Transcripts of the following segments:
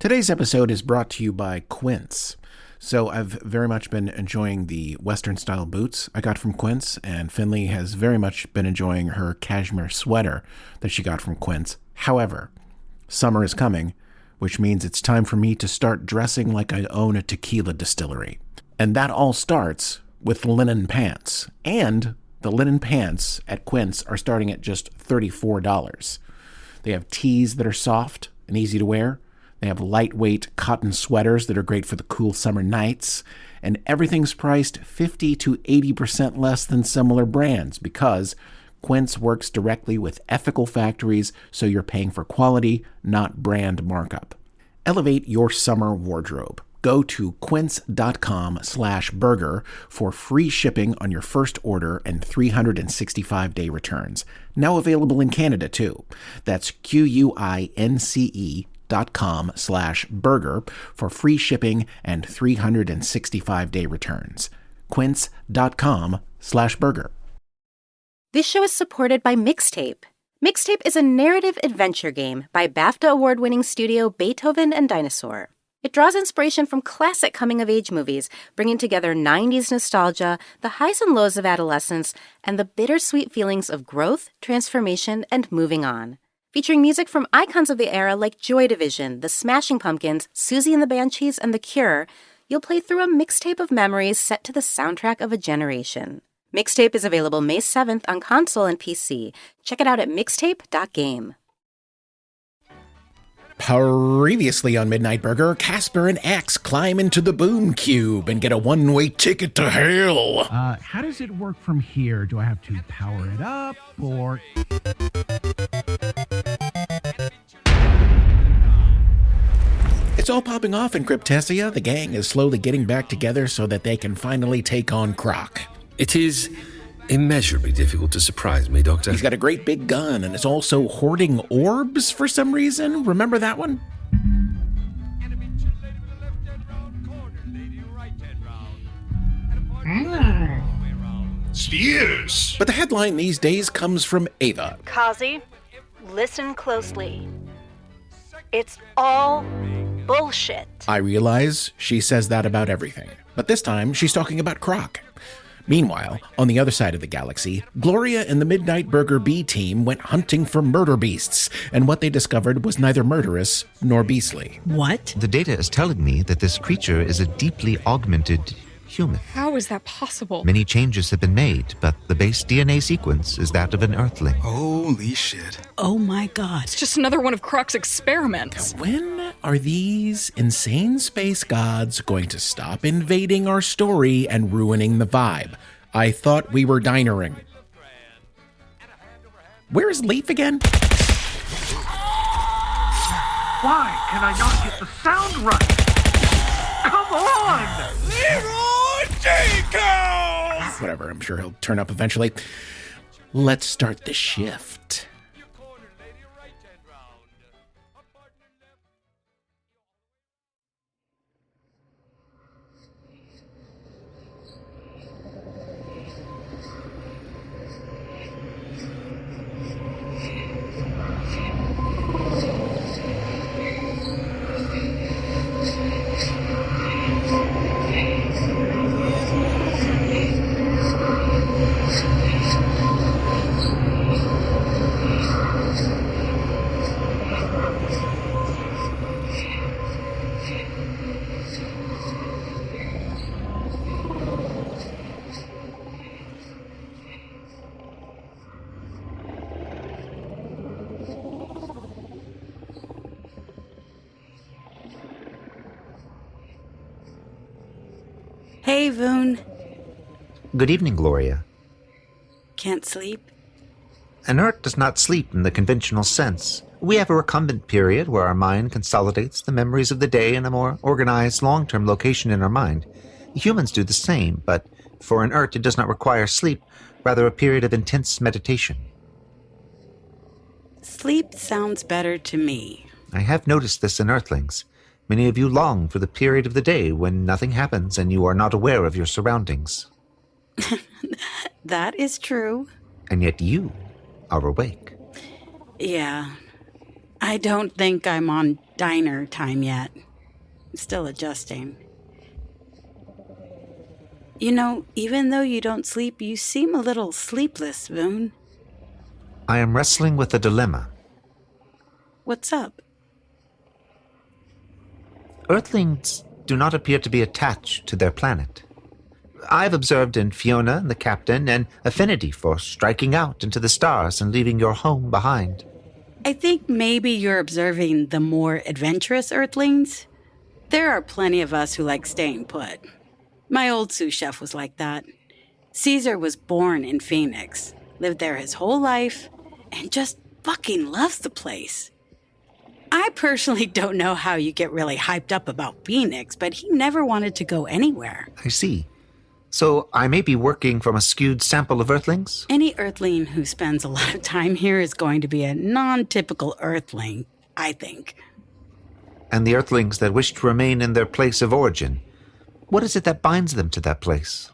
Today's episode is brought to you by Quince. So I've very much been enjoying the Western-style boots I got from Quince, and Finlay has very much been enjoying her cashmere sweater that she got from Quince. However, summer is coming, which means it's time for me to start dressing like I own a tequila distillery. And that all starts with linen pants. And the linen pants at Quince are starting at just $34. They have tees that are soft and easy to wear. They have lightweight cotton sweaters that are great for the cool summer nights. And everything's priced 50 to 80% less than similar brands because Quince works directly with ethical factories, so you're paying for quality, not brand markup. Elevate your summer wardrobe. Go to quince.com/burger for free shipping on your first order and 365-day returns. Now available in Canada, too. That's QUINCE.com/burger for free shipping and 365-day returns. Quince.com/burger. This show is supported by Mixtape. Mixtape is a narrative adventure game by BAFTA award-winning studio Beethoven and Dinosaur. It draws inspiration from classic coming-of-age movies, bringing together 90s nostalgia, the highs and lows of adolescence, and the bittersweet feelings of growth, transformation, and moving on. Featuring music from icons of the era like Joy Division, The Smashing Pumpkins, Susie and the Banshees, and The Cure, you'll play through a mixtape of memories set to the soundtrack of a generation. Mixtape is available May 7th on console and PC. Check it out at mixtape.game. Previously on Midnight Burger, Caspar and X climb into the Boom Cube and get a one-way ticket to hell. How does it work from here? Do I have to power it up, or... It's all popping off in Cryptesia. The gang is slowly getting back together so that they can finally take on Krok. It is immeasurably difficult to surprise me, Doctor. He's got a great big gun and is also hoarding orbs for some reason. Remember that one? Spears! But the headline these days comes from Ava. Kazi, listen closely. It's all bullshit. I realize she says that about everything, but this time she's talking about Krok. Meanwhile, on the other side of the galaxy, Gloria and the Midnight Burger B team went hunting for murder beasts, and what they discovered was neither murderous nor beastly. What? The data is telling me that this creature is a deeply augmented human. How is that possible? Many changes have been made, but the base DNA sequence is that of an Earthling. Holy shit. Oh my god. It's just another one of Krok's experiments. When are these insane space gods going to stop invading our story and ruining the vibe? I thought we were dinering. Where is Leaf again? Why can I not get the sound right? Come on! Whatever, I'm sure he'll turn up eventually. Let's start the shift. Hey, Voon. Good evening, Gloria. Can't sleep? An Earth does not sleep in the conventional sense. We have a recumbent period where our mind consolidates the memories of the day in a more organized, long-term location in our mind. Humans do the same, but for an Earth it does not require sleep, rather a period of intense meditation. Sleep sounds better to me. I have noticed this in Earthlings. Many of you long for the period of the day when nothing happens and you are not aware of your surroundings. That is true. And yet you are awake. Yeah. I don't think I'm on diner time yet. I'm still adjusting. You know, even though you don't sleep, you seem a little sleepless, Voon. I am wrestling with a dilemma. What's up? Earthlings do not appear to be attached to their planet. I've observed in Fiona and the captain an affinity for striking out into the stars and leaving your home behind. I think maybe you're observing the more adventurous Earthlings. There are plenty of us who like staying put. My old sous chef was like that. Caesar was born in Phoenix, lived there his whole life, and just fucking loves the place. I personally don't know how you get really hyped up about Phoenix, but he never wanted to go anywhere. I see. So I may be working from a skewed sample of Earthlings? Any Earthling who spends a lot of time here is going to be a non-typical Earthling, I think. And the Earthlings that wish to remain in their place of origin, what is it that binds them to that place?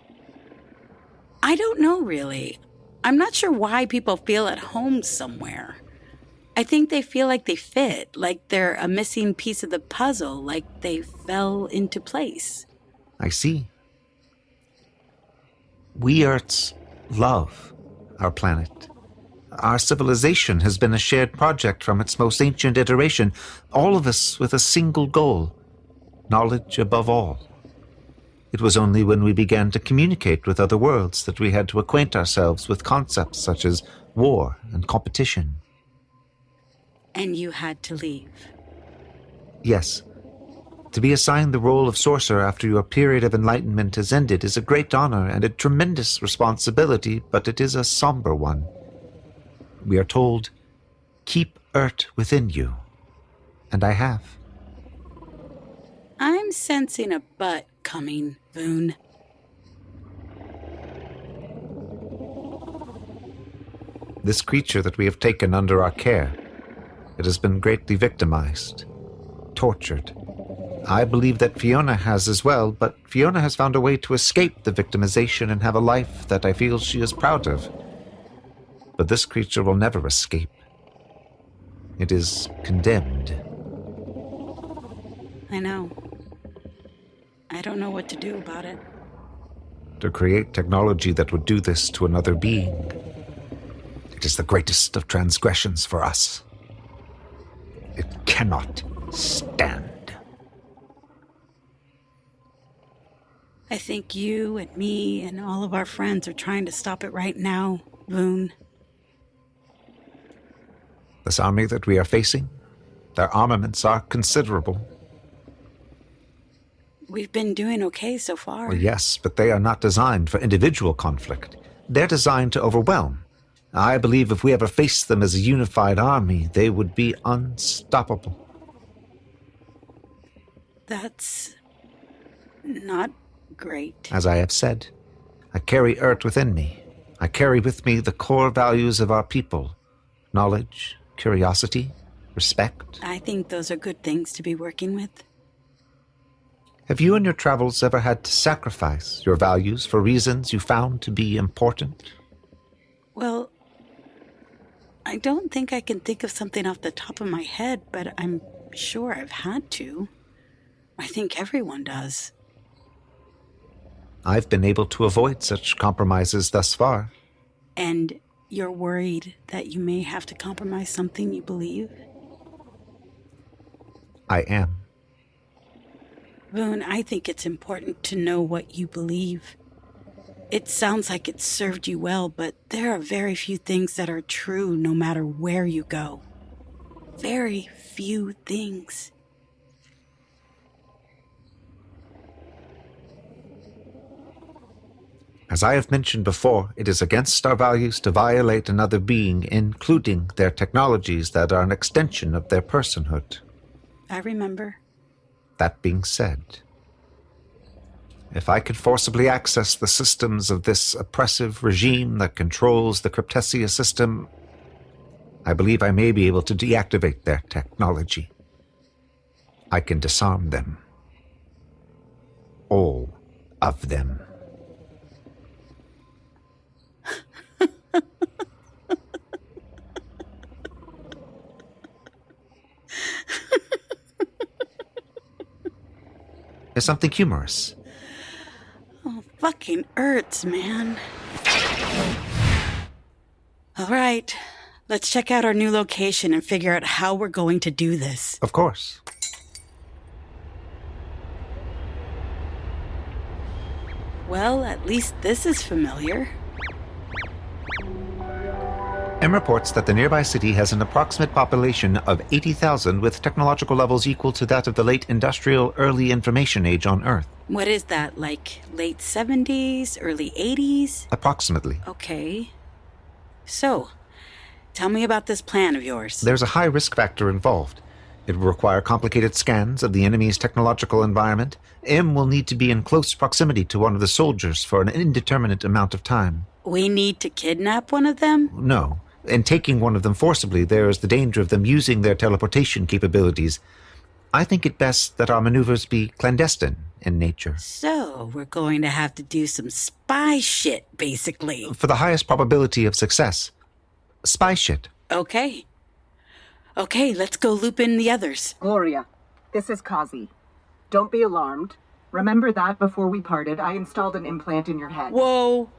I don't know, really. I'm not sure why people feel at home somewhere. I think they feel like they fit, like they're a missing piece of the puzzle, like they fell into place. I see. We Earths love our planet. Our civilization has been a shared project from its most ancient iteration, all of us with a single goal, knowledge above all. It was only when we began to communicate with other worlds that we had to acquaint ourselves with concepts such as war and competition. And you had to leave. Yes. To be assigned the role of sorcerer after your period of enlightenment has ended is a great honor and a tremendous responsibility, but it is a somber one. We are told, keep Urt within you. And I have. I'm sensing a but coming, Voon. This creature that we have taken under our care, it has been greatly victimized, tortured. I believe that Fiona has as well, but Fiona has found a way to escape the victimization and have a life that I feel she is proud of. But this creature will never escape. It is condemned. I know. I don't know what to do about it. To create technology that would do this to another being, it is the greatest of transgressions for us. It cannot stand. I think you and me and all of our friends are trying to stop it right now, Voon. This army that we are facing, their armaments are considerable. We've been doing okay so far. Well, yes, but they are not designed for individual conflict. They're designed to overwhelm. I believe if we ever faced them as a unified army, they would be unstoppable. That's not great. As I have said, I carry Urt within me. I carry with me the core values of our people. Knowledge, curiosity, respect. I think those are good things to be working with. Have you in your travels ever had to sacrifice your values for reasons you found to be important? Well, I don't think I can think of something off the top of my head, but I'm sure I've had to. I think everyone does. I've been able to avoid such compromises thus far. And you're worried that you may have to compromise something you believe? I am. Voon, I think it's important to know what you believe. It sounds like it served you well, but there are very few things that are true no matter where you go. Very few things. As I have mentioned before, it is against our values to violate another being, including their technologies that are an extension of their personhood. I remember. That being said, if I could forcibly access the systems of this oppressive regime that controls the Cryptesia system, I believe I may be able to deactivate their technology. I can disarm them. All of them. is something humorous. Oh, fucking Earths, man. All right, let's check out our new location and figure out how we're going to do this. Of course. Well, at least this is familiar. M reports that the nearby city has an approximate population of 80,000 with technological levels equal to that of the late industrial, early information age on Earth. What is that, like late 70s, early 80s? Approximately. Okay. So, tell me about this plan of yours. There's a high risk factor involved. It will require complicated scans of the enemy's technological environment. M will need to be in close proximity to one of the soldiers for an indeterminate amount of time. We need to kidnap one of them? No. In taking one of them forcibly, there is the danger of them using their teleportation capabilities. I think it best that our maneuvers be clandestine in nature. So, we're going to have to do some spy shit, basically. For the highest probability of success. Spy shit. Okay. Okay, let's go loop in the others. Gloria, this is Kazi. Don't be alarmed. Remember that before we parted, I installed an implant in your head. Whoa.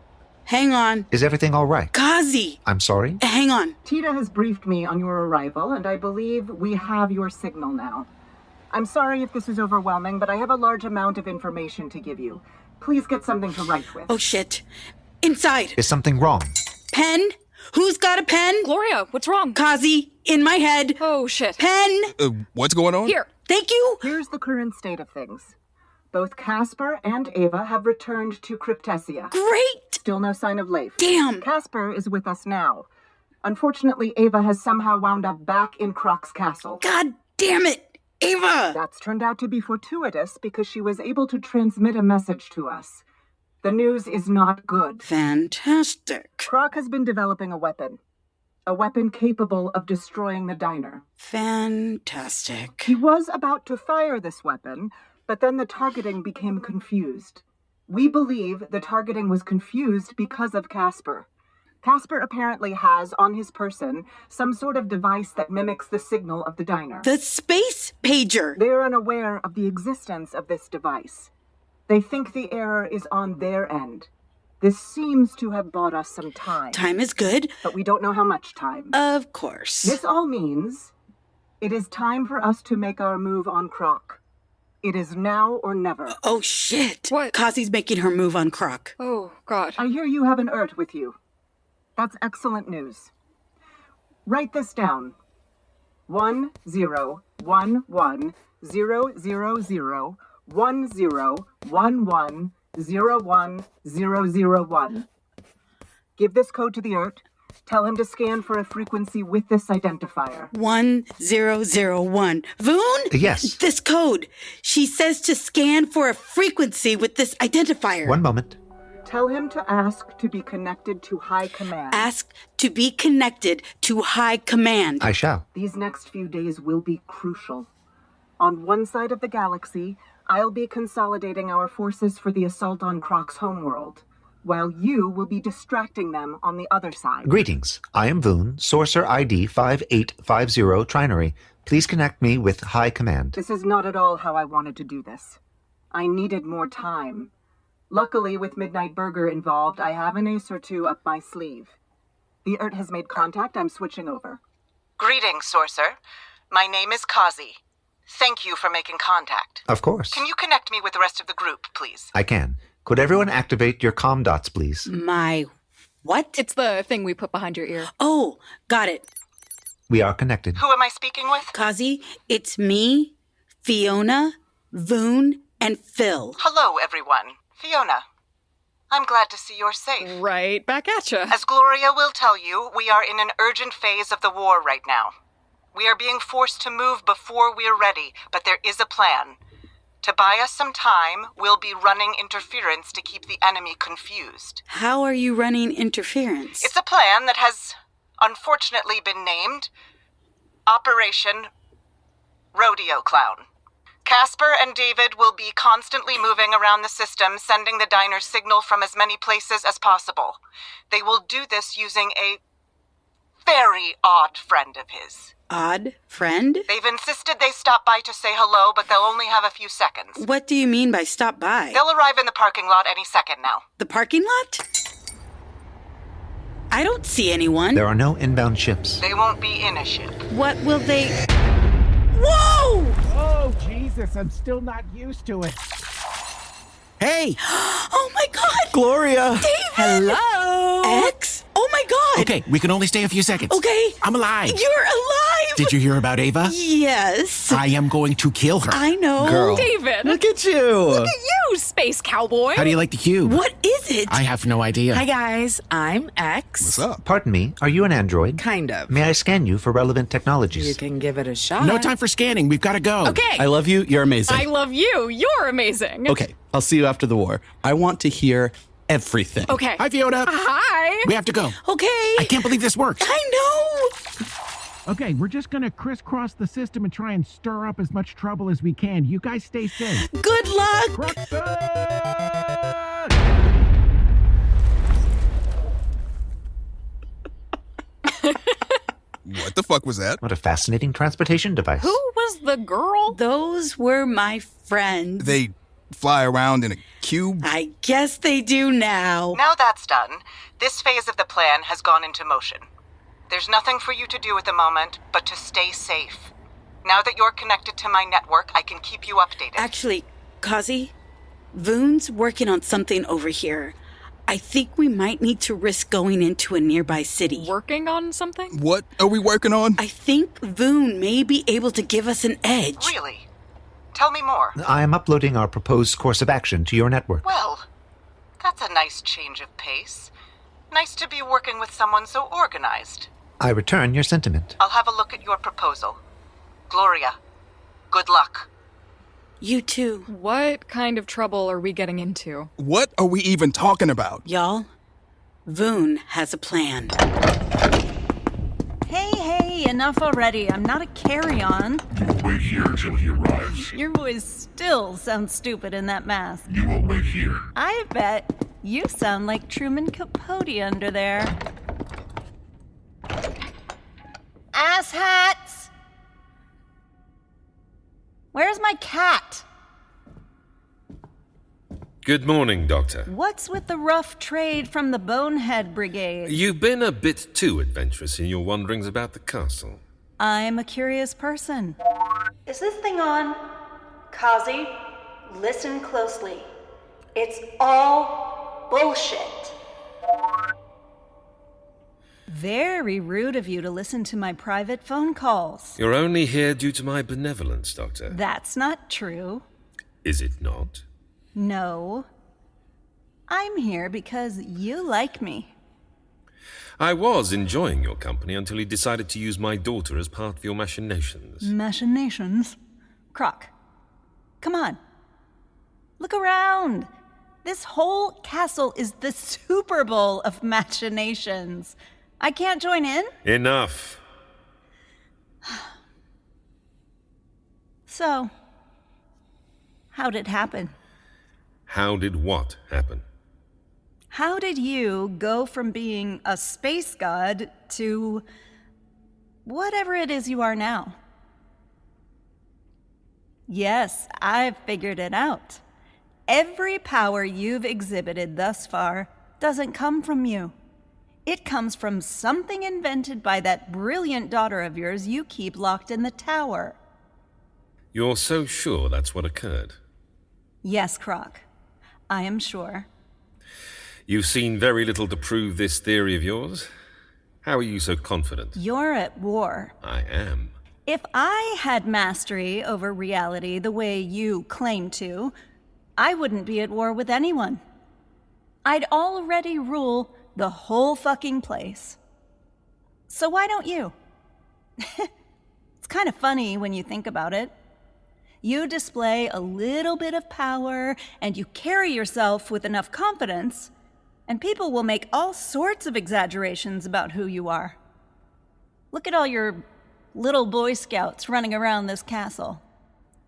Hang on. Is everything all right? Kazi! I'm sorry? Hang on. Tita has briefed me on your arrival, and I believe we have your signal now. I'm sorry if this is overwhelming, but I have a large amount of information to give you. Please get something to write with. Oh, shit. Inside. Is something wrong? Pen? Who's got a pen? Gloria, what's wrong? Kazi, in my head. Oh, shit. Pen! What's going on? Here. Thank you. Here's the current state of things. Both Caspar and Ava have returned to Cryptesia. Great! Still no sign of Leif. Damn! Caspar is with us now. Unfortunately, Ava has somehow wound up back in Krok's castle. God damn it! Ava! That's turned out to be fortuitous because she was able to transmit a message to us. The news is not good. Fantastic. Krok has been developing a weapon. A weapon capable of destroying the diner. Fantastic. He was about to fire this weapon, but then the targeting became confused. We believe the targeting was confused because of Caspar. Caspar apparently has, on his person, some sort of device that mimics the signal of the diner. The space pager! They're unaware of the existence of this device. They think the error is on their end. This seems to have bought us some time. Time is good. But we don't know how much time. Of course. This all means it is time for us to make our move on Krok. It is now or never. Oh, shit. What? Kazi's making her move on Krok. Oh, God. I hear you have an Ert with you. That's excellent news. Write this down. 101110101101. Give this code to the Ert. Tell him to scan for a frequency with this identifier. 1001. Voon? Yes. This code. She says to scan for a frequency with this identifier. One moment. Tell him to ask to be connected to High Command. Ask to be connected to High Command. I shall. These next few days will be crucial. On one side of the galaxy, I'll be consolidating our forces for the assault on Krok's homeworld, while you will be distracting them on the other side. Greetings. I am Voon, Sorcerer ID 5850 Trinary. Please connect me with High Command. This is not at all how I wanted to do this. I needed more time. Luckily, with Midnight Burger involved, I have an ace or two up my sleeve. The Ert has made contact. I'm switching over. Greetings, Sorcerer. My name is Kazi. Thank you for making contact. Of course. Can you connect me with the rest of the group, please? I can. Could everyone activate your comm dots, please? My what? It's the thing we put behind your ear. Oh, got it. We are connected. Who am I speaking with? Kazi, it's me, Fiona, Voon, and Phil. Hello, everyone. Fiona. I'm glad to see you're safe. Right back at ya. As Gloria will tell you, we are in an urgent phase of the war right now. We are being forced to move before we're ready, but there is a plan. To buy us some time, we'll be running interference to keep the enemy confused. How are you running interference? It's a plan that has, unfortunately, been named Operation Rodeo Clown. Caspar and David will be constantly moving around the system, sending the diner signal from as many places as possible. They will do this using a very odd friend of his. odd friend? They've insisted they stop by to say hello, but they'll only have a few seconds. What do you mean by stop by? They'll arrive in the parking lot any second now. The parking lot? I don't see anyone. There are no inbound ships. They won't be in a ship. What will they... Whoa! Oh, Jesus, I'm still not used to it. Hey! Oh my God! Gloria! David! Hello! X? Oh my God! Okay, we can only stay a few seconds. Okay. I'm alive. You're alive! Did you hear about Ava? Yes. I am going to kill her. I know. Girl. David! Look at you! Look at you, space cowboy! How do you like the cube? What is it? I have no idea. Hi guys, I'm X. What's up? Pardon me, are you an android? Kind of. May I scan you for relevant technologies? You can give it a shot. No time for scanning. We've got to go. Okay. I love you. You're amazing. I love you. You're amazing. Okay, I'll see you after the war. I want to hear everything. Okay. Hi, Fiona. Hi. We have to go. Okay. I can't believe this works. I know. Okay, we're just going to crisscross the system and try and stir up as much trouble as we can. You guys stay safe. Good luck. What the fuck was that? What a fascinating transportation device. Who was the girl? Those were my friends. They fly around in a cube? I guess they do now. Now that's done, this phase of the plan has gone into motion. There's nothing for you to do at the moment but to stay safe. Now that you're connected to my network, I can keep you updated. Actually, Kazi, Voon's working on something over here. I think we might need to risk going into a nearby city. Working on something? What are we working on? I think Voon may be able to give us an edge. Really? Tell me more. I am uploading our proposed course of action to your network. Well, that's a nice change of pace. Nice to be working with someone so organized. I return your sentiment. I'll have a look at your proposal. Gloria, good luck. You too. What kind of trouble are we getting into? What are we even talking about? Y'all, Voon has a plan. Hey, enough already. I'm not a carry-on. You will wait here until he arrives. Your voice still sounds stupid in that mask. You will wait here. I bet you sound like Truman Capote under there. Asshats! Where's my cat? Good morning, Doctor. What's with the rough trade from the Bonehead Brigade? You've been a bit too adventurous in your wanderings about the castle. I'm a curious person. Is this thing on? Kazi, listen closely. It's all bullshit. Very rude of you to listen to my private phone calls. You're only here due to my benevolence, Doctor. That's not true. Is it not? No. I'm here because you like me. I was enjoying your company until you decided to use my daughter as part of your machinations. Machinations? Krok, come on. Look around. This whole castle is the Super Bowl of machinations. I can't join in? Enough. So, how'd it happen? How did what happen? How did you go from being a space god to whatever it is you are now? Yes, I've figured it out. Every power you've exhibited thus far doesn't come from you. It comes from something invented by that brilliant daughter of yours you keep locked in the tower. You're so sure that's what occurred? Yes, Krok. I am sure. You've seen very little to prove this theory of yours? How are you so confident? You're at war. I am. If I had mastery over reality the way you claim to, I wouldn't be at war with anyone. I'd already rule the whole fucking place. So why don't you? It's kind of funny when you think about it. You display a little bit of power and you carry yourself with enough confidence, and people will make all sorts of exaggerations about who you are. Look at all your little Boy Scouts running around this castle.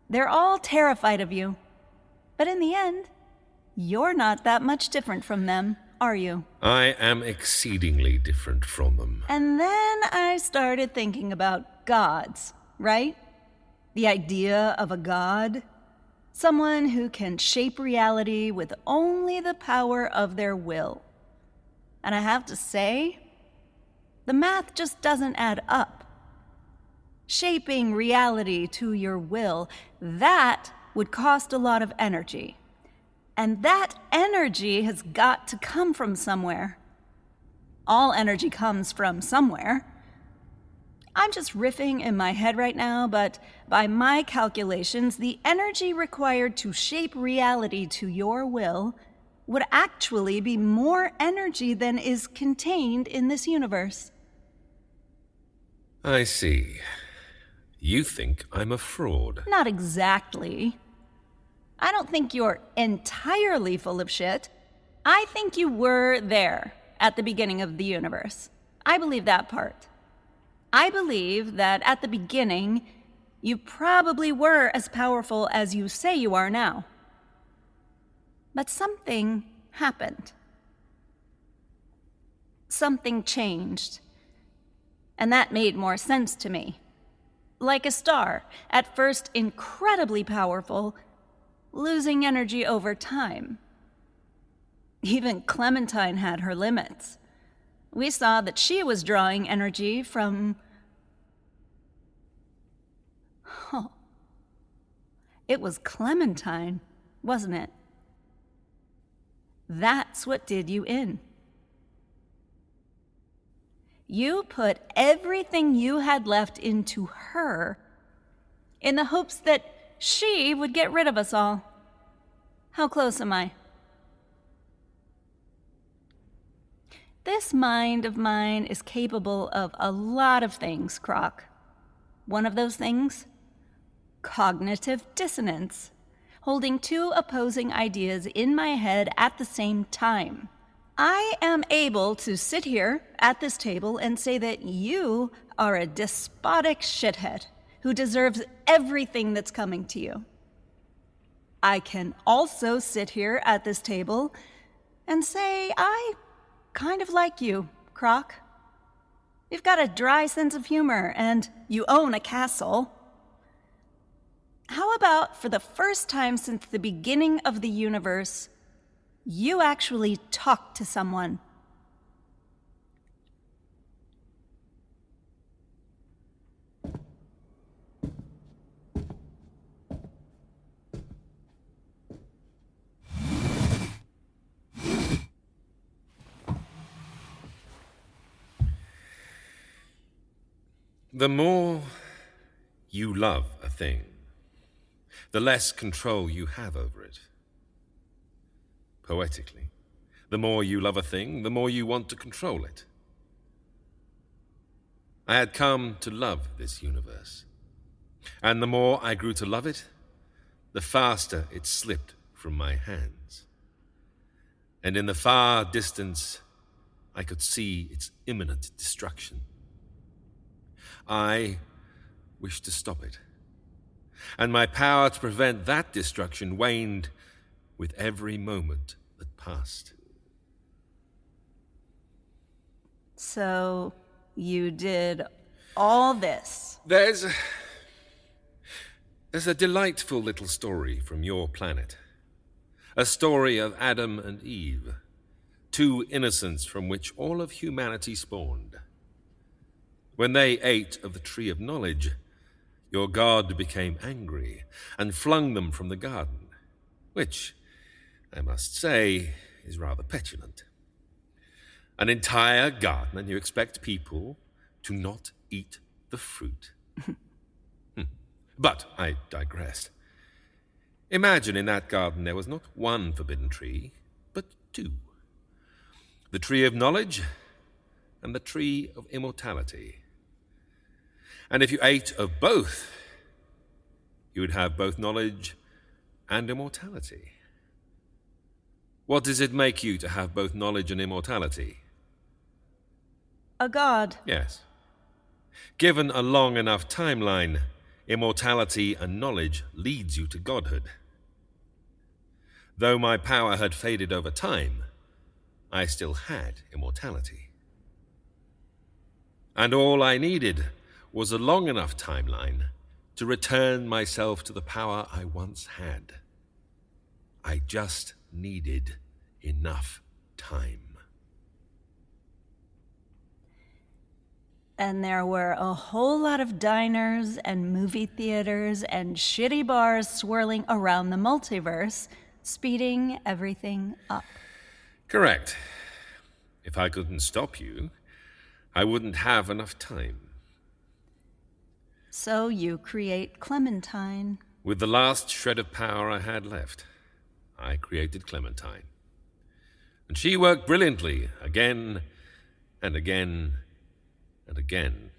They're all terrified of you. But in the end, you're not that much different from them, are you? I am exceedingly different from them. And then I started thinking about gods, right? The idea of a god. Someone who can shape reality with only the power of their will. And I have to say, the math just doesn't add up. Shaping reality to your will, that would cost a lot of energy. And that energy has got to come from somewhere. All energy comes from somewhere. I'm just riffing in my head right now, but by my calculations, the energy required to shape reality to your will would actually be more energy than is contained in this universe. I see. You think I'm a fraud. Not exactly. I don't think you're entirely full of shit. I think you were there at the beginning of the universe. I believe that part. I believe that at the beginning, you probably were as powerful as you say you are now. But something happened. Something changed. And that made more sense to me. Like a star, at first incredibly powerful, losing energy over time. Even Clementine had her limits. We saw that she was drawing energy from... Oh. It was Clementine, wasn't it? That's what did you in. You put everything you had left into her in the hopes that she would get rid of us all. How close am I? This mind of mine is capable of a lot of things, Krok. One of those things? Cognitive dissonance. Holding two opposing ideas in my head at the same time. I am able to sit here at this table and say that you are a despotic shithead who deserves everything that's coming to you. I can also sit here at this table and say I kind of like you, Krok. You've got a dry sense of humor and you own a castle. How about, for the first time since the beginning of the universe, you actually talk to someone? The more you love a thing, the less control you have over it. Poetically, the more you love a thing, the more you want to control it. I had come to love this universe, and the more I grew to love it, the faster it slipped from my hands. And in the far distance, I could see its imminent destruction. I wished to stop it, and my power to prevent that destruction waned with every moment that passed. So, you did all this? There's a delightful little story from your planet. A story of Adam and Eve, two innocents from which all of humanity spawned. When they ate of the tree of knowledge, your god became angry and flung them from the garden, which, I must say, is rather petulant. An entire garden, and you expect people to not eat the fruit. But I digress. Imagine in that garden there was not one forbidden tree, but two. The tree of knowledge and the tree of immortality. And if you ate of both, you would have both knowledge and immortality. What does it make you to have both knowledge and immortality? A god. Yes. Given a long enough timeline, immortality and knowledge leads you to godhood. Though my power had faded over time, I still had immortality. And all I needed was a long enough timeline to return myself to the power I once had. I just needed enough time. And there were a whole lot of diners and movie theaters and shitty bars swirling around the multiverse, speeding everything up. Correct. If I couldn't stop you, I wouldn't have enough time. So you create Clementine. With the last shred of power I had left, I created Clementine. And she worked brilliantly, again and again and again,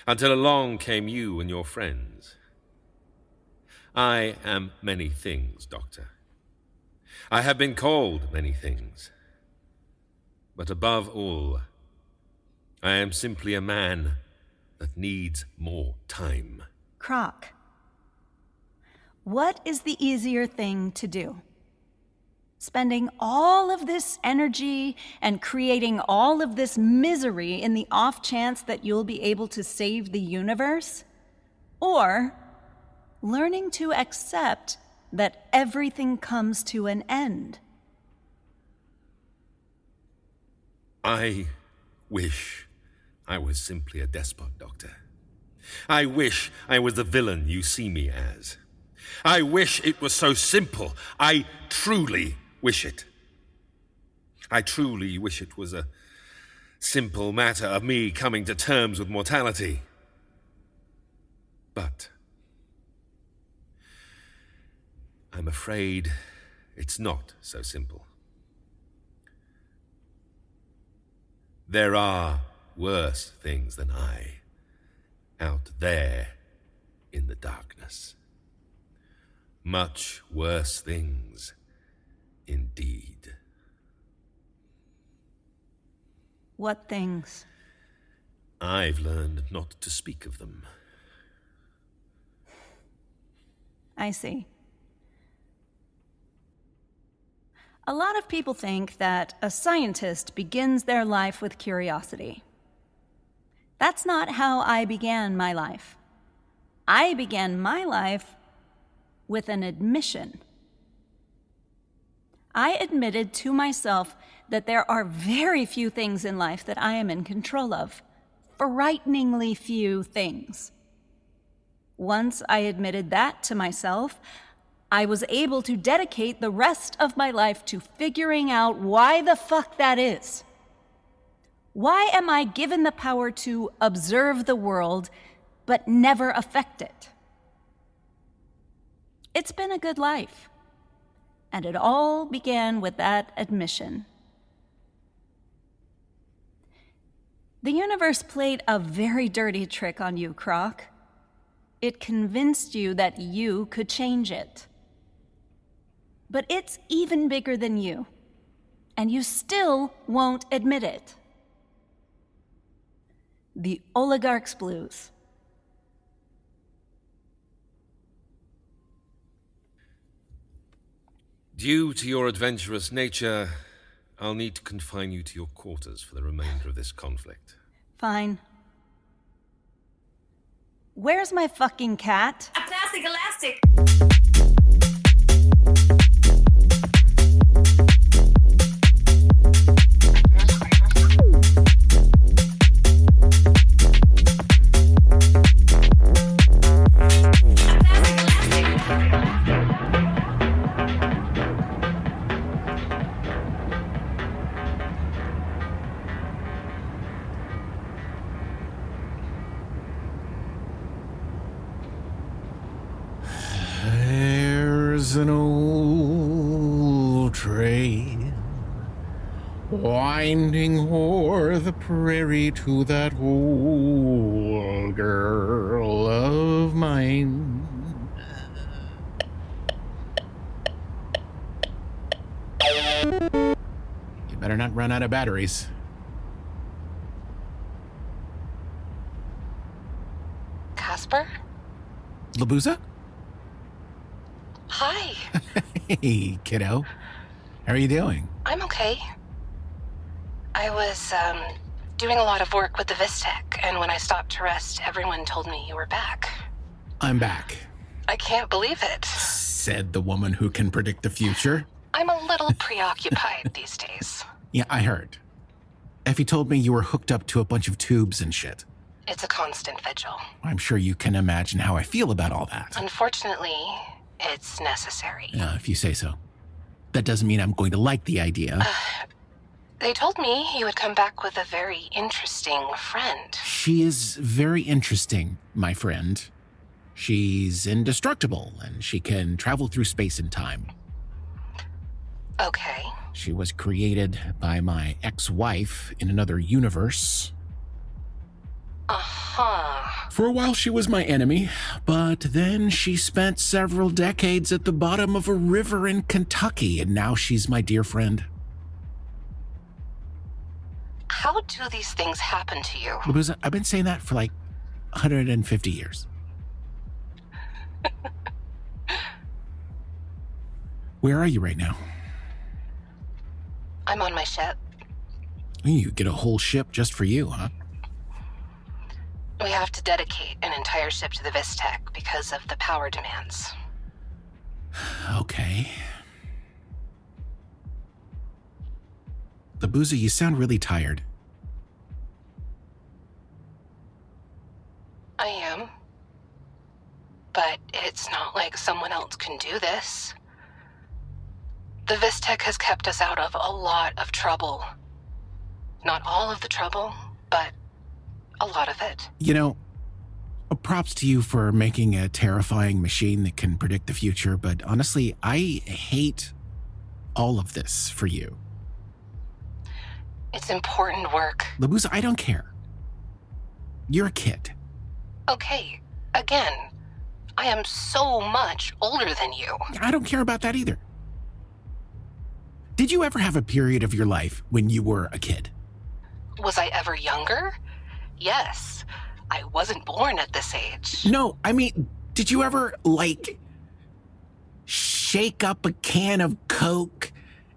until along came you and your friends. I am many things, Doctor. I have been called many things. But above all, I am simply a man that needs more time. Krok, what is the easier thing to do? Spending all of this energy and creating all of this misery in the off chance that you'll be able to save the universe? Or learning to accept that everything comes to an end? I wish I was simply a despot, Doctor. I wish I was the villain you see me as. I wish it was so simple. I truly wish it. I truly wish it was a simple matter of me coming to terms with mortality. But I'm afraid it's not so simple. There are worse things than I out there in the darkness. Much worse things indeed. What things? I've learned not to speak of them. I see. A lot of people think that a scientist begins their life with curiosity. That's not how I began my life. I began my life with an admission. I admitted to myself that there are very few things in life that I am in control of. Frighteningly few things. Once I admitted that to myself, I was able to dedicate the rest of my life to figuring out why the fuck that is. Why am I given the power to observe the world, but never affect it? It's been a good life, and it all began with that admission. The universe played a very dirty trick on you, Krok. It convinced you that you could change it. But it's even bigger than you, and you still won't admit it. The oligarch's blues. Due to your adventurous nature, I'll need to confine you to your quarters for the remainder of this conflict. Fine. Where's my fucking cat? A plastic elastic! There's an old trail winding o'er the prairie to that old girl of mine. You better not run out of batteries. Caspar? Labuza? Hi. Hey, kiddo. How are you doing? I'm okay. I was, doing a lot of work with the Vistec, and when I stopped to rest, everyone told me you were back. I'm back, I can't believe it. said the woman who can predict the future. I'm a little preoccupied these days. Yeah, I heard. Effie told me you were hooked up to a bunch of tubes and shit. It's a constant vigil. I'm sure you can imagine how I feel about all that. Unfortunately, it's necessary. Yeah, if you say so. That doesn't mean I'm going to like the idea. They told me you would come back with a very interesting friend. She is very interesting, my friend. She's indestructible, and she can travel through space and time. Okay. She was created by my ex-wife in another universe. Uh-huh. For a while, she was my enemy, but then she spent several decades at the bottom of a river in Kentucky, and now she's my dear friend. How do these things happen to you? I've been saying that for like 150 years. Where are you right now? I'm on my ship. You get a whole ship just for you, huh? We have to dedicate an entire ship to the Vistec because of the power demands. Okay. Labuza, you sound really tired. I am. But it's not like someone else can do this. The Vistec has kept us out of a lot of trouble. Not all of the trouble, but a lot of it. You know, props to you for making a terrifying machine that can predict the future, but honestly, I hate all of this for you. It's important work. Labuza, I don't care. You're a kid. Okay, again, I am so much older than you. I don't care about that either. Did you ever have a period of your life when you were a kid? Was I ever younger? Yes. I wasn't born at this age. No, I mean, did you ever, like, shake up a can of Coke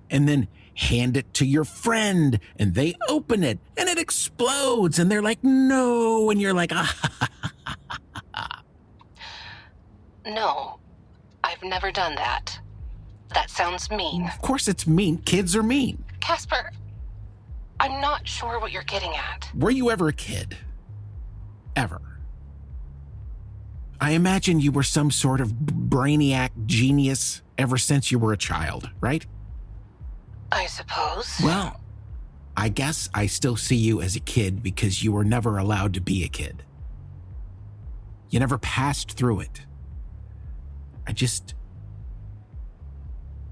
and then hand it to your friend and they open it and it explodes and they're like, no, and you're like, ah. No, I've never done that. That sounds mean. Of course it's mean. Kids are mean. Caspar, I'm not sure what you're getting at. Were you ever a kid? Ever? I imagine you were some sort of brainiac genius ever since you were a child, right? I suppose. Well, I guess I still see you as a kid because you were never allowed to be a kid. You never passed through it. I just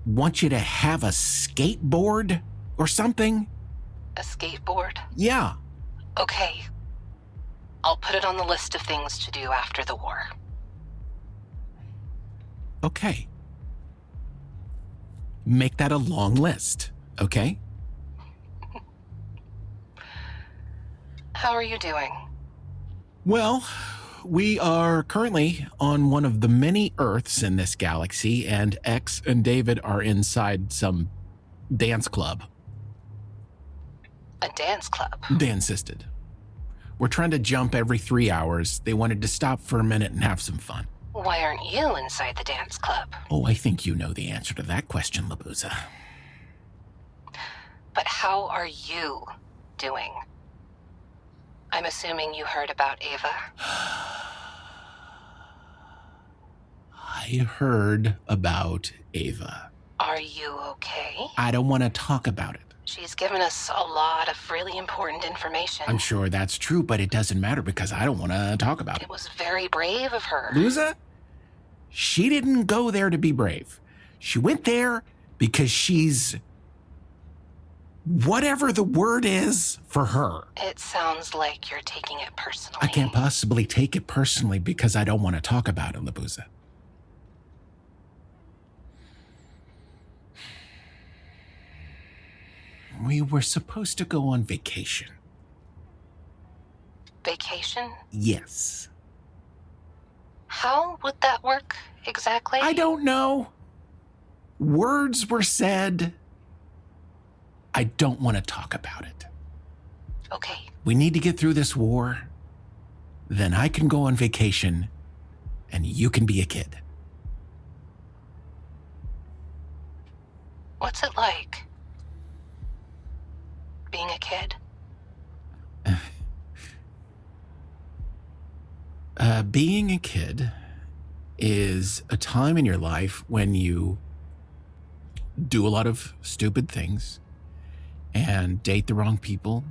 want you to have a skateboard or something. A skateboard? Yeah. Okay. I'll put it on the list of things to do after the war. Okay. Make that a long list, okay? How are you doing? Well, we are currently on one of the many Earths in this galaxy, and X and David are inside some dance club. A dance club? They insisted. We're trying to jump every 3 hours. They wanted to stop for a minute and have some fun. Why aren't you inside the dance club? Oh, I think you know the answer to that question, Labuza. But how are you doing? I'm assuming you heard about Ava. I heard about Ava. Are you okay? I don't want to talk about it. She's given us a lot of really important information. I'm sure that's true, but it doesn't matter because I don't want to talk about it. It was very brave of her. Labuza, she didn't go there to be brave. She went there because she's whatever the word is for her. It sounds like you're taking it personally. I can't possibly take it personally because I don't want to talk about it, Labuza. We were supposed to go on vacation. Vacation? Yes. How would that work exactly? I don't know. Words were said. I don't want to talk about it. Okay. we need to get through this war. Then I can go on vacation and you can be a kid. What's it like? Being a kid? Being a kid is a time in your life when you do a lot of stupid things and date the wrong people,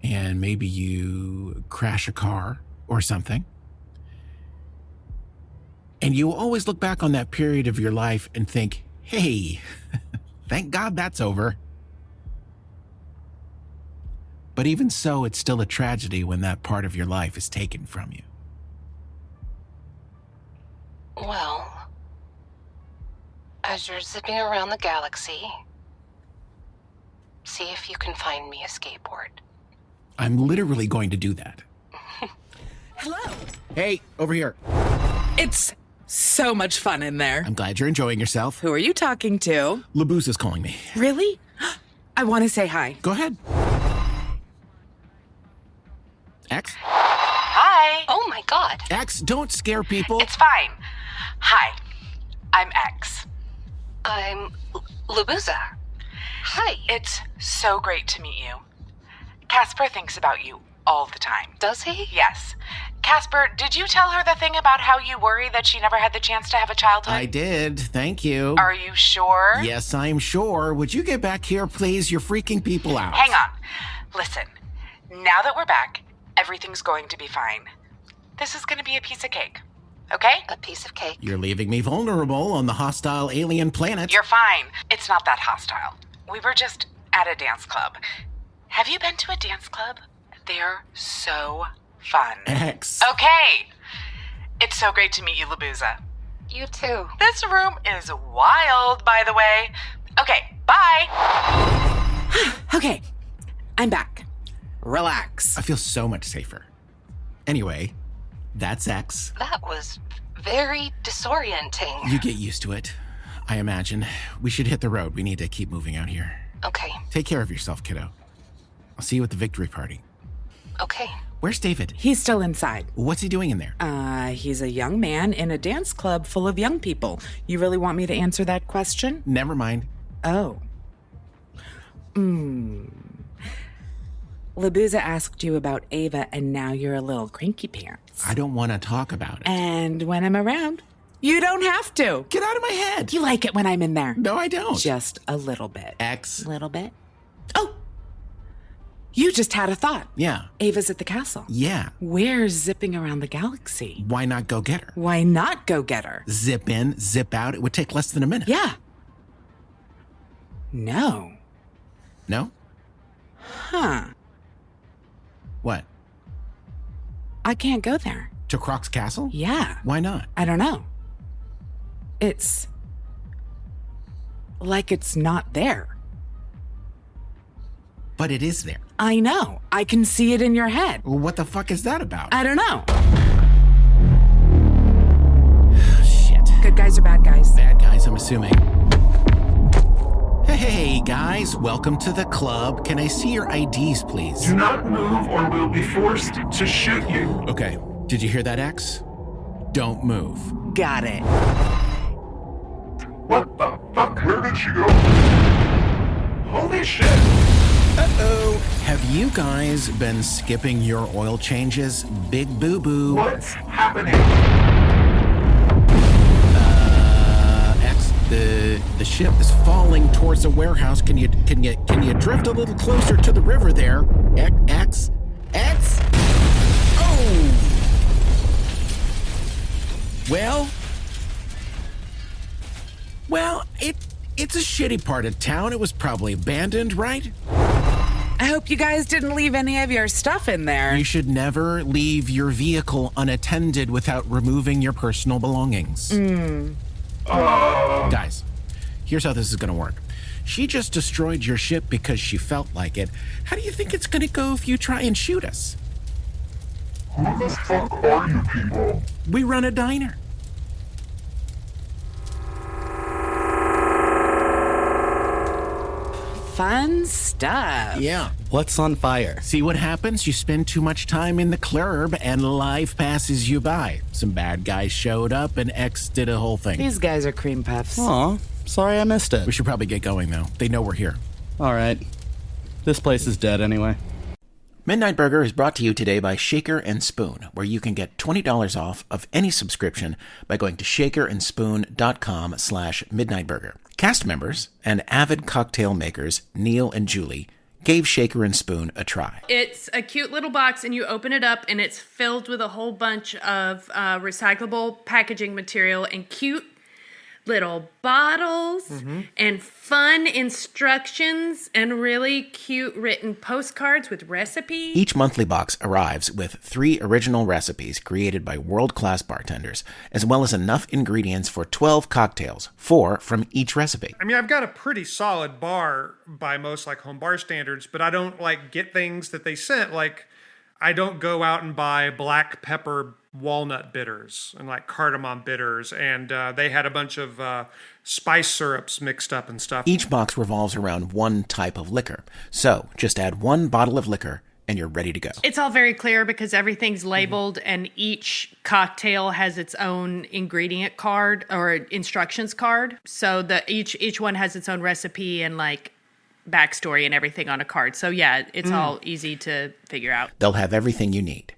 and maybe you crash a car or something. And you always look back on that period of your life and think, hey, thank God that's over. But even so, it's still a tragedy when that part of your life is taken from you. Well, as you're zipping around the galaxy, see if you can find me a skateboard. I'm literally going to do that. Hello. Hey, over here. It's so much fun in there. I'm glad you're enjoying yourself. Who are you talking to? Labuse is calling me. Really? I want to say hi. Go ahead. X? Hi. Oh my God. X, don't scare people. It's fine. Hi. I'm X. I'm Labuza. Hi. It's so great to meet you. Caspar thinks about you all the time. Does he? Yes. Caspar, did you tell her the thing about how you worry that she never had the chance to have a childhood? I did, thank you. Are you sure? Yes, I'm sure. Would you get back here, please? You're freaking people out. Hang on. Listen, now that we're back, everything's going to be fine. This is going to be a piece of cake. Okay? A piece of cake. You're leaving me vulnerable on the hostile alien planet. You're fine. It's not that hostile. We were just at a dance club. Have you been to a dance club? They're so fun. X. Okay. It's so great to meet you, Labuza. You too. This room is wild, by the way. Okay, bye. Okay, I'm back. Relax. I feel so much safer. Anyway, that's X. That was very disorienting. You get used to it, I imagine. We should hit the road. We need to keep moving out here. Okay. Take care of yourself, kiddo. I'll see you at the victory party. Okay. Where's David? He's still inside. What's he doing in there? He's a young man in a dance club full of young people. You really want me to answer that question? Never mind. Oh. Labuza asked you about Ava, and now you're a little cranky pants. I don't want to talk about it. And when I'm around, you don't have to. Get out of my head. You like it when I'm in there. No, I don't. Just a little bit. X. Little bit? Oh! You just had a thought. Yeah. Ava's at the castle. Yeah. We're zipping around the galaxy. Why not go get her? Why not go get her? Zip in, zip out. It would take less than a minute. Yeah. No. No? Huh. What? I can't go there. To Krok's castle? Yeah. Why not? I don't know. It's like it's not there. But it is there. I know. I can see it in your head. Well, what the fuck is that about? I don't know. Shit. Good guys or bad guys? Bad guys, I'm assuming. Hey, guys. Welcome to the club. Can I see your IDs, please? Do not move or we'll be forced to shoot you. Okay. Did you hear that, X? Don't move. Got it. What the fuck? Where did she go? Holy shit! Uh-oh. Have you guys been skipping your oil changes? Big boo-boo. What's happening? X, the ship is falling towards the warehouse. Can you drift a little closer to the river there? X? Oh! Well, it's a shitty part of town. It was probably abandoned, right? I hope you guys didn't leave any of your stuff in there. You should never leave your vehicle unattended without removing your personal belongings. Guys, here's how this is going to work. She just destroyed your ship because she felt like it. How do you think it's going to go if you try and shoot us? Who the fuck are you people? We run a diner. Fun stuff. Yeah. What's on fire? See what happens? You spend too much time in the club and life passes you by. Some bad guys showed up and X did a whole thing. These guys are cream puffs. Aw, sorry I missed it. We should probably get going, though. They know we're here. All right. This place is dead anyway. Midnight Burger is brought to you today by Shaker and Spoon, where you can get $20 off of any subscription by going to shakerandspoon.com/midnightburger. Cast members and avid cocktail makers Neil and Julie gave Shaker and Spoon a try. It's a cute little box, and you open it up, and it's filled with a whole bunch of recyclable packaging material and cute little bottles and fun instructions and really cute written postcards with recipes. Each monthly box arrives with 3 original recipes created by world-class bartenders, as well as enough ingredients for 12 cocktails, 4 from each recipe. I mean, I've got a pretty solid bar by most home bar standards, but I don't get things that they sent. I don't go out and buy black pepper walnut bitters and cardamom bitters, and they had a bunch of spice syrups mixed up and stuff. Each box revolves around one type of liquor, so just add 1 bottle of liquor and you're ready to go. It's all very clear because everything's labeled, and each cocktail has its own ingredient card or instructions card, so each one has its own recipe and backstory and everything on a card. So yeah, it's all easy to figure out. They'll have everything you need,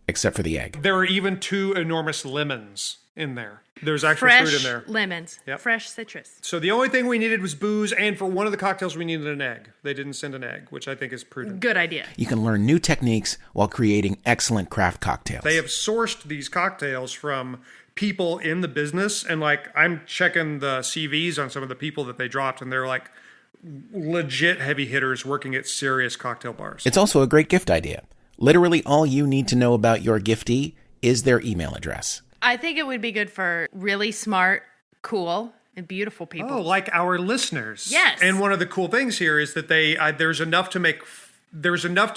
except for the egg. There are even 2 enormous lemons in there. There's actual fruit in there. Fresh lemons. Yep. Fresh citrus. So the only thing we needed was booze, and for one of the cocktails we needed an egg. They didn't send an egg, which I think is prudent. Good idea. You can learn new techniques while creating excellent craft cocktails. They have sourced these cocktails from people in the business, and I'm checking the CVs on some of the people that they dropped, and they're legit heavy hitters working at serious cocktail bars. It's also a great gift idea. Literally all you need to know about your giftee is their email address. I think it would be good for really smart, cool, and beautiful people. Oh, like our listeners. Yes. And one of the cool things here is that there's enough to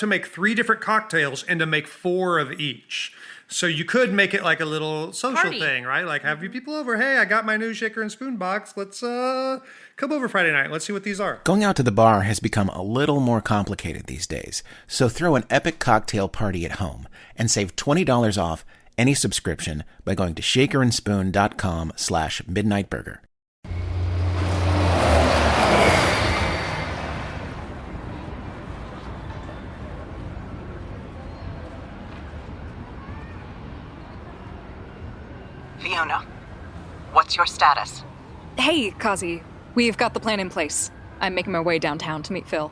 make 3 different cocktails and to make 4 of each. So you could make it a little social thing, right? Have you people over. Hey, I got my new Shaker and Spoon box. Let's come over Friday night. Let's see what these are. Going out to the bar has become a little more complicated these days. So throw an epic cocktail party at home and save $20 off any subscription by going to shakerandspoon.com/midnightburger. Fiona, what's your status? Hey, Kazi. We've got the plan in place. I'm making my way downtown to meet Phil.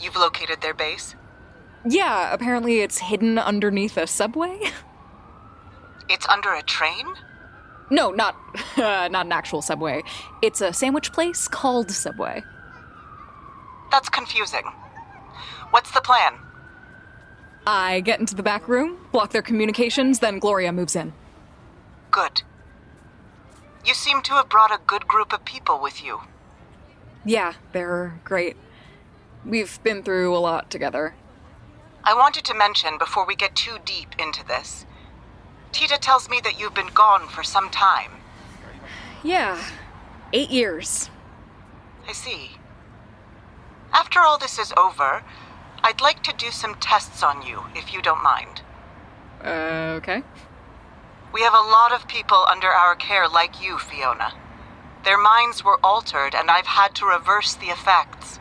You've located their base? Yeah, apparently it's hidden underneath a subway. It's under a train? No, not an actual subway. It's a sandwich place called Subway. That's confusing. What's the plan? I get into the back room, block their communications, then Gloria moves in. Good. You seem to have brought a good group of people with you. Yeah, they're great. We've been through a lot together. I wanted to mention before we get too deep into this, Tita tells me that you've been gone for some time. Yeah, 8 years. I see. After all this is over, I'd like to do some tests on you, if you don't mind. Okay. We have a lot of people under our care like you, Fiona. Their minds were altered, and I've had to reverse the effects.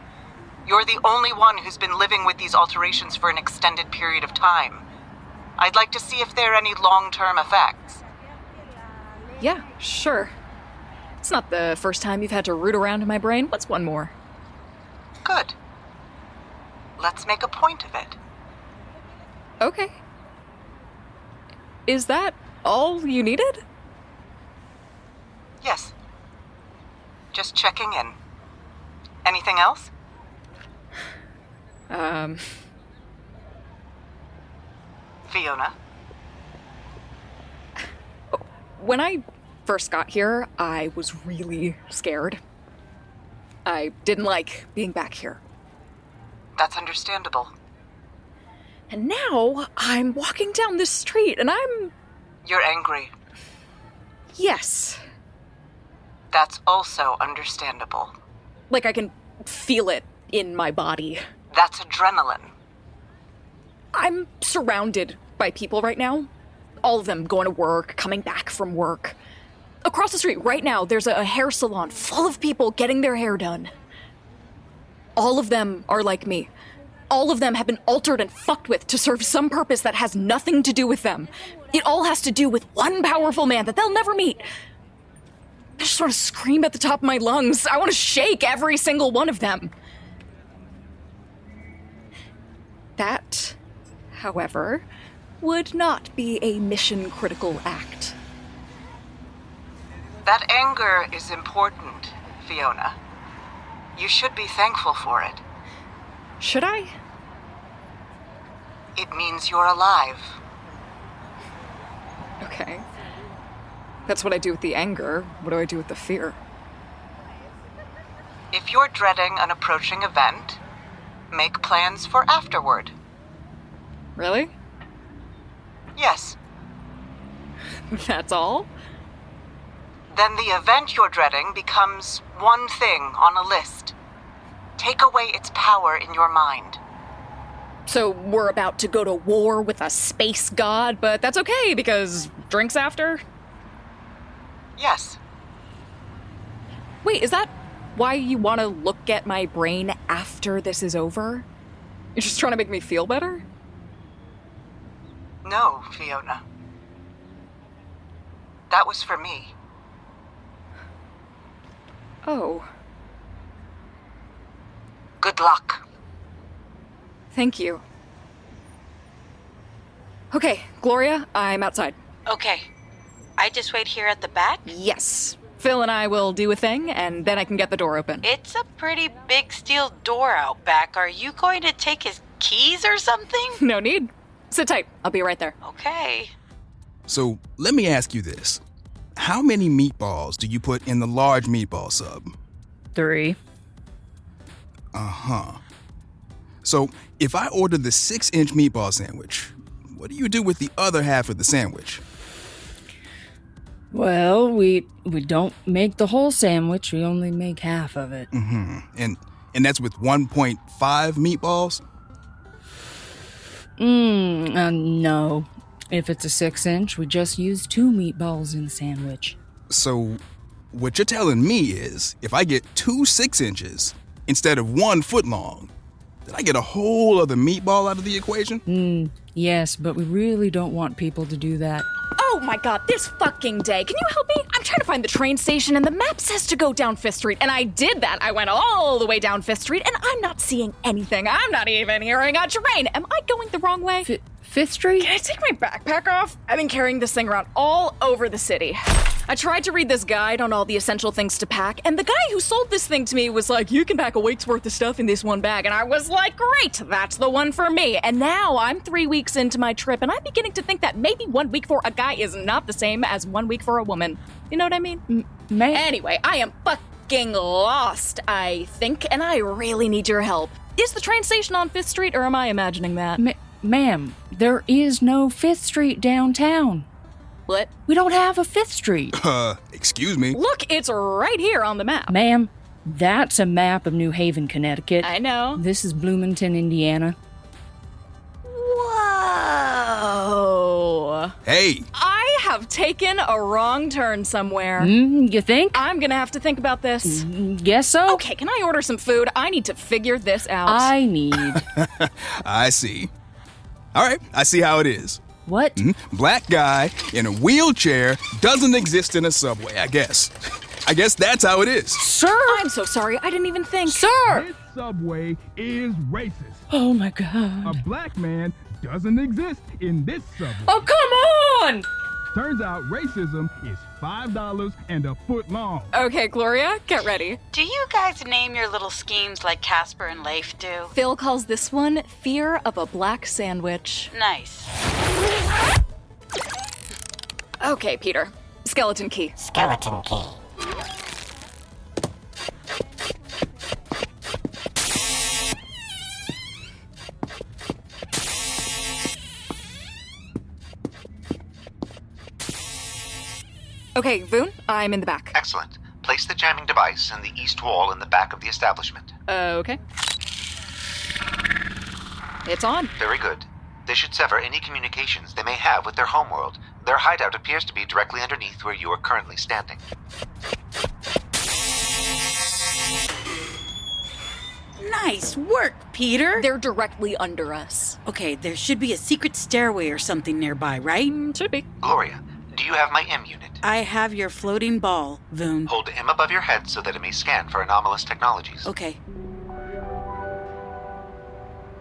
You're the only one who's been living with these alterations for an extended period of time. I'd like to see if there are any long-term effects. Yeah, sure. It's not the first time you've had to root around in my brain. What's one more? Good. Let's make a point of it. Okay. Is that all you needed? Yes. Just checking in. Anything else? Fiona? When I first got here, I was really scared. I didn't like being back here. That's understandable. And now I'm walking down this street and You're angry. Yes. That's also understandable. I can feel it in my body. That's adrenaline. I'm surrounded by people right now. All of them going to work, coming back from work. Across the street right now, there's a hair salon full of people getting their hair done. All of them are like me. All of them have been altered and fucked with to serve some purpose that has nothing to do with them. It all has to do with one powerful man that they'll never meet. I just want to scream at the top of my lungs. I want to shake every single one of them. That, however, would not be a mission-critical act. That anger is important, Fiona. You should be thankful for it. Should I? It means you're alive. Okay. That's what I do with the anger. What do I do with the fear? If you're dreading an approaching event, make plans for afterward. Really? Yes. That's all? Then the event you're dreading becomes one thing on a list. Take away its power in your mind. So we're about to go to war with a space god, but that's okay because drinks after? Yes. Wait, is that why you want to look at my brain after this is over? You're just trying to make me feel better? No, Fiona. That was for me. Oh. Good luck. Thank you. Okay, Gloria, I'm outside. Okay. I just wait here at the back? Yes. Phil and I will do a thing, and then I can get the door open. It's a pretty big steel door out back. Are you going to take his keys or something? No need. Sit tight. I'll be right there. Okay. So let me ask you this. How many meatballs do you put in the large meatball sub? 3. Uh-huh. So if I order the 6-inch meatball sandwich, what do you do with the other half of the sandwich? Well, we don't make the whole sandwich. We only make half of it. Mm-hmm. And that's with 1.5 meatballs? No. If it's a 6-inch, we just use 2 meatballs in the sandwich. So what you're telling me is if I get 2 6-inches instead of 1 foot long, then I get a whole other meatball out of the equation? Yes, but we really don't want people to do that. Oh my god, this fucking day. Can you help me? I'm trying to find the train station and the map says to go down Fifth Street. And I did that. I went all the way down Fifth Street and I'm not seeing anything. I'm not even hearing a train. Am I going the wrong way? Fifth Street? Can I take my backpack off? I've been carrying this thing around all over the city. I tried to read this guide on all the essential things to pack, and the guy who sold this thing to me was like, you can pack a week's worth of stuff in this one bag. And I was like, great, that's the one for me. And now I'm 3 weeks into my trip, and I'm beginning to think that maybe 1 week for a guy is not the same as 1 week for a woman. You know what I mean? Anyway, I am fucking lost, I think, and I really need your help. Is the train station on 5th Street, or am I imagining that? Ma'am, there is no 5th Street downtown. What? We don't have a 5th Street. Excuse me? Look, it's right here on the map. Ma'am, that's a map of New Haven, Connecticut. I know. This is Bloomington, Indiana. Whoa. Hey. I have taken a wrong turn somewhere. You think? I'm gonna have to think about this. Guess so. Okay, can I order some food? I need to figure this out. I need. I see. All right, I see how it is. What? Black guy in a wheelchair doesn't exist in a subway, I guess. I guess that's how it is. Sir! I'm so sorry, I didn't even think. Sir! This subway is racist. Oh my god. A black man doesn't exist in this subway. Oh, come on! Turns out racism is $5 and a foot long. Okay, Gloria, get ready. Do you guys name your little schemes like Caspar and Leif do? Phil calls this one Fear of a Black Sandwich. Nice. Okay, Peter. Skeleton key. Skeleton key. Okay, Voon, I'm in the back. Excellent. Place the jamming device in the east wall in the back of the establishment. Okay. It's on. Very good. They should sever any communications they may have with their homeworld. Their hideout appears to be directly underneath where you are currently standing. Nice work, Peter. They're directly under us. Okay, there should be a secret stairway or something nearby, right? Should be. Gloria, do you have my M unit? I have your floating ball, Voon. Hold M above your head so that it may scan for anomalous technologies. Okay.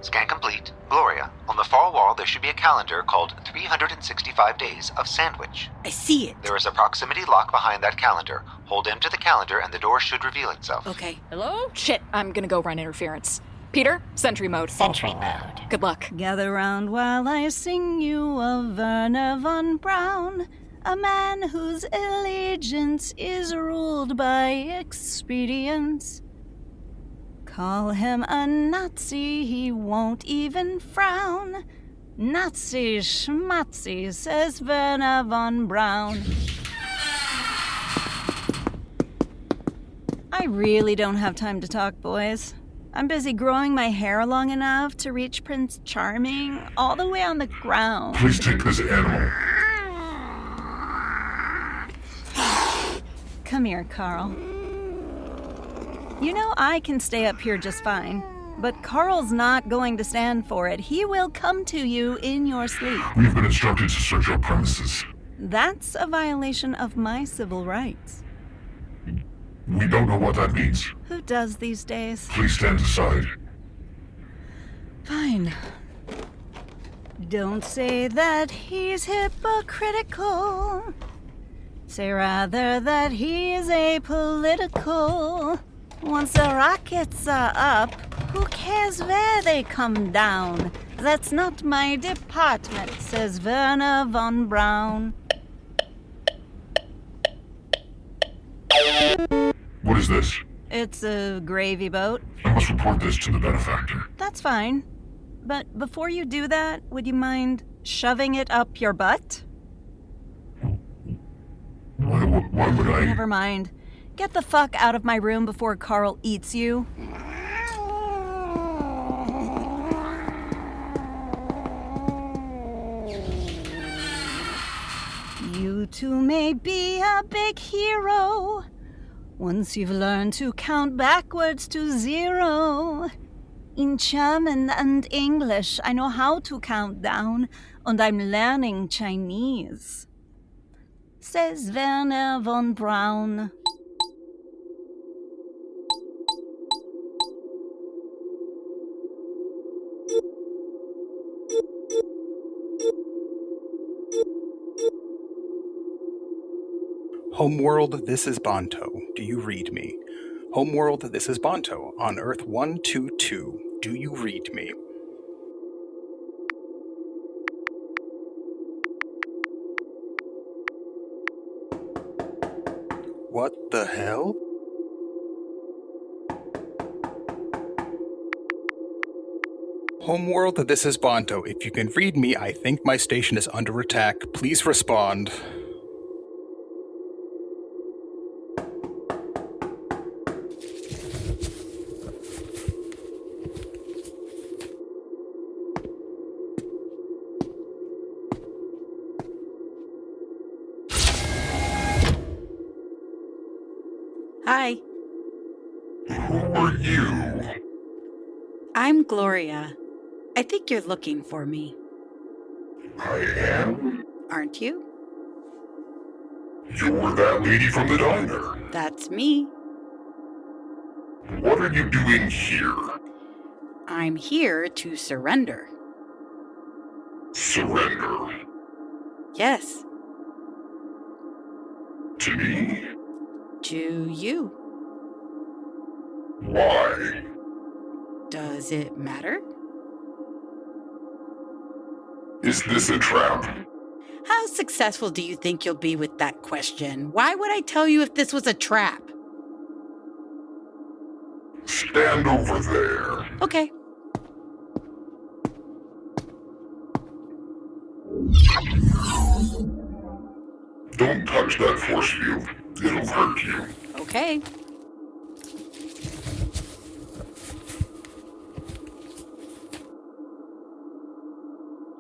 Scan complete. Gloria, on the far wall there should be a calendar called 365 Days of Sandwich. I see it. There is a proximity lock behind that calendar. Hold M to the calendar and the door should reveal itself. Okay. Hello? Shit, I'm gonna go run interference. Peter, sentry mode. Sentry mode. Good luck. Gather round while I sing you of Werner von Braun, a man whose allegiance is ruled by expedience. Call him a Nazi, he won't even frown. Nazi schmatzi, says Werner von Braun. I really don't have time to talk, boys. I'm busy growing my hair long enough to reach Prince Charming all the way on the ground. Please take this animal. Come here, Carl. You know I can stay up here just fine, but Carl's not going to stand for it. He will come to you in your sleep. We've been instructed to search our premises. That's a violation of my civil rights. We don't know what that means. Who does these days? Please stand aside. Fine. Don't say that he's hypocritical. Say rather that he's apolitical. Once the rockets are up, who cares where they come down? That's not my department, says Werner von Braun. What is this? It's a gravy boat. I must report this to the benefactor. That's fine. But before you do that, would you mind shoving it up your butt? Why would I? Never mind. Get the fuck out of my room before Carl eats you. You two may be a big hero once you've learned to count backwards to 0. In German and English, I know how to count down, and I'm learning Chinese, says Werner von Braun. Homeworld, this is Banto. Do you read me? Homeworld, this is Banto. On Earth 122. Do you read me? What the hell? Homeworld, this is Banto. If you can read me, I think my station is under attack. Please respond. Hi. Who are you? I'm Gloria. I think you're looking for me. I am? Aren't you? You're that lady from the diner. That's me. What are you doing here? I'm here to surrender. Surrender? Yes. To me? To you. Why? Does it matter? Is this a trap? How successful do you think you'll be with that question? Why would I tell you if this was a trap? Stand over there. Okay. Don't touch that force field. It'll hurt you. Okay.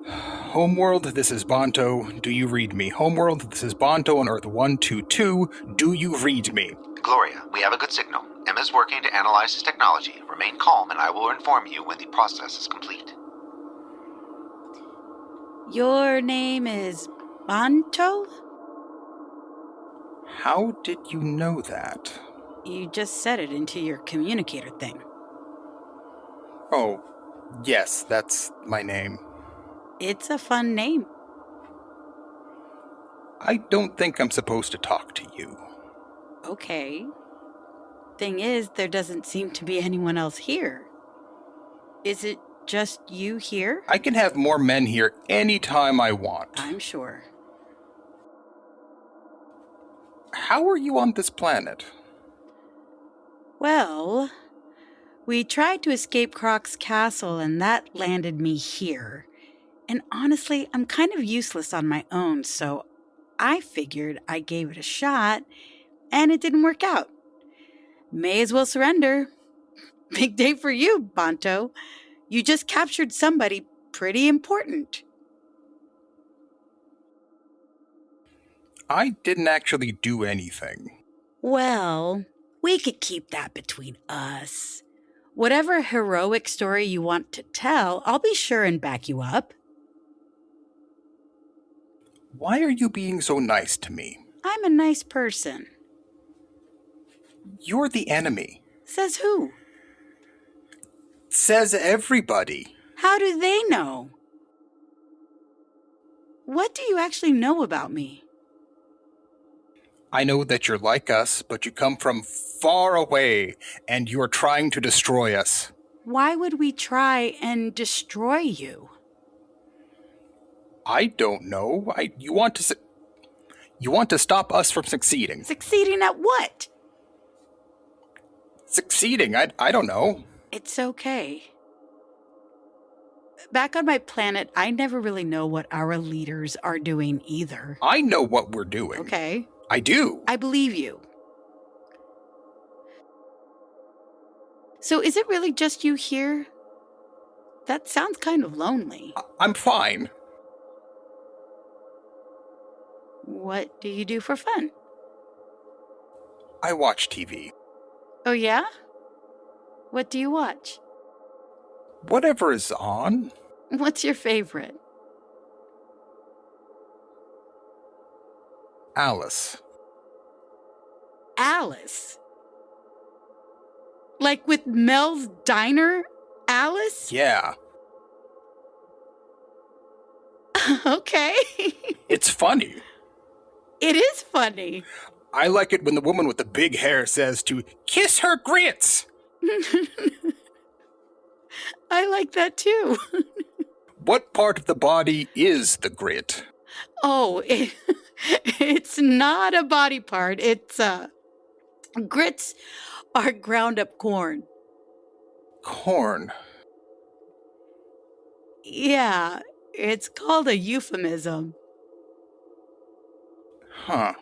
Homeworld, this is Banto. Do you read me? Homeworld, this is Banto on Earth 122. Do you read me? Gloria, we have a good signal. Emma's working to analyze his technology. Remain calm and I will inform you when the process is complete. Your name is Banto? How did you know that? You just said it into your communicator thing. Oh, yes, that's my name. It's a fun name. I don't think I'm supposed to talk to you. Okay. Thing is, there doesn't seem to be anyone else here. Is it just you here? I can have more men here anytime I want. I'm sure. How are you on this planet? Well, we tried to escape Krok's castle and that landed me here. And honestly, I'm kind of useless on my own, so I figured I gave it a shot, and it didn't work out. May as well surrender. Big day for you, Banto. You just captured somebody pretty important. I didn't actually do anything. Well, we could keep that between us. Whatever heroic story you want to tell, I'll be sure and back you up. Why are you being so nice to me? I'm a nice person. You're the enemy. Says who? Says everybody. How do they know? What do you actually know about me? I know that you're like us, but you come from far away, and you're trying to destroy us. Why would we try and destroy you? I don't know. You want to stop us from succeeding. Succeeding at what? Succeeding? I don't know. It's okay. Back on my planet, I never really know what our leaders are doing either. I know what we're doing. Okay. I do. I believe you. So is it really just you here? That sounds kind of lonely. I'm fine. What do you do for fun? I watch TV. Oh, yeah? What do you watch? Whatever is on. What's your favorite? Alice. Alice? Like with Mel's Diner? Alice? Yeah. Okay. It's funny. It is funny. I like it when the woman with the big hair says to kiss her grits. I like that too. What part of the body is the grit? Oh, it's not a body part. It's, grits are ground up corn. Corn? Yeah, it's called a euphemism. Huh.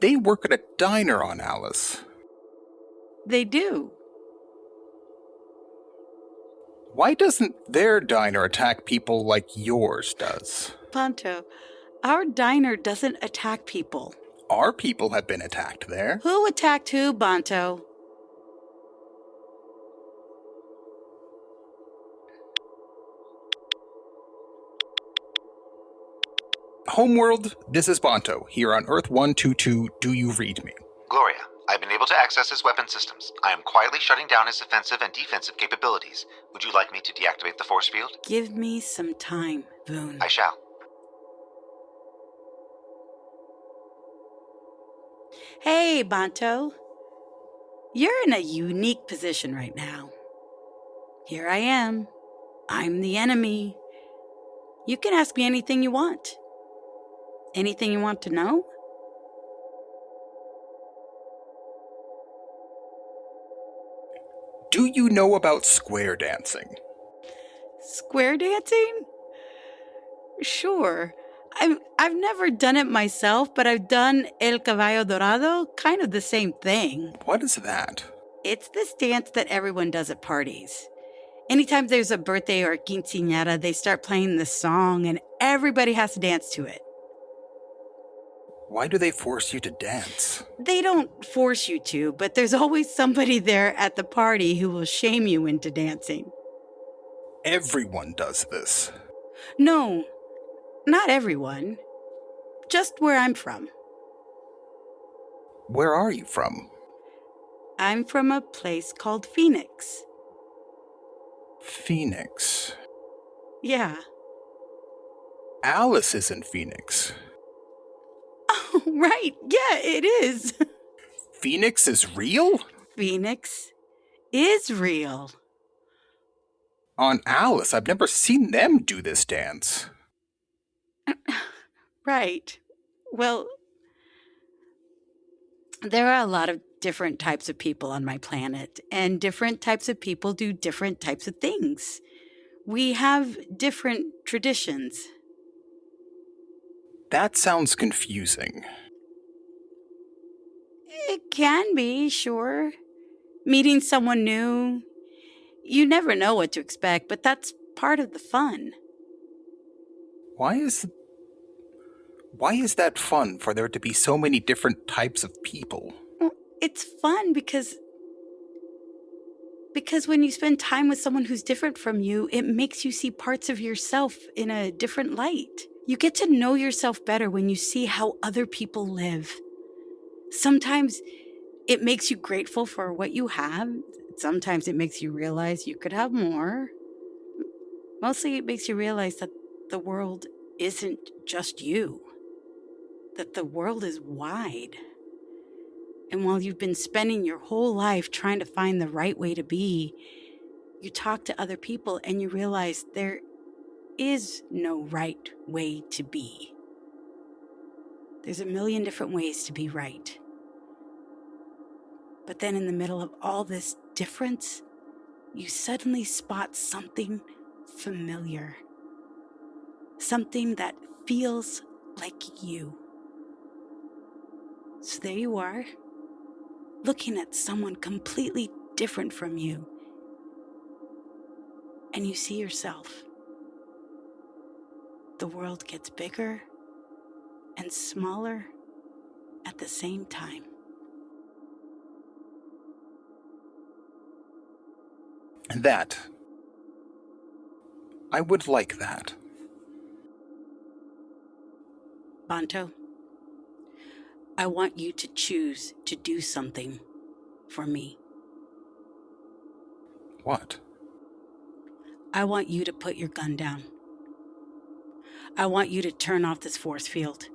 They work at a diner on Alice. They do. Why doesn't their diner attack people like yours does? Banto, our diner doesn't attack people. Our people have been attacked there. Who attacked who, Banto? Homeworld, this is Banto, here on Earth 122. Do you read me? Gloria, I've been able to access his weapon systems. I am quietly shutting down his offensive and defensive capabilities. Would you like me to deactivate the force field? Give me some time, Voon. I shall. Hey, Banto. You're in a unique position right now. Here I am. I'm the enemy. You can ask me anything you want. Anything you want to know? Do you know about square dancing? Square dancing? Sure. I've never done it myself, but I've done El Caballo Dorado, kind of the same thing. What is that? It's this dance that everyone does at parties. Anytime there's a birthday or a quinceañera, they start playing this song and everybody has to dance to it. Why do they force you to dance? They don't force you to, but there's always somebody there at the party who will shame you into dancing. Everyone does this. No, not everyone. Just where I'm from. Where are you from? I'm from a place called Phoenix. Phoenix. Yeah. Alice is in Phoenix. Oh, right. Yeah, it is. Phoenix is real? Phoenix is real. On Alice, I've never seen them do this dance. Right. Well, there are a lot of different types of people on my planet, and different types of people do different types of things. We have different traditions. That sounds confusing. It can be, sure. Meeting someone new. You never know what to expect, but that's part of the fun. Why is that fun for there to be so many different types of people? Well, it's fun because when you spend time with someone who's different from you, it makes you see parts of yourself in a different light. You get to know yourself better when you see how other people live. Sometimes it makes you grateful for what you have. Sometimes it makes you realize you could have more. Mostly it makes you realize that the world isn't just you. That the world is wide. And while you've been spending your whole life trying to find the right way to be, you talk to other people and you realize there is no right way to be. There's a million different ways to be right. But then in the middle of all this difference, you suddenly spot something familiar. Something that feels like you. So there you are, looking at someone completely different from you. And you see yourself. The world gets bigger and smaller at the same time. That. I would like that. Banto, I want you to choose to do something for me. What? I want you to put your gun down. I want you to turn off this force field.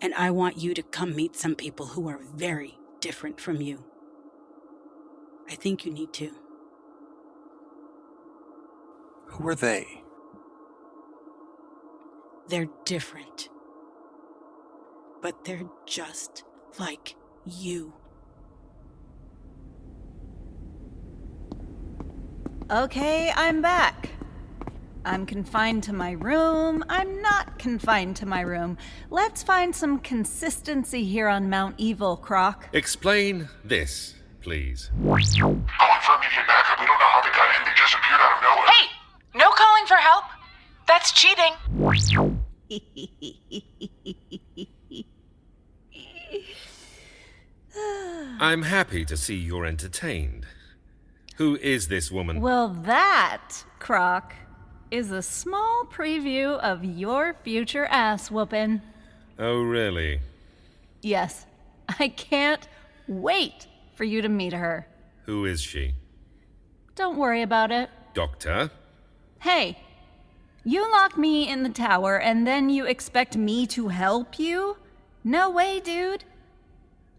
And I want you to come meet some people who are very different from you. I think you need to. Who are they? They're different. But they're just like you. Okay, I'm back. I'm confined to my room. I'm not confined to my room. Let's find some consistency here on Mount Evil, Krok. Explain this, please. Calling for immediate backup. We don't know how they got in. They just appeared out of nowhere. Hey! No calling for help. That's cheating. I'm happy to see you're entertained. Who is this woman? Well, that, Krok, is a small preview of your future ass whooping. Oh, really? Yes. I can't wait for you to meet her. Who is she? Don't worry about it. Doctor? Hey, you lock me in the tower and then you expect me to help you? No way, dude.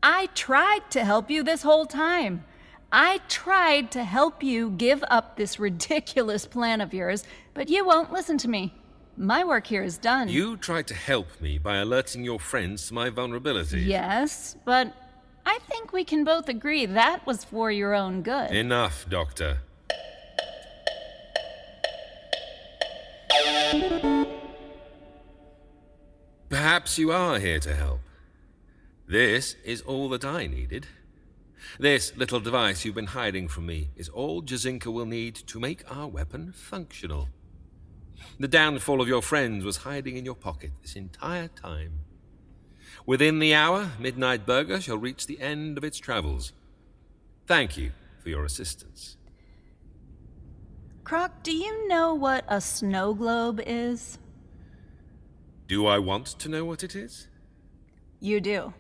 I tried to help you this whole time. I tried to help you give up this ridiculous plan of yours, but you won't listen to me. My work here is done. You tried to help me by alerting your friends to my vulnerability. Yes, but I think we can both agree that was for your own good. Enough, Doctor. Perhaps you are here to help. This is all that I needed. This little device you've been hiding from me is all Jazinka will need to make our weapon functional. The downfall of your friends was hiding in your pocket this entire time. Within the hour, Midnight Burger shall reach the end of its travels. Thank you for your assistance. Krok, do you know what a snow globe is? Do I want to know what it is? You do.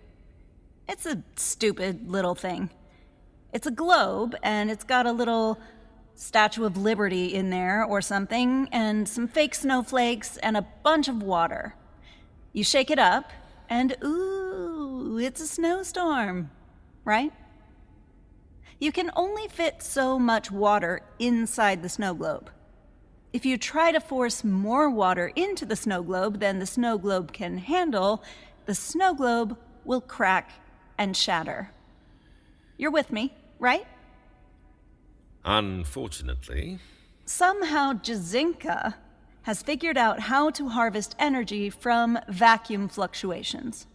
It's a stupid little thing. It's a globe, and it's got a little Statue of Liberty in there or something, and some fake snowflakes, and a bunch of water. You shake it up, and ooh, it's a snowstorm, right? You can only fit so much water inside the snow globe. If you try to force more water into the snow globe than the snow globe can handle, the snow globe will crack and shatter. You're with me, right? Unfortunately. Somehow Jazinka has figured out how to harvest energy from vacuum fluctuations,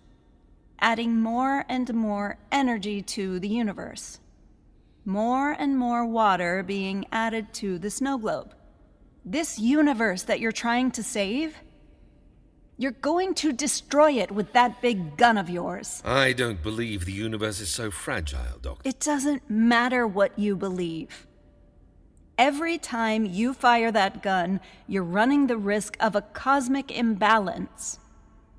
adding more and more energy to the universe. More and more water being added to the snow globe. This universe that you're trying to save, you're going to destroy it with that big gun of yours. I don't believe the universe is so fragile, Doctor. It doesn't matter what you believe. Every time you fire that gun, you're running the risk of a cosmic imbalance.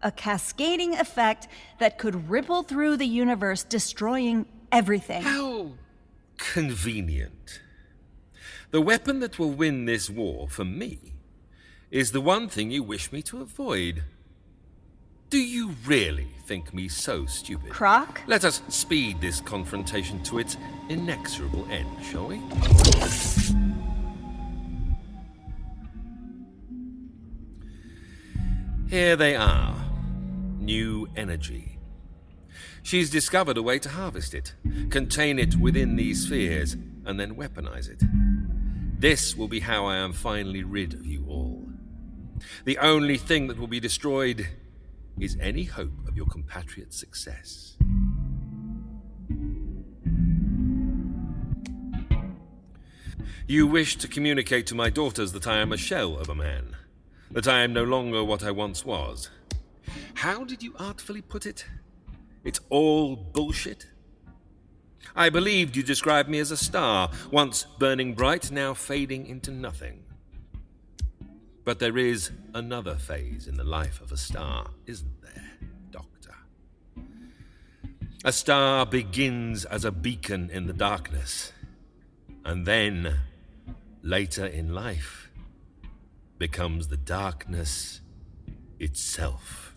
A cascading effect that could ripple through the universe, destroying everything. How convenient. The weapon that will win this war for me is the one thing you wish me to avoid. Do you really think me so stupid? Krok? Let us speed this confrontation to its inexorable end, shall we? Here they are. New energy. She's discovered a way to harvest it, contain it within these spheres, and then weaponize it. This will be how I am finally rid of you all. The only thing that will be destroyed is any hope of your compatriot's success. You wish to communicate to my daughters that I am a shell of a man, that I am no longer what I once was. How did you artfully put it? It's all bullshit? I believed you described me as a star, once burning bright, now fading into nothing. But there is another phase in the life of a star, isn't there, Doctor? A star begins as a beacon in the darkness, and then, later in life, becomes the darkness itself.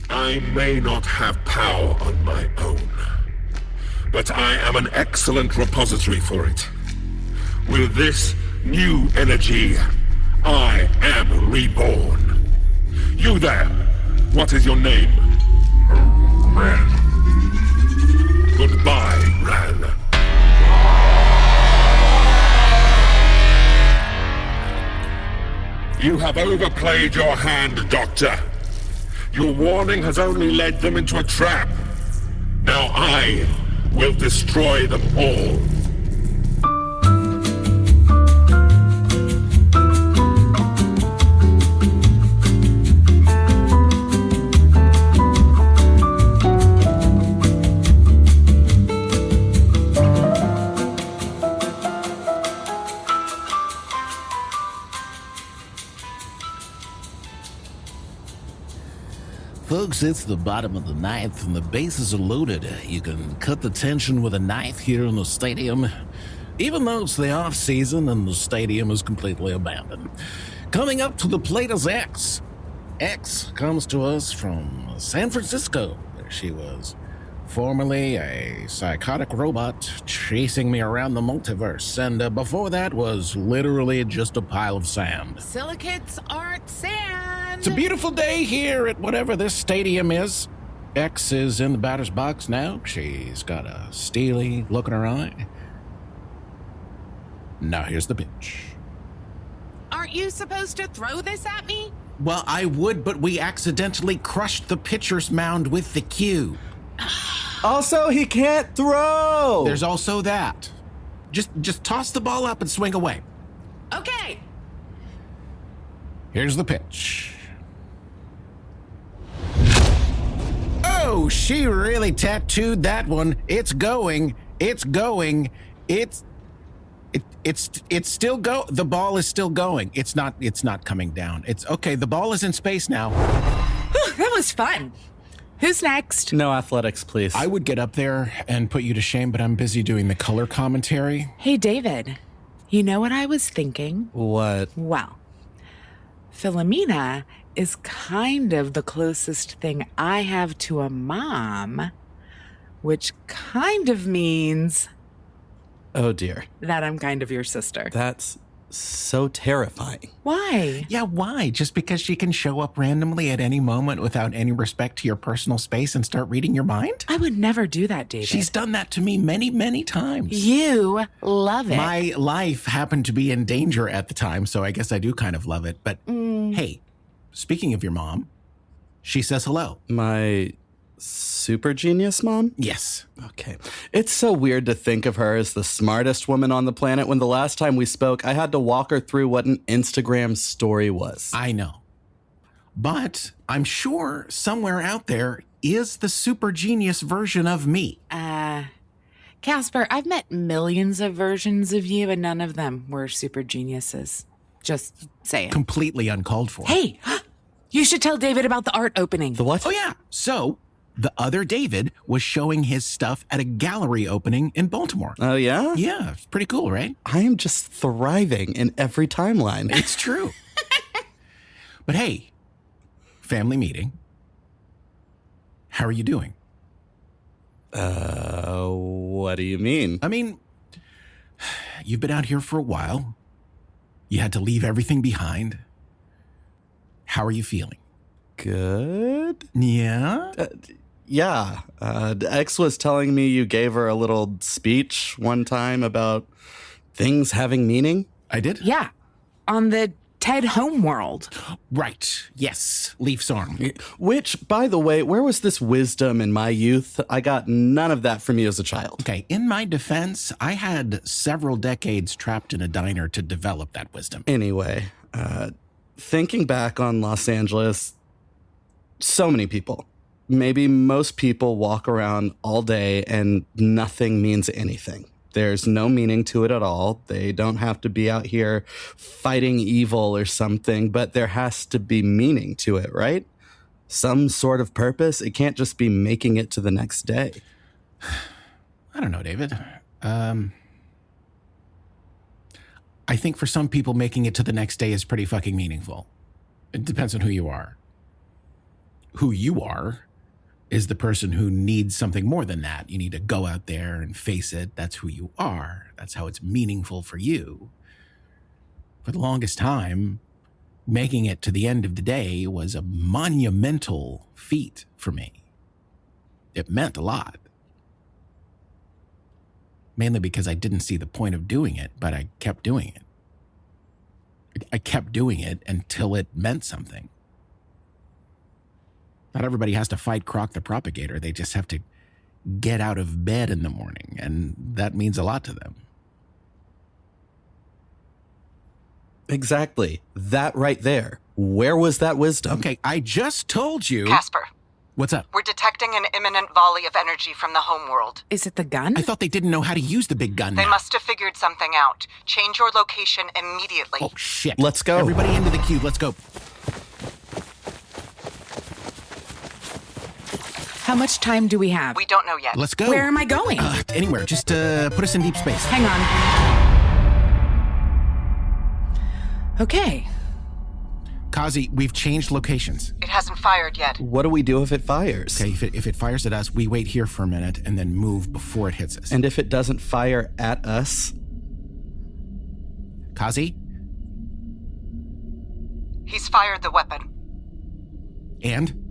I may not have power on my own, but I am an excellent repository for it. With this new energy, I am reborn. You there, what is your name? Ran. Goodbye, Ran. You have overplayed your hand, Doctor. Your warning has only led them into a trap. Now I will destroy them all. Folks, it's the bottom of the ninth and the bases are loaded. You can cut the tension with a knife here in the stadium, even though it's the off-season and the stadium is completely abandoned. Coming up to the plate is X. X comes to us from San Francisco, where she was formerly a psychotic robot chasing me around the multiverse, and before that was literally just a pile of sand. Silicates aren't sand! It's a beautiful day here at whatever this stadium is. X is in the batter's box now. She's got a steely look in her eye. Now here's the pitch. Aren't you supposed to throw this at me? Well, I would, but we accidentally crushed the pitcher's mound with the cue. Also, he can't throw! There's also that. Just toss the ball up and swing away. Okay. Here's the pitch. Oh, she really tattooed that one. It's going. It's still go. The ball is still going. It's not coming down. It's okay. The ball is in space now. That was fun. Who's next? No athletics, please. I would get up there and put you to shame, but I'm busy doing the color commentary. Hey, David. You know what I was thinking? What? Well, Philomena is kind of the closest thing I have to a mom, which kind of means... Oh, dear. That I'm kind of your sister. That's so terrifying. Why? Yeah, why? Just because she can show up randomly at any moment without any respect to your personal space and start reading your mind? I would never do that, David. She's done that to me many, many times. You love it. My life happened to be in danger at the time, so I guess I do kind of love it. But hey, speaking of your mom, she says hello. My super genius mom? Yes. Okay. It's so weird to think of her as the smartest woman on the planet when the last time we spoke, I had to walk her through what an Instagram story was. I know. But I'm sure somewhere out there is the super genius version of me. Caspar, I've met millions of versions of you and none of them were super geniuses. Just saying. Completely uncalled for. Hey, you should tell David about the art opening. The what? Oh, yeah. So... the other David was showing his stuff at a gallery opening in Baltimore. Oh, yeah? Yeah, it's pretty cool, right? I am just thriving in every timeline. It's true. But hey, family meeting. How are you doing? What do you mean? I mean, you've been out here for a while. You had to leave everything behind. How are you feeling? Good? Yeah? Yeah. X was telling me you gave her a little speech one time about things having meaning. I did? Yeah. On the Ted Homeworld. Right. Yes. Leaf's arm. Which, by the way, where was this wisdom in my youth? I got none of that from you as a child. Okay. In my defense, I had several decades trapped in a diner to develop that wisdom. Anyway, thinking back on Los Angeles, so many people. Maybe most people walk around all day and nothing means anything. There's no meaning to it at all. They don't have to be out here fighting evil or something, but there has to be meaning to it, right? Some sort of purpose. It can't just be making it to the next day. I don't know, David. I think for some people, making it to the next day is pretty fucking meaningful. It depends on who you are. Who you are is the person who needs something more than that. You need to go out there and face it. That's who you are. That's how it's meaningful for you. For the longest time, making it to the end of the day was a monumental feat for me. It meant a lot. Mainly because I didn't see the point of doing it, but I kept doing it. I kept doing it until it meant something. Not everybody has to fight Krok the Propagator. They just have to get out of bed in the morning, and that means a lot to them. Exactly. That right there. Where was that wisdom? Okay, I just told you... Caspar. What's up? We're detecting an imminent volley of energy from the homeworld. Is it the gun? I thought they didn't know how to use the big gun. They must have figured something out. Change your location immediately. Oh, shit. Let's go. Everybody into the cube. Let's go. How much time do we have? We don't know yet. Let's go. Where am I going? Anywhere. Just put us in deep space. Hang on. Okay. Kazi, we've changed locations. It hasn't fired yet. What do we do if it fires? Okay, if it fires at us, we wait here for a minute and then move before it hits us. And if it doesn't fire at us? Kazi? He's fired the weapon. And?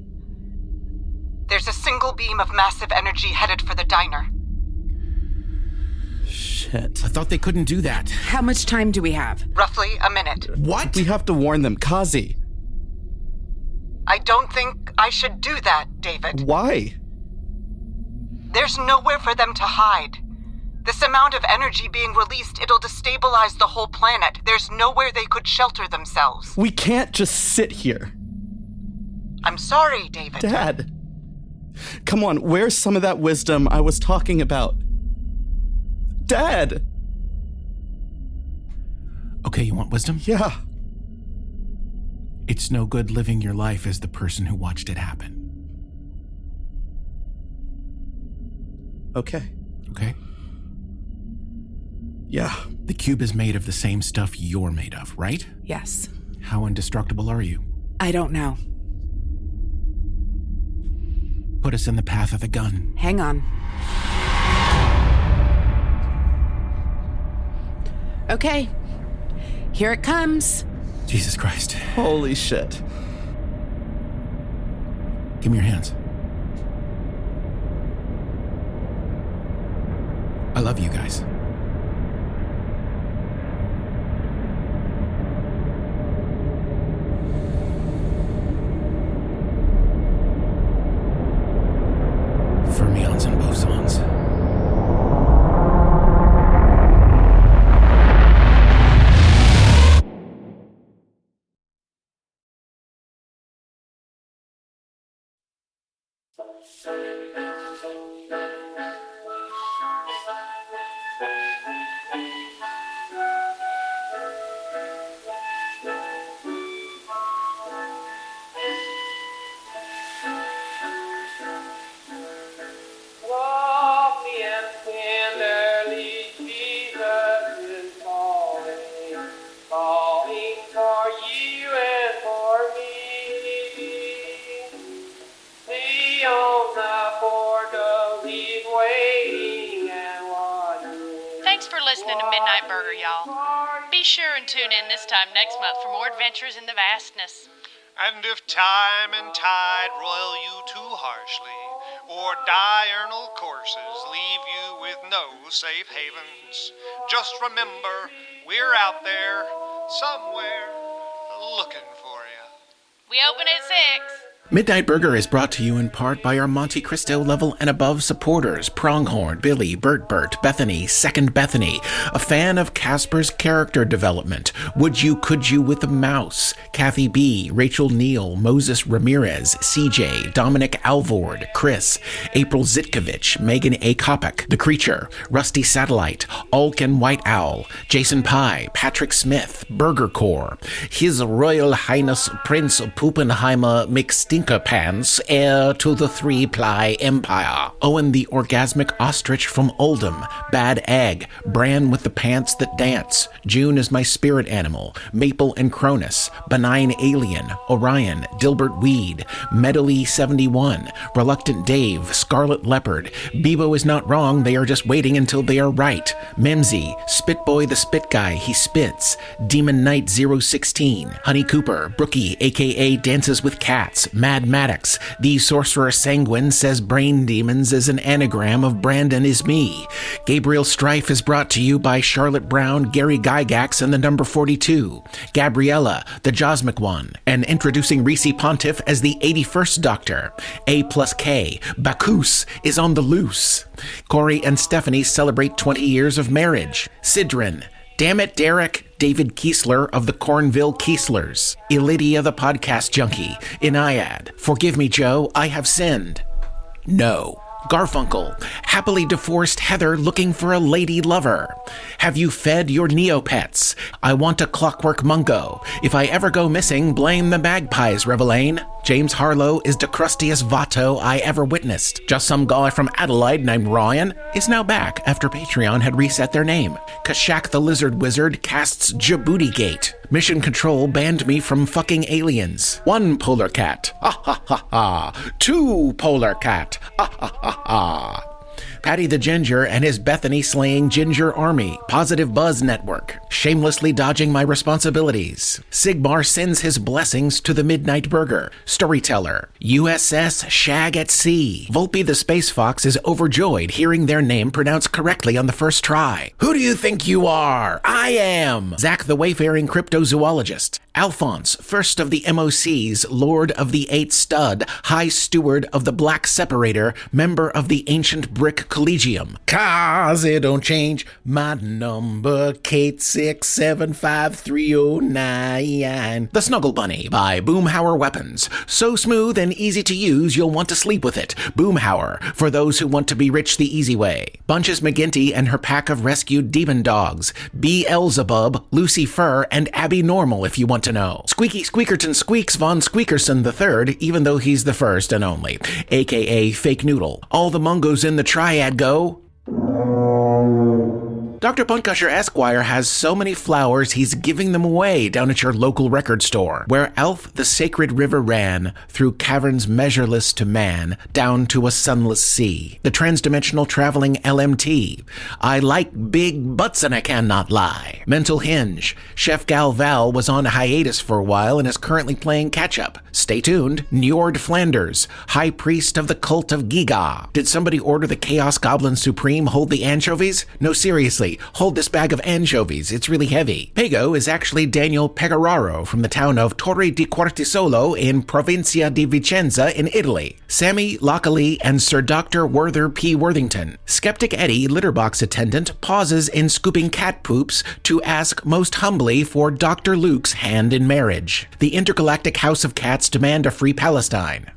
There's a single beam of massive energy headed for the diner. Shit. I thought they couldn't do that. How much time do we have? Roughly a minute. What? We have to warn them. Kazi. I don't think I should do that, David. Why? There's nowhere for them to hide. This amount of energy being released, it'll destabilize the whole planet. There's nowhere they could shelter themselves. We can't just sit here. I'm sorry, David. Dad. Come on, where's some of that wisdom I was talking about? Dad! Okay, you want wisdom? Yeah. It's no good living your life as the person who watched it happen. Okay. Okay? Yeah. The cube is made of the same stuff you're made of, right? Yes. How indestructible are you? I don't know. Put us in the path of the gun. Hang on. Okay. Here it comes. Jesus Christ. Holy shit. Give me your hands. I love you guys. Fermions and bosons. Thanks for listening to Midnight Burger, y'all. Be sure and tune in this time next month for more adventures in the vastness. And if time and tide roil you too harshly, or diurnal courses leave you with no safe havens, just remember, we're out there, somewhere, looking for you. We open at 6. Midnight Burger is brought to you in part by our Monte Cristo level and above supporters, Pronghorn, Billy, Bert, Bethany, Second Bethany, a fan of Caspar's character development, Would You Could You with a Mouse, Kathy B., Rachel Neal, Moses Ramirez, CJ, Dominic Alvord, Chris, April Zitkovich, Megan A. Kopic, The Creature, Rusty Satellite, Alk and White Owl, Jason Pye, Patrick Smith, Burger Corps, His Royal Highness Prince Puppenheimer McStinker Pants, heir to the 3-ply empire, Owen the Orgasmic Ostrich from Oldham, Bad Egg, Bran with the Pants That Dance, June is my spirit animal, Maple and Cronus, Benign Alien, Orion, Dilbert Weed, Medley 71, Reluctant Dave, Scarlet Leopard, Bebo is not wrong, they are just waiting until they are right, Mimsy, Spitboy the Spit Guy, he spits, Demon Knight 016, Honey Cooper, Brookie, aka Dances with Cats, Mad Maddox, the Sorcerer Sanguine says Brain Demons is an anagram of Brandon is me. Gabriel Strife is brought to you by Charlotte Brown, Gary Gygax, and the number 42. Gabriella, the Josmic One, and introducing Reese Pontiff as the 81st Doctor. A+K, Bacchus is on the loose. Corey and Stephanie celebrate 20 years of marriage. Sidrin, Damn it, Derek, David Kessler of the Cornville Kesslers. Elydia the Podcast Junkie. Inayad, Forgive me, Joe, I have sinned. No. Garfunkel, happily divorced Heather looking for a lady lover. Have you fed your Neopets? I want a Clockwork Mungo. If I ever go missing, blame the magpies, Revelane. James Harlow is the crustiest vato I ever witnessed. Just some guy from Adelaide named Ryan is now back after Patreon had reset their name. Kashak the Lizard Wizard casts Djibouti Gate. Mission Control banned me from fucking aliens. 1 polar cat. Ah ha ha ha. 2 polar cat. Ah ha ha ha. Patty the Ginger and his Bethany-slaying Ginger Army. Positive Buzz Network. Shamelessly dodging my responsibilities. Sigmar sends his blessings to the Midnight Burger. Storyteller. USS Shag at Sea. Volpe the Space Fox is overjoyed hearing their name pronounced correctly on the first try. Who do you think you are? I am Zach the Wayfaring Cryptozoologist. Alphonse, first of the MOCs, Lord of the Eight Stud, High Steward of the Black Separator, member of the Ancient Brick Collegium. Kazi, don't change my number, Kate 6755309. The Snuggle Bunny by Boomhauer Weapons. So smooth and easy to use, you'll want to sleep with it. Boomhauer, for those who want to be rich the easy way. Bunches McGinty and her pack of rescued demon dogs. Beelzebub, Lucy Fur, and Abby Normal if you want to know. Squeaky Squeakerton Squeaks von Squeakerson III, even though he's the first and only, aka Fake Noodle. All the mungos in the triad go. Dr. Punt Gusher Esquire has so many flowers he's giving them away down at your local record store, where Elf the sacred river ran through caverns measureless to man, down to a sunless sea. The transdimensional traveling LMT. I like big butts and I cannot lie. Mental Hinge. Chef Gal Val was on hiatus for a while and is currently playing catch-up. Stay tuned. Njord Flanders. High Priest of the Cult of Giga. Did somebody order the Chaos Goblin Supreme hold the anchovies? No, seriously. Hold this bag of anchovies, it's really heavy. Pego is actually Daniel Pegararo from the town of Torre di Quartisolo in Provincia di Vicenza in Italy. Sammy Lockley and Sir Dr. Werther P. Worthington. Skeptic Eddie, litterbox attendant, pauses in scooping cat poops to ask most humbly for Dr. Luke's hand in marriage. The intergalactic House of Cats demand a free Palestine.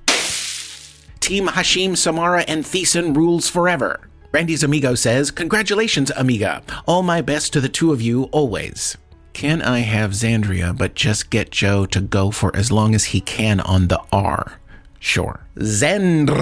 Team Hashim, Samara, and Thiessen rules forever. Randy's Amigo says, congratulations, Amiga. All my best to the two of you, always. Can I have Xandria, but just get Joe to go for as long as he can on the R? Sure. Xandria.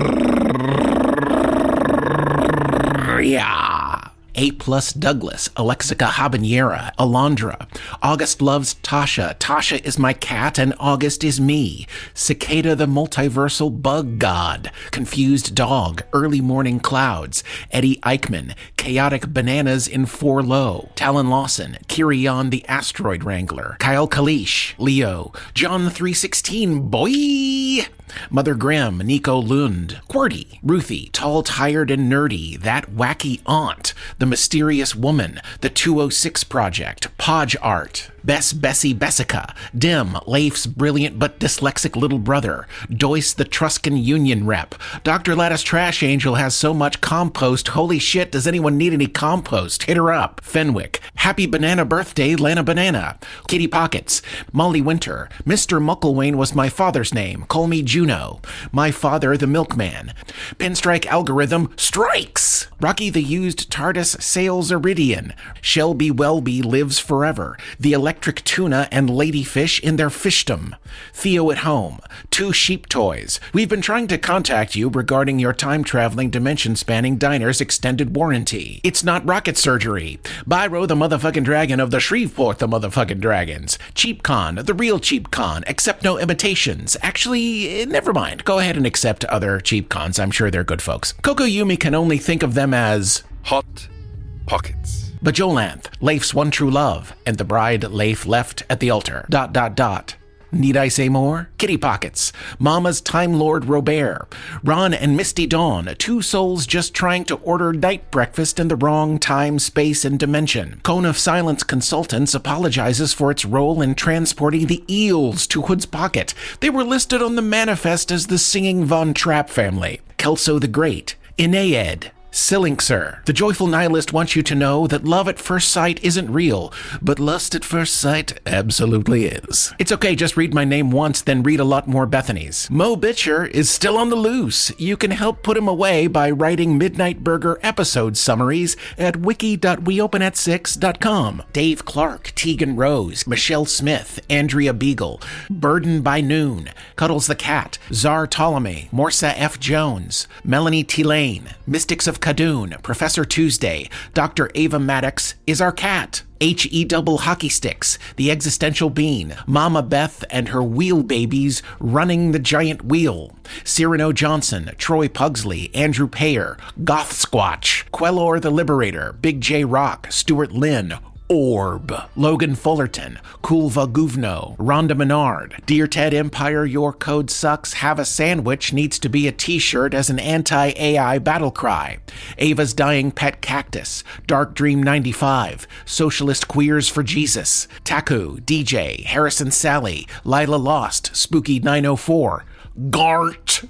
A+ Douglas, Alexica Habanera, Alondra. August loves Tasha. Tasha is my cat and August is me. Cicada the multiversal bug god. Confused dog. Early morning clouds. Eddie Eichmann. Chaotic bananas in 4 low. Talon Lawson. Kirion the asteroid wrangler. Kyle Kalish. Leo. John 316 boy. Mother Grimm, Nico Lund, Qwerty, Ruthie, Tall, Tired, and Nerdy, That Wacky Aunt, The Mysterious Woman, The 206 Project, Podge Art, Bessie Bessica, Dim, Leif's brilliant but dyslexic little brother, Doyce the Truscan Union rep, Dr. Lattice Trash Angel has so much compost, holy shit, does anyone need any compost? Hit her up. Fenwick, Happy Banana Birthday, Lana Banana, Kitty Pockets, Molly Winter, Mr. Mucklewain was my father's name, call me Juno, My Father the Milkman, Pinstrike Algorithm strikes, Rocky the Used TARDIS sails Iridian, Shelby Welby lives forever, The Electric Tuna and Ladyfish in their fishdom, Theo at Home, 2 Sheep Toys. We've been trying to contact you regarding your time-traveling, dimension-spanning diner's extended warranty. It's not rocket surgery. Byro the motherfucking dragon of the Shreveport the motherfucking dragons. CheapCon, the real CheapCon, accept no imitations. Actually, never mind. Go ahead and accept other CheapCons. I'm sure they're good folks. Coco Yumi can only think of them as Hot Pockets. Bajolanth, Leif's one true love, and the bride Leif left at the altar. ... Need I say more? Kitty Pockets, Mama's Time Lord Robert, Ron and Misty Dawn, 2 souls just trying to order night breakfast in the wrong time, space, and dimension. Cone of Silence Consultants apologizes for its role in transporting the eels to Hood's Pocket. They were listed on the manifest as the Singing Von Trapp family. Kelso the Great, Inaed, Silinkser. The Joyful Nihilist wants you to know that love at first sight isn't real, but lust at first sight absolutely is. It's okay, just read my name once, then read a lot more Bethany's. Mo Bitcher is still on the loose. You can help put him away by writing Midnight Burger episode summaries at wiki.weopenat6.com. Dave Clark, Tegan Rose, Michelle Smith, Andrea Beagle, Burden by Noon, Cuddles the Cat, Czar Ptolemy, Morsa F. Jones, Melanie T. Lane, Mystics of Kadoon, Professor Tuesday, Dr. Ava Maddox is our cat. H-E-double hockey sticks, the existential bean, Mama Beth and her wheel babies running the giant wheel, Cyrano Johnson, Troy Pugsley, Andrew Payer, Goth Squatch, Quellor the Liberator, Big J Rock, Stuart Lynn, Orb, Logan Fullerton, Kulva Guvno, Rhonda Menard, Dear Ted Empire, your code sucks, have a sandwich needs to be a t-shirt as an anti-AI battle cry, Ava's dying pet cactus, Dark Dream 95, Socialist Queers for Jesus, Taku, DJ, Harrison Sally, Lila Lost, Spooky 904, Gart,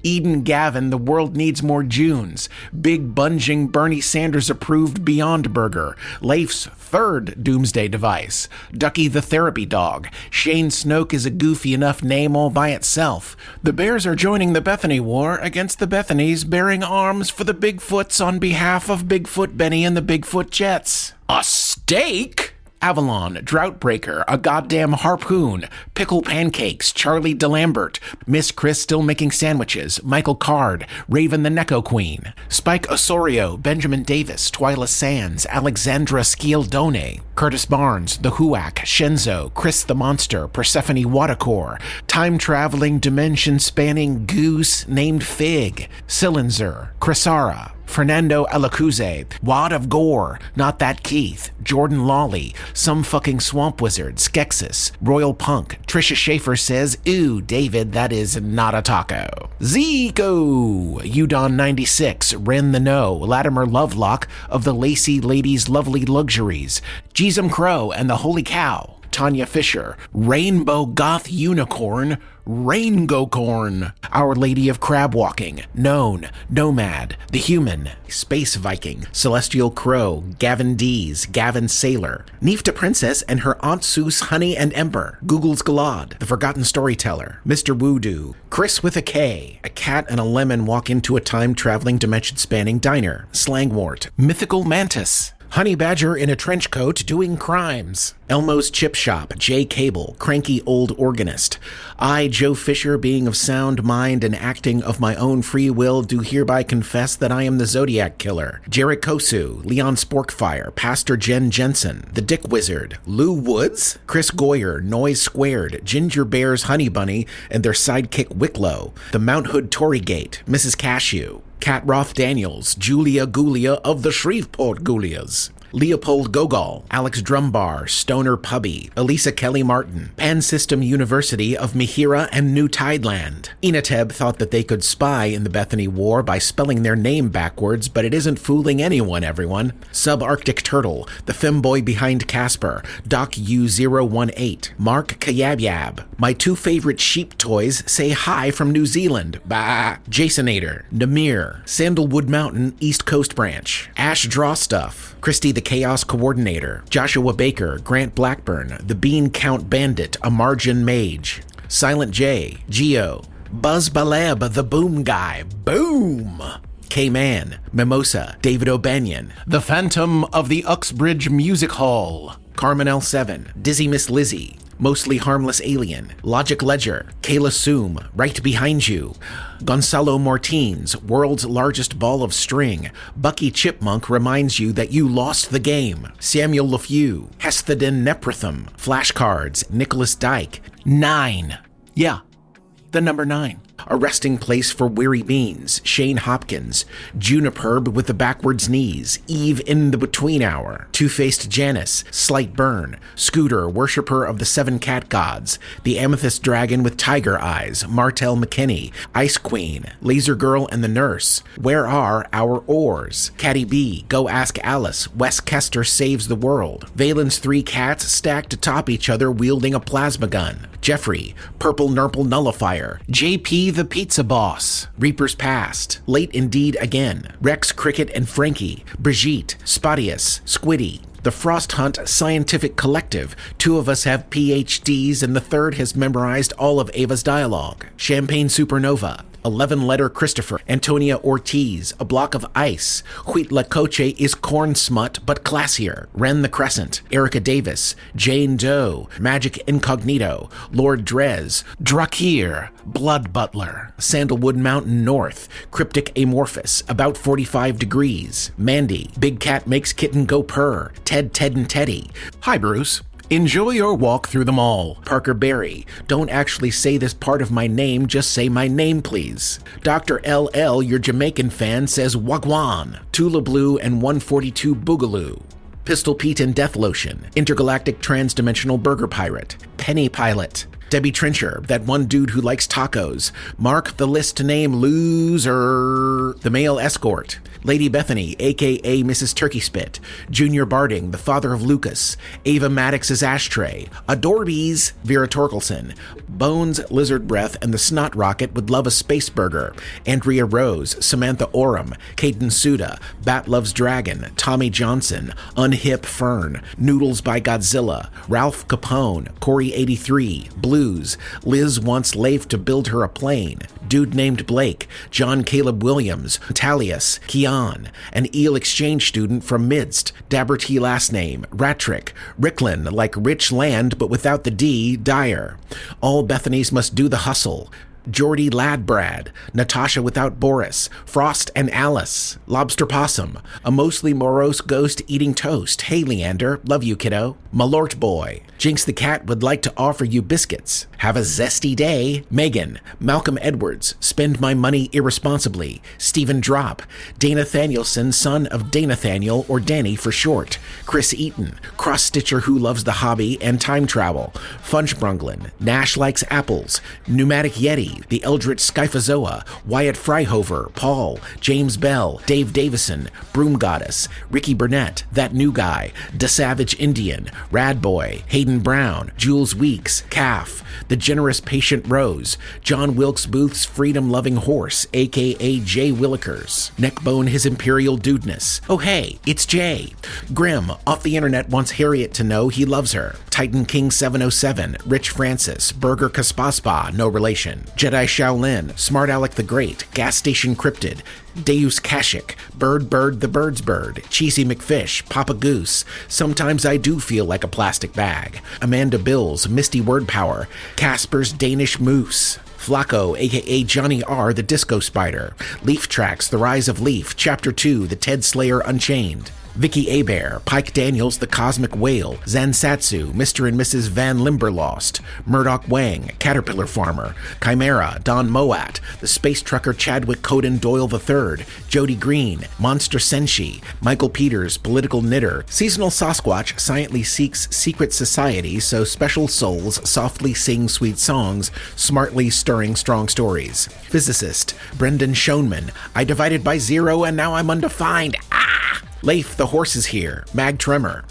Eden Gavin, the world needs more Junes, Big Bunging Bernie Sanders approved Beyond Burger, Leif's third doomsday device, Ducky the therapy dog, Shane Snoke is a goofy enough name all by itself. The Bears are joining the Bethany War against the Bethanies, bearing arms for the Bigfoots on behalf of Bigfoot Benny and the Bigfoot Jets. A steak? Avalon, Droughtbreaker, A Goddamn Harpoon, Pickle Pancakes, Charlie DeLambert, Miss Chris Still Making Sandwiches, Michael Card, Raven the Necco Queen, Spike Osorio, Benjamin Davis, Twyla Sands, Alexandra Scialdone, Curtis Barnes, The Huac, Shenzo, Chris the Monster, Persephone Watercore, Time-Traveling, Dimension-Spanning Goose named Fig, Silenzer, Crisara, Fernando Alacuze, Wad of Gore, Not That Keith, Jordan Lawley, Some Fucking Swamp Wizard, Skexis, Royal Punk, Trisha Schaefer says, Ooh, David, that is not a taco. Zico, Udon 96, Ren the No, Latimer Lovelock of the Lacy Ladies Lovely Luxuries, Jeezum Crow and the Holy Cow, Tanya Fisher, Rainbow Goth Unicorn, Raingocorn, Our Lady of Crab Walking, Known, Nomad, The Human, Space Viking, Celestial Crow, Gavin Dees, Gavin Sailor, Neefta Princess and her Aunt Seuss Honey and Ember, Google's Galad, The Forgotten Storyteller, Mr. Woodoo, Chris with a K, A Cat and a Lemon walk into a time-traveling, dimension-spanning diner, Slangwort, Mythical Mantis, Honey Badger in a trench coat doing crimes. Elmo's Chip Shop, Jay Cable, Cranky Old Organist. I, Joe Fisher, being of sound mind and acting of my own free will, do hereby confess that I am the Zodiac Killer. Jarek Kosu, Leon Sporkfire, Pastor Jen Jensen, The Dick Wizard, Lou Woods, Chris Goyer, Noise Squared, Ginger Bear's Honey Bunny and their sidekick Wicklow, The Mount Hood Torrygate, Mrs. Cashew, Cat Roth Daniels, Julia Gulia of the Shreveport Gulias, Leopold Gogol, Alex Drumbar, Stoner Pubby, Elisa Kelly Martin, Pan System University of Mihira and New Tideland. Enateb thought that they could spy in the Bethany War by spelling their name backwards, but it isn't fooling anyone, everyone. Subarctic Turtle, the femboy behind Caspar, Doc U018, Mark Kayabyab. My two favorite sheep toys say hi from New Zealand. Bah. Jasonator, Namir, Sandalwood Mountain, East Coast Branch, Ash Draw Stuff, Christy the Chaos Coordinator, Joshua Baker, Grant Blackburn, The Bean Count Bandit, A Margin Mage, Silent J, Geo, Buzz Baleb, The Boom Guy, Boom! K-Man, Mimosa, David O'Banion, The Phantom of the Uxbridge Music Hall, Carmen L7, Dizzy Miss Lizzie, Mostly Harmless Alien, Logic Ledger, Kayla Soom, Right Behind You, Gonzalo Martins, World's Largest Ball of String, Bucky Chipmunk reminds you that you lost the game, Samuel LeFew, Hesthodin Neprithum, Flashcards, Nicholas Dyke, 9. Yeah, the number 9. A Resting Place for Weary Beans, Shane Hopkins, Juniperb with the Backwards Knees, Eve in the Between Hour, Two-Faced Janice, Slight Burn, Scooter, Worshipper of the Seven Cat Gods, The Amethyst Dragon with Tiger Eyes, Martel McKinney, Ice Queen, Laser Girl and the Nurse, Where Are Our Oars, Caddy B, Go Ask Alice, Wes Kester Saves the World, Valen's 3 cats stacked atop each other wielding a plasma gun, Jeffrey, Purple Nurple Nullifier, JP the Pizza Boss, Reaper's Past, Late Indeed Again, Rex Cricket and Frankie, Brigitte, Spottius, Squiddy, The Frost Hunt Scientific Collective, 2 of us have PhDs and the third has memorized all of Ava's dialogue, Champagne Supernova, 11-letter Christopher, Antonia Ortiz, A Block of Ice, Huitlacoche is corn smut but classier, Ren the Crescent, Erica Davis, Jane Doe, Magic Incognito, Lord Drez, Drakir, Blood Butler, Sandalwood Mountain North, Cryptic Amorphous, About 45 Degrees, Mandy, Big Cat Makes Kitten Go Purr, Ted, and Teddy. Hi, Bruce. Enjoy your walk through the mall. Parker Berry. Don't actually say this part of my name, just say my name, please. Dr. LL, your Jamaican fan, says Wagwan. Tula Blue and 142 Boogaloo. Pistol Pete and Death Lotion. Intergalactic Transdimensional Burger Pirate. Penny Pilot. Debbie Trencher, that one dude who likes tacos. Mark the list name loser. The Male Escort. Lady Bethany, a.k.a. Mrs. Turkey Spit. Junior Barding, the father of Lucas. Ava Maddox's Ashtray. Adorbies, Vera Torkelson. Bones, Lizard Breath, and the Snot Rocket would love a space burger. Andrea Rose, Samantha Oram, Caden Suda, Bat Loves Dragon, Tommy Johnson, Unhip Fern, Noodles by Godzilla, Ralph Capone, Corey83, Blues, Liz wants Leif to build her a plane, Dude Named Blake, John Caleb Williams, Talius, Keon, an Eel exchange student from Midst, Dabber T last name, Ratrick, Ricklin, like rich land but without the D, Dyer. All Bethany's must do the hustle. Geordie Ladbrad, Natasha without Boris, Frost and Alice, Lobster Possum, a mostly morose ghost eating toast. Hey, Leander, love you, kiddo. Malort Boy, Jinx the Cat would like to offer you biscuits. Have a zesty day. Megan, Malcolm Edwards, Spend My Money Irresponsibly. Stephen Drop, Dana Thanielson, son of Dana Thaniel, or Danny for short. Chris Eaton, Cross-Stitcher who loves the hobby and time travel. Funchbrunglin, Nash likes apples. Pneumatic Yeti, The Eldritch Skyphozoa, Wyatt Freihofer, Paul, James Bell, Dave Davison, Broom Goddess, Ricky Burnett, That New Guy, Da Savage Indian, Rad Boy, Hayden Brown, Jules Weeks, Calf, The Generous Patient Rose, John Wilkes Booth's Freedom-Loving Horse, a.k.a. Jay Willikers, Neckbone His Imperial Dudeness. Oh hey, it's Jay. Grim, off the internet wants Harriet to know he loves her. Titan King 707, Rich Francis, Burger Kaspaspa, no relation. Jedi Shaolin, Smart Alec the Great, Gas Station Cryptid, Deus Kashik, Bird the Bird's Bird, Cheesy McFish, Papa Goose, Sometimes I Do Feel Like a Plastic Bag, Amanda Bills, Misty Word Power, Casper's Danish Moose, Flacco, a.k.a. Johnny R., the Disco Spider, Leaf Tracks, The Rise of Leaf, Chapter 2, The Ted Slayer Unchained, Vicky Abear, Pike Daniels, The Cosmic Whale, Zansatsu, Mr. and Mrs. Van Limberlost, Murdoch Wang, Caterpillar Farmer, Chimera, Don Moat, The Space Trucker Chadwick Coden Doyle III, Jody Green, Monster Senshi, Michael Peters, Political Knitter, Seasonal Sasquatch silently seeks secret society so special souls softly sing sweet songs, smartly stirring strong stories. Physicist, Brendan Schoenman, I divided by zero and now I'm undefined. Ah! Leif the Horse is here, Mag Tremor.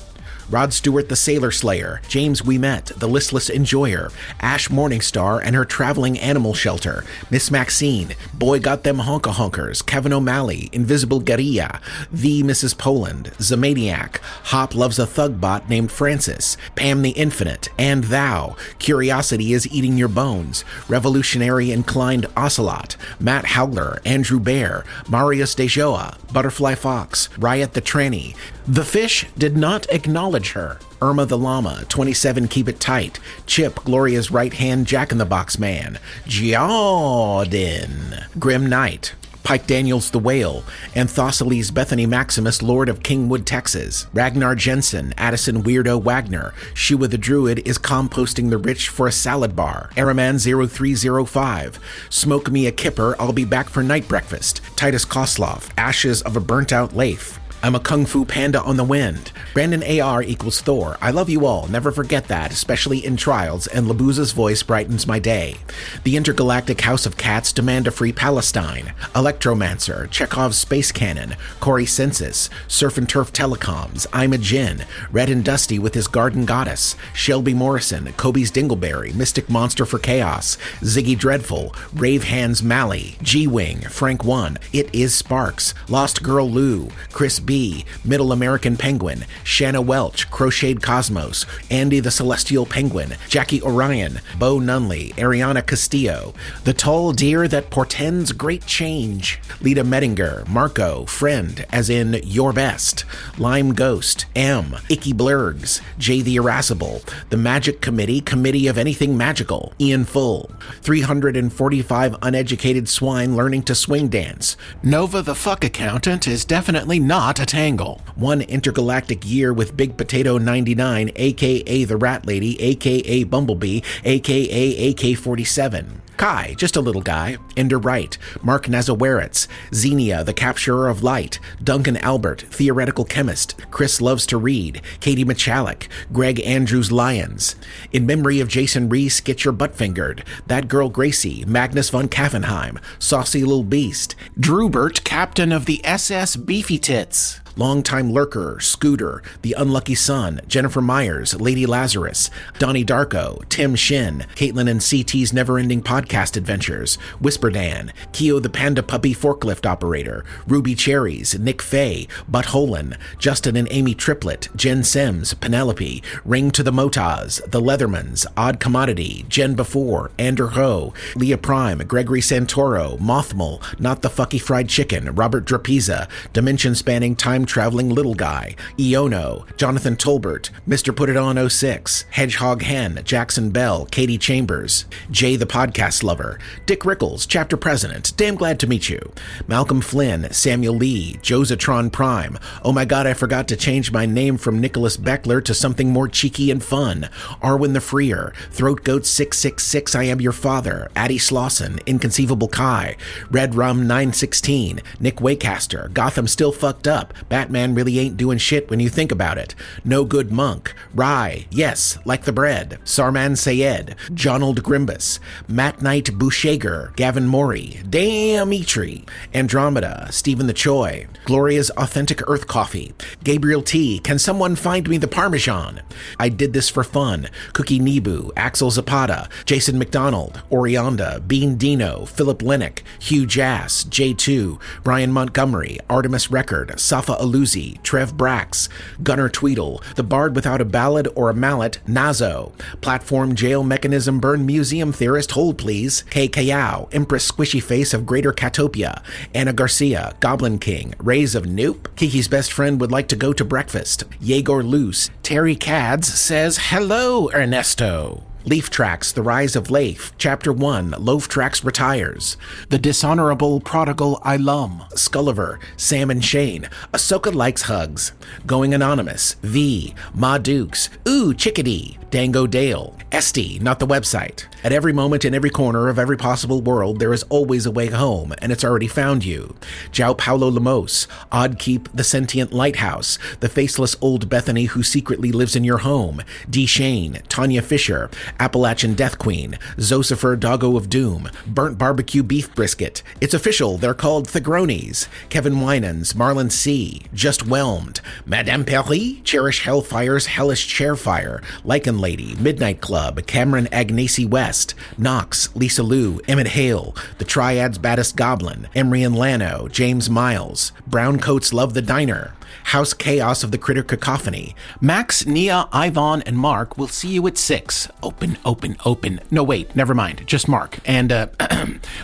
Rod Stewart the Sailor Slayer, James We Met, the Listless Enjoyer, Ash Morningstar and her traveling animal shelter, Miss Maxine, Boy Got Them Honka-Honkers, Kevin O'Malley, Invisible Guerilla, The Mrs. Poland, Zamaniac, Hop Loves a Thug Bot named Francis, Pam the Infinite, and Thou, Curiosity is Eating Your Bones, Revolutionary Inclined Ocelot, Matt Howler, Andrew Bear, Marius Dejoa, Butterfly Fox, Riot the Tranny. The Fish did not acknowledge her. Irma the Llama, 27 Keep It Tight, Chip, Gloria's right-hand Jack-in-the-Box Man, Jordan, Grim Knight, Pike Daniels the Whale, Anthocyles Bethany Maximus, Lord of Kingwood, Texas, Ragnar Jensen, Addison Weirdo Wagner, Shua the Druid is composting the rich for a salad bar, Araman 0305, Smoke Me a Kipper, I'll be back for night breakfast, Titus Kosloff, Ashes of a Burnt-Out Leif, I'm a Kung Fu Panda on the Wind. Brandon AR equals Thor. I love you all. Never forget that, especially in trials, and Labuza's voice brightens my day. The Intergalactic House of Cats demand a free Palestine. Electromancer, Chekhov's Space Cannon, Corey Census, Surf and Turf Telecoms, I'm a Jinn, Red and Dusty with his Garden Goddess, Shelby Morrison, Kobe's Dingleberry, Mystic Monster for Chaos, Ziggy Dreadful, Rave Hands Mally, G-Wing, Frank 1, It Is Sparks, Lost Girl Lou, Chris B, Middle American Penguin, Shanna Welch, Crocheted Cosmos, Andy the Celestial Penguin, Jackie Orion, Bo Nunley, Ariana Castillo, The Tall Deer That Portends Great Change, Lita Mettinger, Marco, Friend, as in Your Best, Lime Ghost, M, Icky Blurgs, Jay the Irascible, The Magic Committee, Committee of Anything Magical, Ian Full, 345 Uneducated Swine Learning to Swing Dance, Nova the Fuck Accountant is definitely not a Tangle, One Intergalactic Year with Big Potato 99, aka The Rat Lady, aka Bumblebee, aka AK-47. Kai, just a little guy, Ender Wright, Mark Nazawaretz, Xenia, the Capturer of Light, Duncan Albert, Theoretical Chemist, Chris Loves to Read, Katie Michalek, Greg Andrews Lyons. In memory of Jason Reese, Get Your Butt Fingered, That Girl Gracie, Magnus von Kaffenheim, Saucy Little Beast, Drewbert, Captain of the SS Beefy Tits, Longtime Lurker, Scooter, The Unlucky Son, Jennifer Myers, Lady Lazarus, Donnie Darko, Tim Shin, Caitlin and CT's Neverending Podcast Adventures, Whisperdan, Keo the Panda Puppy Forklift Operator, Ruby Cherries, Nick Fay, Buttholin, Justin and Amy Triplet, Jen Sims, Penelope, Ring to the Motaz, The Leathermans, Odd Commodity, Jen Before, Ander Ho, Leah Prime, Gregory Santoro, Mothmal, Not the Fucky Fried Chicken, Robert Drapiza, Dimension Spanning Time Traveling Little Guy, Iono, Jonathan Tolbert, Mr. Put It On 06, Hedgehog Hen, Jackson Bell, Katie Chambers, Jay the Podcast Lover, Dick Rickles, Chapter President, damn glad to meet you, Malcolm Flynn, Samuel Lee, Josatron Prime, oh my god I forgot to change my name from Nicholas Beckler to something more cheeky and fun, Arwen the Freer, Throat Goat 666, I Am Your Father, Addie Slauson, Inconceivable Kai, Red Rum 916, Nick Waycaster, Gotham Still Fucked Up, Batman really ain't doing shit when you think about it. No Good Monk, Rye, yes, like the bread, Sarman Sayed, Jonald Grimbus, Matt Knight Bushager, Gavin Morey, Damn Eitri, Andromeda, Stephen the Choi, Gloria's Authentic Earth Coffee, Gabriel T, Can Someone Find Me the Parmesan? I Did This for Fun, Cookie Nebu, Axel Zapata, Jason McDonald, Orionda, Bean Dino, Philip Lennock, Hugh Jass, J2, Brian Montgomery, Artemis Record, Safa Aluzi, Trev Brax, Gunnar Tweedle, The Bard Without a Ballad or a Mallet, Nazo, Platform Jail Mechanism Burn Museum Theorist Hold Please, K. Kayao, Empress Squishy Face of Greater Catopia, Anna Garcia, Goblin King, Rays of Nope, Kiki's Best Friend Would Like to Go to Breakfast, Yegor Luce, Terry Cads says, Hello, Ernesto. Leaf Tracks, The Rise of Leif, Chapter 1, Loaf Tracks Retires, The Dishonorable Prodigal Ilum, Sculliver, Sam and Shane, Ahsoka Likes Hugs, Going Anonymous, V, Ma Dukes, Ooh, Chickadee, Dango Dale, Esty, not the website. At every moment in every corner of every possible world, there is always a way home, and it's already found you. João Paulo Lemos, Odd Keep, The Sentient Lighthouse, The Faceless Old Bethany Who Secretly Lives in Your Home, D. Shane, Tanya Fisher, Appalachian Death Queen, Zosifer Doggo of Doom, Burnt Barbecue Beef Brisket, It's Official, They're Called Thegronis, Kevin Winans, Marlon C., Just Whelmed, Madame Perry, Cherish Hellfire's Hellish Chairfire, Lycan Lady, Midnight Club, Cameron Agnesi West, Knox, Lisa Lou, Emmett Hale, The Triad's Baddest Goblin, Emery and Lano, James Miles, Browncoats Love the Diner, House Chaos of the Critter Cacophony, Max, Nia, Ivan, and Mark will see you at 6. Open. No, wait, never mind, just Mark. And,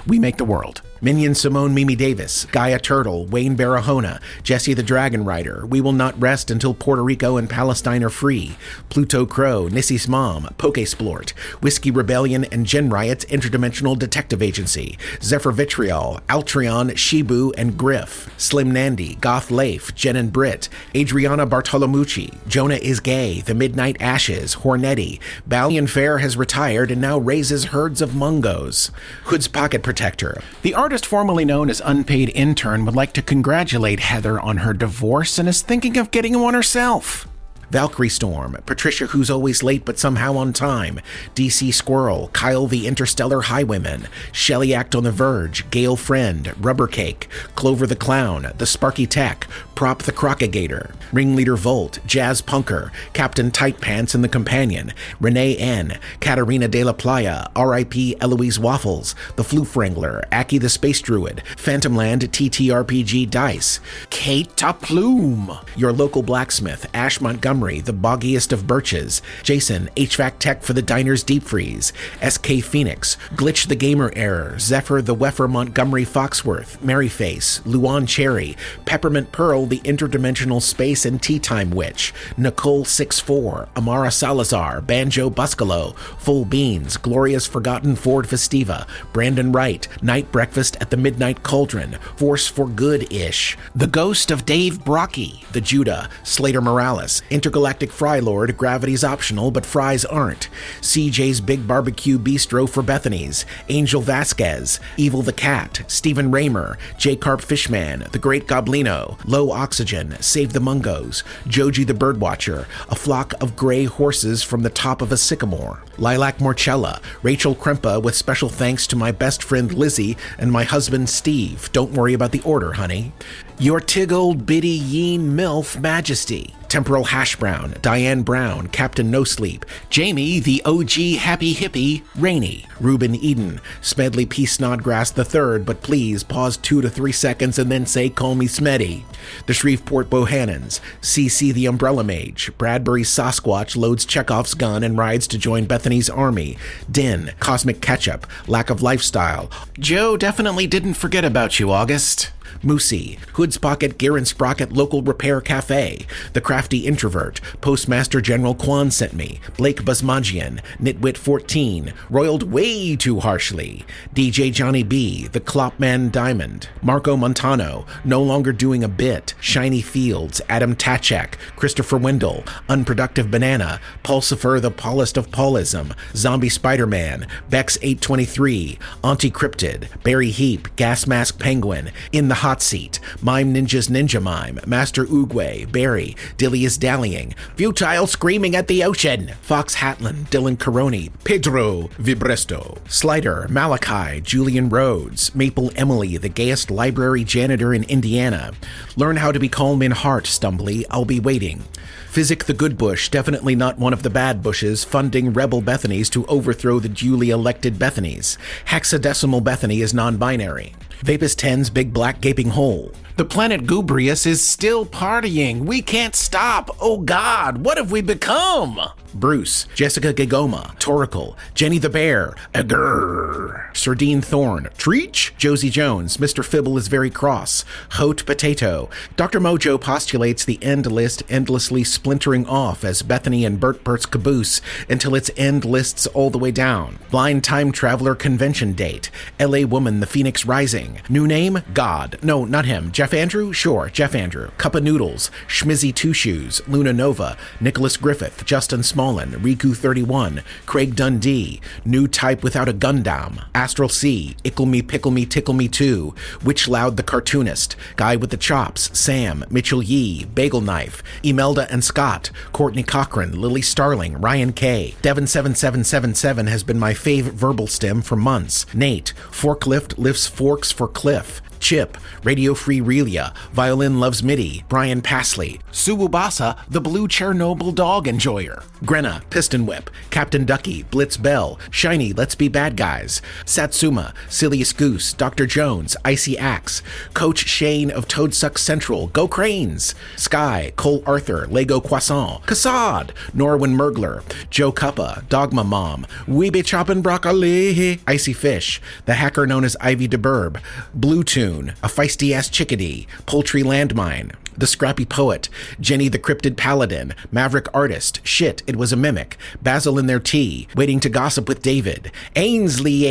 we make the world. Minion Simone Mimi Davis, Gaia Turtle, Wayne Barahona, Jesse the Dragon Rider, We Will Not Rest Until Puerto Rico and Palestine Are Free, Pluto Crow, Nissy's Mom, Pokesplort, Whiskey Rebellion and Gen Riot's Interdimensional Detective Agency, Zephyr Vitriol, Altreon, Shibu, and Griff, Slim Nandy, Goth Leif, Jen and Britt, Adriana Bartolomucci, Jonah is Gay, The Midnight Ashes, Hornetti, Balian Fair has retired and now raises herds of mungos, Hood's Pocket Protector. The artist formerly known as Unpaid Intern would like to congratulate Heather on her divorce and is thinking of getting one herself. Valkyrie Storm, Patricia who's always late but somehow on time, DC Squirrel, Kyle the Interstellar Highwayman, Shelly Act on the Verge, Gale Friend, Rubber Cake, Clover the Clown, The Sparky Tech, Prop the Crocagator, Ringleader Volt, Jazz Punker, Captain Tight Pants and the Companion, Renee N, Katarina de la Playa, R.I.P. Eloise Waffles, The Floof Wrangler, Aki the Space Druid, Phantomland TTRPG Dice, Kate Ta Plume, Your Local Blacksmith, Ash Montgomery, The Boggiest of Birches, Jason, HVAC Tech for the Diner's Deep Freeze, SK Phoenix, Glitch the Gamer Error, Zephyr the Weffer Montgomery Foxworth, Merryface, Luan Cherry, Peppermint Pearl the Interdimensional Space and Tea Time Witch, Nicole 64, Amara Salazar, Banjo Buscalo, Full Beans, Gloria's Forgotten Ford Festiva, Brandon Wright, Night Breakfast at the Midnight Cauldron, Force for Good-ish, The Ghost of Dave Brocky, The Judah, Slater Morales, Intergalactic Fry Lord, Gravity's optional but fries aren't, CJ's Big Barbecue Bistro for Bethany's, Angel Vasquez, Evil the Cat, Stephen Raymer, J. Carp Fishman, The Great Goblino, Low Oxygen, Save the Mungos, Joji the Birdwatcher, A Flock of Gray Horses from the Top of a Sycamore, Lilac Morchella, Rachel Krempa with special thanks to my best friend Lizzie and my husband Steve. Don't worry about the order, honey. Your tig old biddy yeen milf majesty, Temporal Hash Brown, Diane Brown, Captain No Sleep, Jamie the OG Happy Hippie, Rainey, Reuben Eden, Smedley P. Snodgrass III, but please pause 2 to 3 seconds and then say call me Smeddy, the Shreveport Bohannons, CC the Umbrella Mage, Bradbury Sasquatch loads Chekhov's gun and rides to join Bethany's army, Din, Cosmic Ketchup, Lack of Lifestyle, Joe definitely didn't forget about you, August, Moosey, Hood's Pocket, Garen Sprocket, Local Repair Cafe, The Crafty Introvert, Postmaster General Quan sent me, Blake Busmagian, Nitwit 14, Roiled way too harshly, DJ Johnny B, The Clopman Diamond, Marco Montano, No Longer Doing a Bit, Shiny Fields, Adam Tachek, Christopher Wendell, Unproductive Banana, Pulsifer the Paulist of Paulism, Zombie Spider-Man, Bex 823, Auntie Cryptid, Barry Heap, Gas Mask Penguin, In the Hot Seat, Mime Ninja's Ninja Mime, Master Oogway, Barry, Dilly is Dallying, Futile Screaming at the Ocean, Fox Hatlin, Dylan Caroni, Pedro Vibresto, Slider, Malachi, Julian Rhodes, Maple Emily, the gayest library janitor in Indiana, Learn How to Be Calm in Heart, Stumbly, I'll Be Waiting, Physic the Good Bush, definitely not one of the bad bushes, funding rebel Bethanies to overthrow the duly elected Bethanies. Hexadecimal Bethany is non-binary. Vapus 10's Big Black Gaping Hole. The planet Gubrius is still partying. We can't stop. Oh God, what have we become? Bruce, Jessica Gigoma, Toracle, Jenny the Bear, Agur, Sardine Thorn, Treach, Josie Jones, Mr. Fibble is very cross, Hote Potato. Dr. Mojo postulates the end list endlessly splintering off as Bethany and Bert's caboose until its end lists all the way down. Blind Time Traveler Convention Date, LA Woman the Phoenix Rising. New name? God. No, not him. Jeff Andrew? Sure, Jeff Andrew. Cup of Noodles, Schmizzy Two Shoes, Luna Nova, Nicholas Griffith, Justin Smallin, Riku 31, Craig Dundee, New Type Without a Gundam, Astral C, Ickle Me Pickle Me Tickle Me Too, Witch Loud the Cartoonist, Guy with the Chops, Sam, Mitchell Yee, Bagel Knife, Imelda and Scott, Courtney Cochran, Lily Starling, Ryan K, Devin7777 has been my favorite verbal stem for months, Nate, Forklift lifts forks for Cliff, Chip, Radio Free Relia, Violin Loves MIDI, Brian Pasley, Suwubasa, the Blue Chernobyl Dog Enjoyer, Grenna, Piston Whip, Captain Ducky, Blitz Bell, Shiny, Let's Be Bad Guys, Satsuma, Silliest Goose, Dr. Jones, Icy Axe, Coach Shane of Toadsuck Central, Go Cranes, Sky, Cole Arthur, Lego Croissant, Cassad, Norwin Mergler, Joe Cuppa, Dogma Mom, We Be Choppin' Broccoli, Icy Fish, the hacker known as Ivy DeBurb, Blue Tune, a feisty-ass chickadee, Poultry Landmine, The Scrappy Poet, Jenny the Cryptid Paladin, Maverick Artist, Shit, It Was a Mimic, Basil in Their Tea, Waiting to Gossip with David, Ainsley,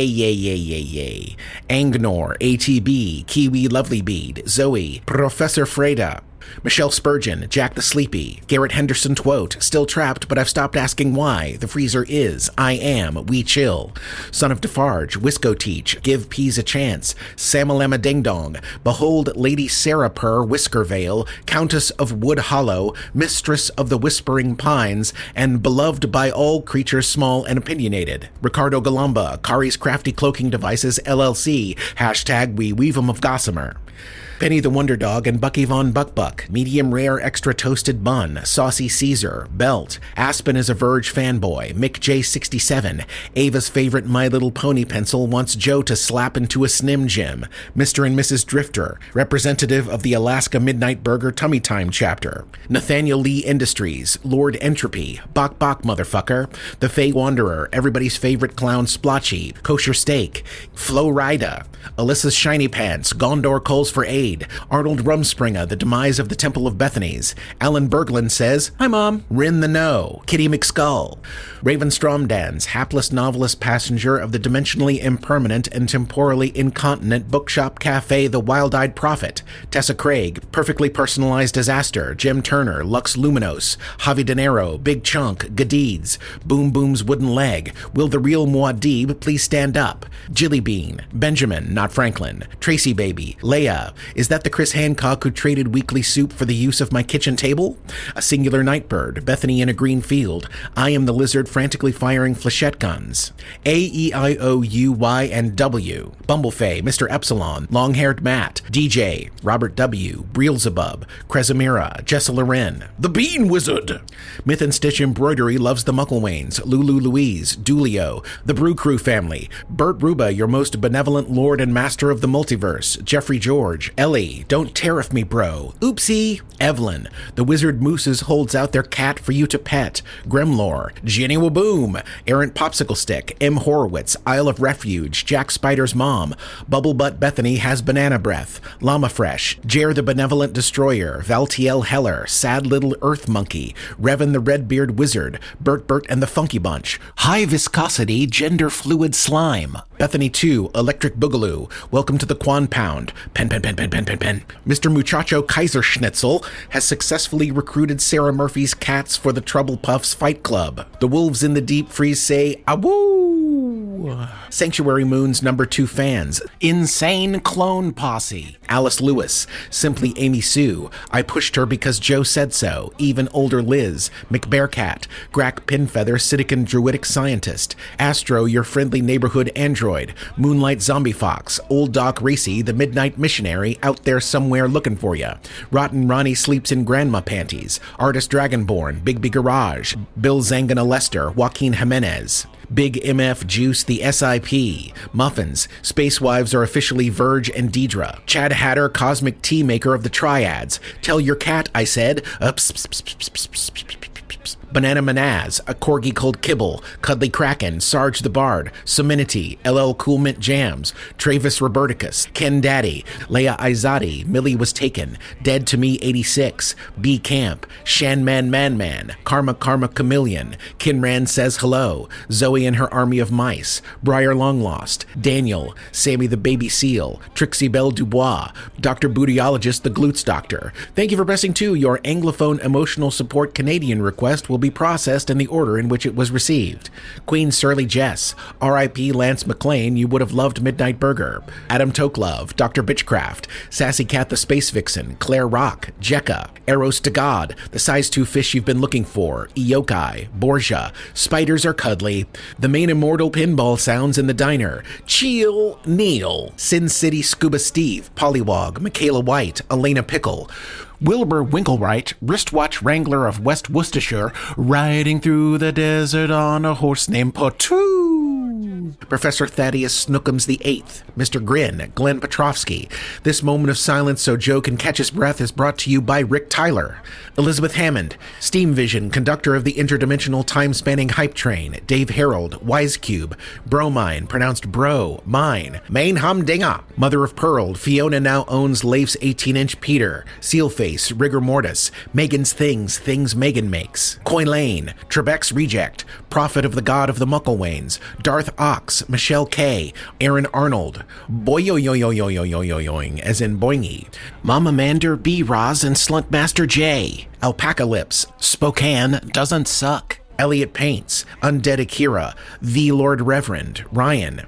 Angnor, ATB, Kiwi Lovely Bead, Zoe, Professor Freda, Michelle Spurgeon, Jack the Sleepy, Garrett Henderson Twote, still trapped, but I've stopped asking why. The freezer is, I am, we chill. Son of Defarge, Wisco Teach, Give Peas a Chance, Samalama Ding Dong, Behold Lady Sarah Purr, Whiskervale, Countess of Wood Hollow, Mistress of the Whispering Pines, and beloved by all creatures small and opinionated. Ricardo Galamba, Kari's Crafty Cloaking Devices, LLC, hashtag We Weave 'em of Gossamer. Penny the Wonder Dog and Bucky Von Buck, medium rare extra toasted bun, Saucy Caesar, Belt, Aspen is a Verge fanboy, Mick J67, Ava's favorite My Little Pony pencil wants Joe to slap into a Snim Jim, Mr. and Mrs. Drifter, representative of the Alaska Midnight Burger Tummy Time chapter, Nathaniel Lee Industries, Lord Entropy, Bok motherfucker, The Fey Wanderer, everybody's favorite clown Splotchy, Kosher Steak, Flo Rida, Alyssa's Shiny Pants, Gondor Calls for Aid, Arnold Rumspringa, The Demise of the Temple of Bethany's. Alan Berglund says, Hi Mom. Rin the No. Kitty McSkull. Raven Stromdans, hapless novelist passenger of the dimensionally impermanent and temporally incontinent bookshop cafe The Wild-Eyed Prophet. Tessa Craig, Perfectly Personalized Disaster. Jim Turner, Lux Luminos. Javi De Niro, Big Chunk, Gadeeds. Boom Boom's Wooden Leg. Will the real Muad'Dib please stand up? Jilly Bean. Benjamin, not Franklin. Tracy Baby. Leia. Is that the Chris Hancock who traded weekly soup for the use of my kitchen table? A singular nightbird, Bethany in a green field. I am the lizard frantically firing flechette guns. A, E, I, O, U, Y, and W. Bumblefay, Mr. Epsilon, Long-Haired Matt, DJ, Robert W., Breelzebub, Cresamira, Jessa Loren, The Bean Wizard. Myth and Stitch Embroidery loves the Mucklewains, Lulu Louise, Dulio, The Brew Crew family, Bert Ruba, your most benevolent lord and master of the multiverse, Jeffrey George, Ellie, Don't Tariff Me Bro, Oopsie, Evelyn, The Wizard Mooses holds out their cat for you to pet, Gremlore, Jenny Waboom, Errant Popsicle Stick, M. Horowitz, Isle of Refuge, Jack Spider's Mom, Bubblebutt Bethany has banana breath, Llama Fresh, Jer the Benevolent Destroyer, Valtiel Heller, Sad Little Earth Monkey, Revan the Redbeard Wizard, Bert and the Funky Bunch, High Viscosity Gender Fluid Slime, Bethany 2, Electric Boogaloo, Welcome to the Quan Pound, Pen. Mr. Muchacho Kaiserschnitzel has successfully recruited Sarah Murphy's cats for the Trouble Puffs Fight Club. The wolves in the deep freeze say, awoo! Sanctuary Moon's number 2 fans, Insane Clone Posse, Alice Lewis, Simply Amy Sue, I Pushed Her Because Joe Said So, Even Older Liz, McBearcat, Grack Pinfeather, Sidican Druidic Scientist, Astro, Your Friendly Neighborhood Android, Moonlight Zombie Fox, Old Doc Racy, The Midnight Missionary, Out There Somewhere Looking For Ya, Rotten Ronnie Sleeps in Grandma Panties, Artist Dragonborn, Big Garage, Bill Zangana Lester, Joaquin Jimenez, Big MF Juice, the SIP, Muffins, Space Wives are officially Verge and Deidre, Chad Hatter, Cosmic Tea Maker of the Triads, Tell Your Cat, I Said, Banana Manaz, A Corgi Called Kibble, Cuddly Kraken, Sarge the Bard, Seminity, LL Cool Mint Jams, Travis Roberticus, Ken Daddy, Leia Izadi, Millie Was Taken, Dead to Me 86, B Camp, Shan Man, Karma Chameleon, Kinran Says Hello, Zoe and Her Army of Mice, Briar Long Lost, Daniel, Sammy the Baby Seal, Trixie Belle Dubois, Dr. Bootyologist the Glutes Doctor. Thank you for pressing 2. Your Anglophone Emotional Support Canadian request will be processed in the order in which it was received. Queen Surly Jess, R.I.P. Lance McLean, you would have loved Midnight Burger, Adam Toklove, Dr. Bitchcraft, Sassy Cat the Space Vixen, Claire Rock, Jekka, Arrows to God, the size 2 fish you've been looking for, Iokai, Borgia, Spiders Are Cuddly, the main immortal pinball sounds in the diner, Cheel Neil, Sin City Scuba Steve, Pollywog, Michaela White, Elena Pickle, Wilbur Winklewright, wristwatch wrangler of West Worcestershire, riding through the desert on a horse named Potu. Professor Thaddeus Snookums VIII, Mr. Grin, Glenn Petrovsky. This moment of silence so Joe can catch his breath is brought to you by Rick Tyler. Elizabeth Hammond, Steam Vision, conductor of the interdimensional time-spanning hype train, Dave Harold, Wisecube, Bromine, pronounced Bro, Mine, Main Humdinger, Mother of Pearl, Fiona now owns Leif's 18-inch Peter, Sealface, Rigor Mortis, Megan's Things Megan Makes, Coin Lane, Trebek's Reject, Prophet of the God of the Mucklewains, Darth Ock, Box, Michelle K, Aaron Arnold, Boyoyoyoyoyoyoyoyoing, as in Boingy, Mama Mander, B. Roz, and Sluntmaster J, Alpaca Lips, Spokane Doesn't Suck, Elliot Paints, Undead Akira, The Lord Reverend, Ryan,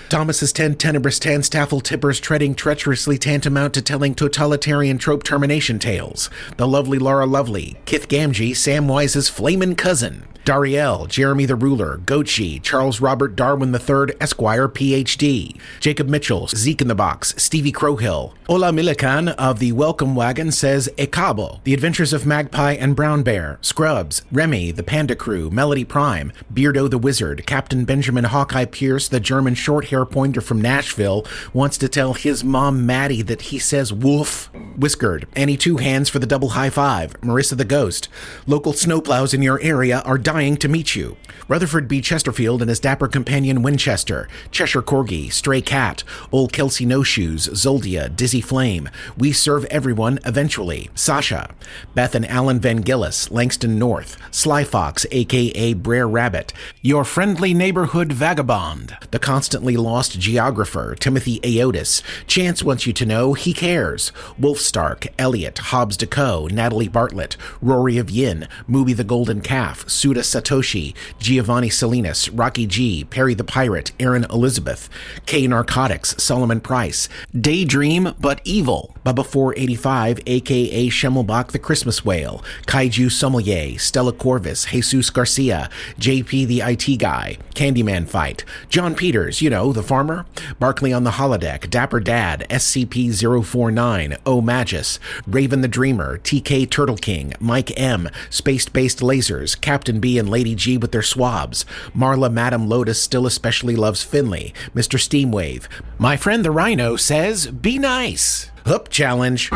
Thomas's 10 Tenebrous 10 Staffel Tippers treading treacherously tantamount to telling totalitarian trope termination tales, the lovely Laura Lovely, Kith Gamgee, Samwise's flamin' cousin, Dariel, Jeremy the Ruler, Gochi, Charles Robert Darwin III, Esquire, Ph.D., Jacob Mitchell, Zeke in the Box, Stevie Crowhill, Ola Milican of the Welcome Wagon says Ekabo, The Adventures of Magpie and Brown Bear, Scrubs, Remy, the Panda Crew, Melody Prime, Beardo the Wizard, Captain Benjamin Hawkeye Pierce, the German short-hair pointer from Nashville, wants to tell his mom Maddie that he says woof, Whiskered, Annie Two Hands for the double high five, Marissa the Ghost, local snowplows in your area are dying to meet you. Rutherford B. Chesterfield and his dapper companion Winchester, Cheshire Corgi, Stray Cat, Old Kelsey No Shoes, Zoldia, Dizzy Flame, We Serve Everyone Eventually, Sasha, Beth and Alan Van Gillis, Langston North, Sly Fox, aka Brer Rabbit, Your Friendly Neighborhood Vagabond, The Constantly Lost Geographer, Timothy Aotis, Chance Wants You to Know He Cares, Wolf Stark, Elliot, Hobbs DeCo, Natalie Bartlett, Rory of Yin, Mooby the Golden Calf, Suda Satoshi, Giovanni Salinas, Rocky G, Perry the Pirate, Aaron Elizabeth, K Narcotics, Solomon Price, Daydream But Evil, Bubba 485, aka Schemmelbach the Christmas Whale, Kaiju Sommelier, Stella Corvus, Jesus Garcia, JP the IT Guy, Candyman Fight, John Peters, you know, the farmer, Barkley on the Holodeck, Dapper Dad, SCP-049, O Magus, Raven the Dreamer, TK Turtle King, Mike M, Space-Based Lasers, Captain B and Lady G with their swabs, Marla Madam Lotus still especially loves Finlay, Mr. Steamwave. My friend the Rhino says, be nice. Hoop challenge.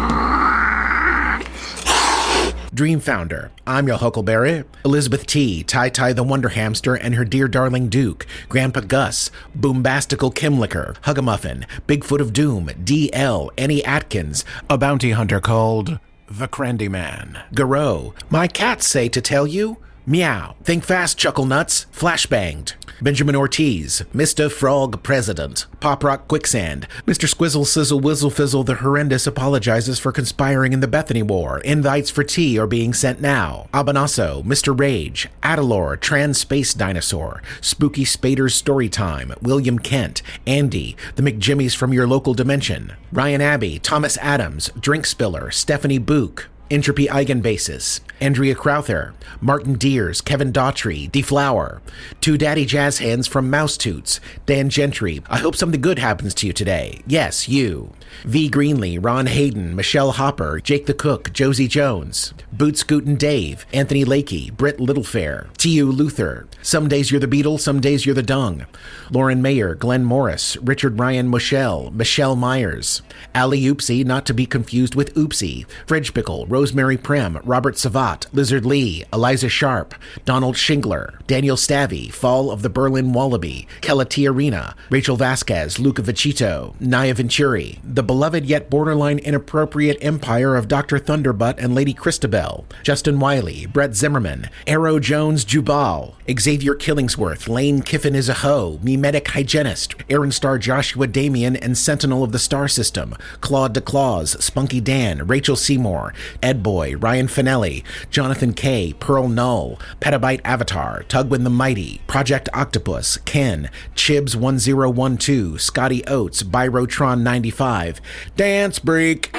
Dream Founder, I'm your Huckleberry, Elizabeth T, Ty the Wonder Hamster and her dear darling Duke, Grandpa Gus, Boombastical Kimlicker, Hugamuffin, Bigfoot of Doom, DL, Annie Atkins, a bounty hunter called the Crandy Man, Garou, my cats say to tell you, meow, think fast, Chuckle Nuts, flashbanged, Benjamin Ortiz, Mr. Frog President, Pop Rock Quicksand, Mr. Squizzle Sizzle Whizzle Fizzle the Horrendous apologizes for conspiring in the Bethany War, invites for tea are being sent now, Abanasso, Mr. Rage, Adalor, Trans Space Dinosaur, Spooky Spader's Storytime, William Kent, Andy, the McJimmies from your local dimension, Ryan Abbey, Thomas Adams, Drink Spiller, Stephanie Book, Entropy Eigenbasis, Andrea Crowther, Martin Deers, Kevin Daughtry, Deflower, Two Daddy Jazz Hands from Mouse Toots, Dan Gentry, I hope something good happens to you today. Yes, you. V. Greenlee, Ron Hayden, Michelle Hopper, Jake the Cook, Josie Jones, Boot Scootin' Dave, Anthony Lakey, Britt Littlefair, T.U. Luther, Some Days You're the Beetle, Some Days You're the Dung, Lauren Mayer, Glenn Morris, Richard Ryan Michelle, Michelle Myers, Ali Oopsie, not to be confused with Oopsie, Fridge Pickle, Rosemary Prim, Robert Savat, Lizard Lee, Eliza Sharp, Donald Shingler, Daniel Stavy, Fall of the Berlin Wallaby, Kelati Arena, Rachel Vasquez, Luca Vecchito, Naya Venturi, the beloved yet borderline inappropriate empire of Dr. Thunderbutt and Lady Christabel, Justin Wiley, Brett Zimmerman, Arrow Jones Jubal, Xavier Killingsworth, Lane Kiffin is a hoe, Memetic Hygienist, Aaron Star Joshua Damien and Sentinel of the Star System, Claude DeClaws, Spunky Dan, Rachel Seymour, Ed Boy, Ryan Finelli, Jonathan K, Pearl Null, Petabyte Avatar, Tugwin the Mighty, Project Octopus, Ken, Chibs 1012, Scotty Oates, Byrotron 95, Dance Break.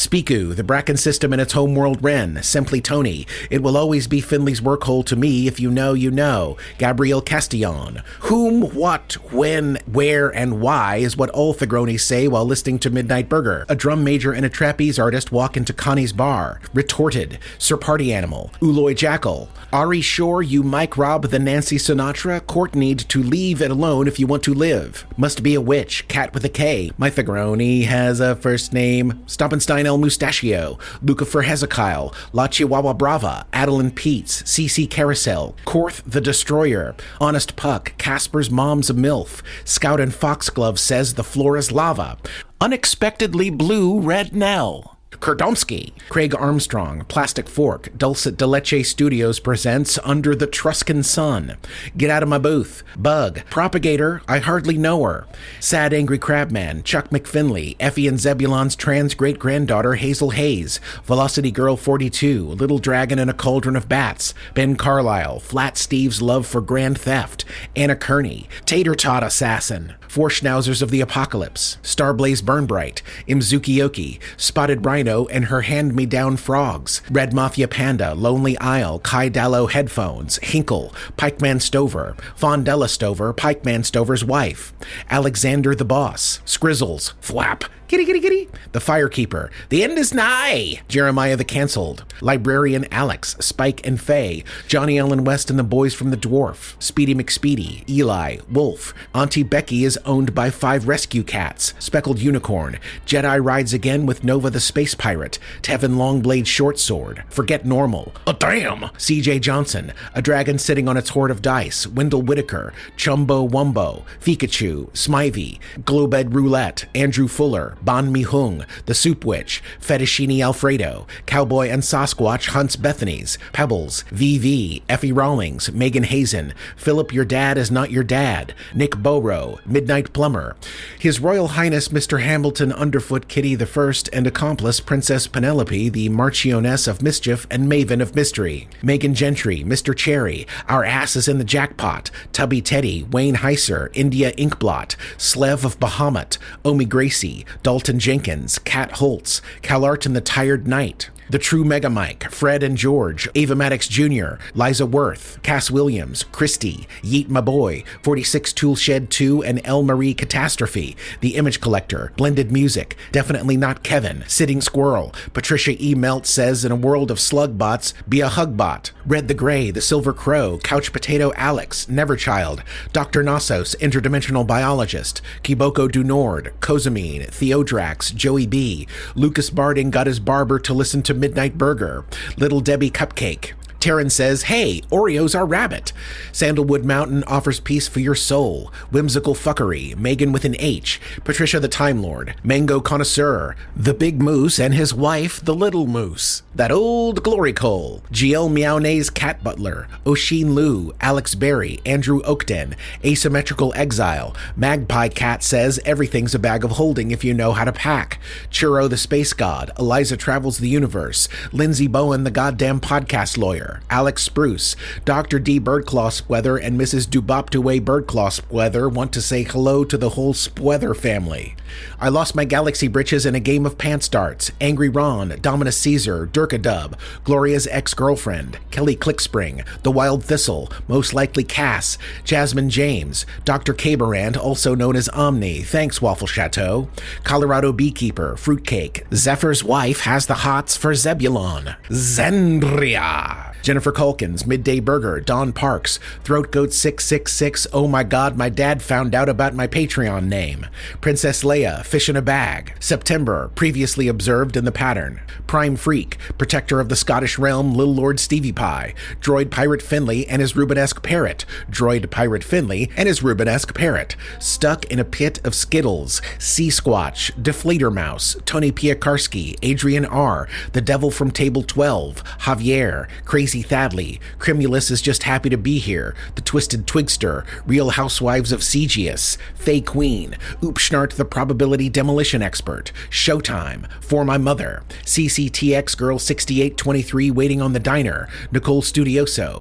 Spiku, the Bracken system and its homeworld Ren, Simply Tony, it will always be Finley's workhole to me if you know you know, Gabriel Castillon, whom, what, when, where, and why is what all Fagronis say while listening to Midnight Burger. A drum major and a trapeze artist walk into Connie's bar, Retorted, Sir Party Animal, Uloy Jackal, Ari Shore, you Mike Rob the Nancy Sinatra, Court need to leave it alone if you want to live, Must be a Witch, Cat with a K, my Fagroni has a first name, Stoppenstein El Mustachio, Lucifer Hezekiah, La Chihuahua Brava, Adeline Peets, CC Carousel, Korth the Destroyer, Honest Puck, Caspar's Mom's a MILF, Scout and Foxglove says the floor is lava, Unexpectedly Blue Red Nell, Kurdomsky, Craig Armstrong, Plastic Fork, Dulcet de Leche Studios presents Under the Truscan Sun, Get Out of My Booth, Bug, Propagator, I Hardly Know Her, Sad Angry Crabman, Chuck McFinley, Effie and Zebulon's trans great-granddaughter Hazel Hayes, Velocity Girl 42, Little Dragon in a Cauldron of Bats, Ben Carlisle, Flat Steve's Love for Grand Theft, Anna Kearney, Tater Tot Assassin, Four Schnauzers of the Apocalypse, Starblaze Burnbright, Imzukioki, Spotted Rhino and her hand-me-down frogs, Red Mafia Panda, Lonely Isle, Kai Dallo Headphones, Hinkle, Pikeman Stover, Fondella Stover, Pikeman Stover's wife, Alexander the Boss, Skrizzles, Thwap, Kitty, kitty, kitty. The Firekeeper. The end is nigh. Jeremiah the Cancelled. Librarian Alex, Spike and Faye. Johnny Allen West and the Boys from the Dwarf. Speedy McSpeedy. Eli. Wolf. Auntie Becky is owned by 5 rescue cats. Speckled Unicorn. Jedi rides again with Nova the Space Pirate. Tevin Longblade Shortsword. Forget Normal. Oh, damn. CJ Johnson. A Dragon Sitting on Its Hoard of Dice. Wendell Whitaker. Chumbo Wumbo. Pikachu. Smivey. Globed Roulette. Andrew Fuller. Ban Mi Hung, The Soup Witch, Fettuccine Alfredo, Cowboy and Sasquatch Hunts Bethany's, Pebbles, VV, Effie Rawlings, Megan Hazen, Philip Your Dad Is Not Your Dad, Nick Borough, Midnight Plumber, His Royal Highness Mr. Hamilton Underfoot Kitty I and accomplice Princess Penelope, the Marchioness of Mischief and Maven of Mystery, Megan Gentry, Mr. Cherry, Our Ass is in the Jackpot, Tubby Teddy, Wayne Heiser, India Inkblot, Slev of Bahamut, Omi Gracie, Dalton Jenkins, Kat Holtz, Calarton the Tired Knight, The True Mega Mike, Fred and George, Ava Maddox Jr., Liza Worth, Cass Williams, Christy, Yeet My Boy, 46 Toolshed 2 and El Marie Catastrophe, The Image Collector, Blended Music, Definitely Not Kevin, Sitting Squirrel, Patricia E. Melt says in a world of slug bots, be a hug bot, Red the Gray, The Silver Crow, Couch Potato Alex, Neverchild, Dr. Nassos, Interdimensional Biologist, Kiboko Du Nord, Kozamine, Theodrax, Joey B, Lucas Barding got his barber to listen to Midnight Burger, Little Debbie Cupcake. Taryn says, hey, Oreos are rabbit. Sandalwood Mountain offers peace for your soul. Whimsical Fuckery, Megan with an H, Patricia the Time Lord, Mango Connoisseur, The Big Moose and his wife, the Little Moose, That Old Glory Cole, GL Meownays Cat Butler, Oshin Liu, Alex Berry, Andrew Oakden, Asymmetrical Exile, Magpie Cat says everything's a bag of holding if you know how to pack, Churro the Space God, Eliza Travels the Universe, Lindsay Bowen the Goddamn Podcast Lawyer, Alex Spruce, Dr. D. Birdclaw Spweather and Mrs. Duboptaway Birdclaw Spweather want to say hello to the whole Spweather family. I lost my galaxy britches in a game of pants darts. Angry Ron, Dominus Caesar, Durkadub, Gloria's ex-girlfriend, Kelly Clickspring, The Wild Thistle, most likely Cass, Jasmine James, Dr. Caberand, also known as Omni, thanks Waffle Chateau, Colorado Beekeeper, Fruitcake, Zephyr's wife has the hots for Zebulon, Zendria, Jennifer Culkins, Midday Burger, Don Parks, Throat Goat 666, oh my god, my dad found out about my Patreon name, Princess Leia, Fish in a Bag, September, previously observed in the pattern, Prime Freak, Protector of the Scottish Realm, Lil Lord Stevie Pie, Droid Pirate Finlay and his Rubenesque Parrot, Droid Pirate Finlay and his Rubenesque Parrot, Stuck in a Pit of Skittles, Sea Squatch, Deflator Mouse, Tony Piakarski, Adrian R., The Devil from Table 12, Javier, Crazy Thadley, Crimulus is just happy to be here, The Twisted Twigster, Real Housewives of Segius, Faye Queen, Oopschnart the Probability Demolition Expert, Showtime, For My Mother, CCTX Girl 6823 Waiting on the Diner, Nicole Studioso,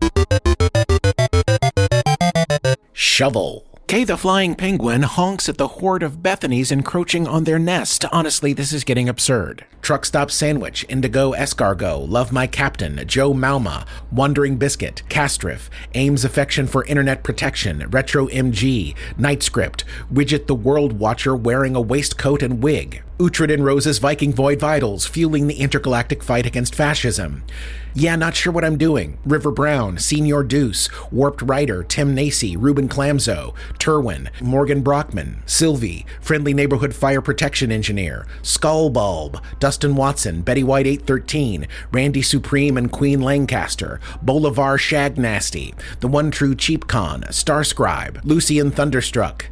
Shovel. Kay the Flying Penguin honks at the horde of Bethany's encroaching on their nest. Honestly, this is getting absurd. Truck Stop Sandwich, Indigo Escargot, Love My Captain, Joe Malma, Wandering Biscuit, Castriff, Ames Affection for Internet Protection, Retro MG, Night Script, Widget the World Watcher wearing a waistcoat and wig, Uhtred and Rose's Viking Void Vitals, fueling the intergalactic fight against fascism. Yeah, not sure what I'm doing. River Brown, Senior Deuce, Warped Rider, Tim Nacy, Ruben Clamzo, Terwin, Morgan Brockman, Sylvie, Friendly Neighborhood Fire Protection Engineer, Skullbulb, Dustin Watson, Betty White 813, Randy Supreme and Queen Lancaster, Bolivar Shagnasty, The One True Cheap Con, Starscribe, Lucian Thunderstruck.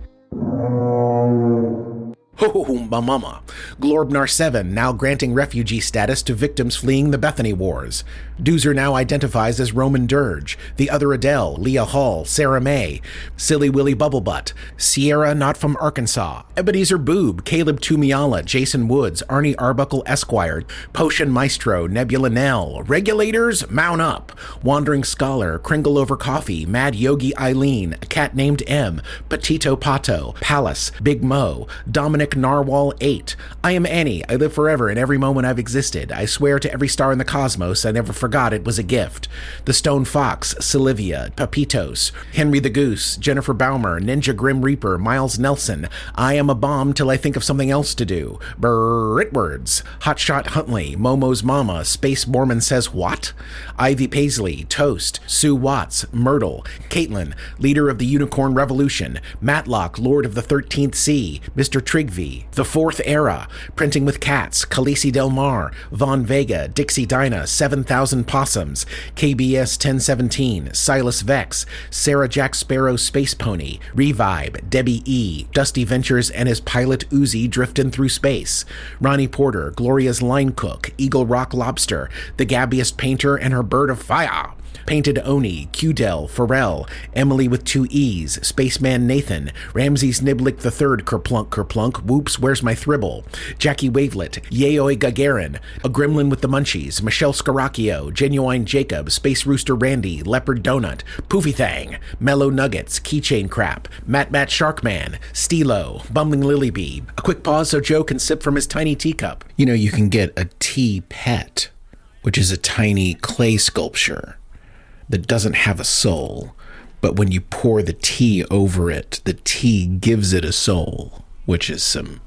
Ho, my mama. Glorbnar 7 now granting refugee status to victims fleeing the Bethany Wars. Doozer now identifies as Roman Dirge. The other Adele, Leah Hall, Sarah May, Silly Willy Bubblebutt, Sierra not from Arkansas, Ebenezer Boob, Caleb Tumiala, Jason Woods, Arnie Arbuckle Esquire, Potion Maestro, Nebula Nell, Regulators, mount up, Wandering Scholar, Kringle Over Coffee, Mad Yogi Eileen, A Cat Named M, Petito Pato, Palace, Big Mo, Dominic Narwhal 8. I am Annie. I live forever in every moment I've existed. I swear to every star in the cosmos I never forgot it was a gift. The Stone Fox, Sylvia, Papitos, Henry the Goose, Jennifer Baumer, Ninja Grim Reaper, Miles Nelson. I am a bomb till I think of something else to do. Britwords, Hotshot Huntley, Momo's Mama, Space Mormon Says What? Ivy Paisley, Toast, Sue Watts, Myrtle, Caitlin, Leader of the Unicorn Revolution, Matlock, Lord of the 13th Sea, Mr. Trigby, The Fourth Era, Printing with Cats, Khaleesi Del Mar, Von Vega, Dixie Dinah, 7,000 Possums, KBS 1017, Silas Vex, Sarah Jack Sparrow Space Pony, Revibe, Debbie E, Dusty Ventures and his pilot Uzi drifting through space, Ronnie Porter, Gloria's Line Cook, Eagle Rock Lobster, The Gabbiest Painter and her Bird of Fire, Painted Oni, Qdell, Pharrell, Emily with 2 E's, Spaceman Nathan, Ramses Niblick III, Kerplunk, Whoops, Where's My Thribble, Jackie Wavelet, Yaoi Gagarin, A Gremlin with the Munchies, Michelle Scaracchio, Genuine Jacob, Space Rooster Randy, Leopard Donut, Poofy Thang, Mellow Nuggets, Keychain Crap, Matt Sharkman, Stilo, Bumbling Lilybee. A quick pause so Joe can sip from his tiny teacup. You know, you can get a tea pet, which is a tiny clay sculpture that doesn't have a soul, but when you pour the tea over it, the tea gives it a soul, which is some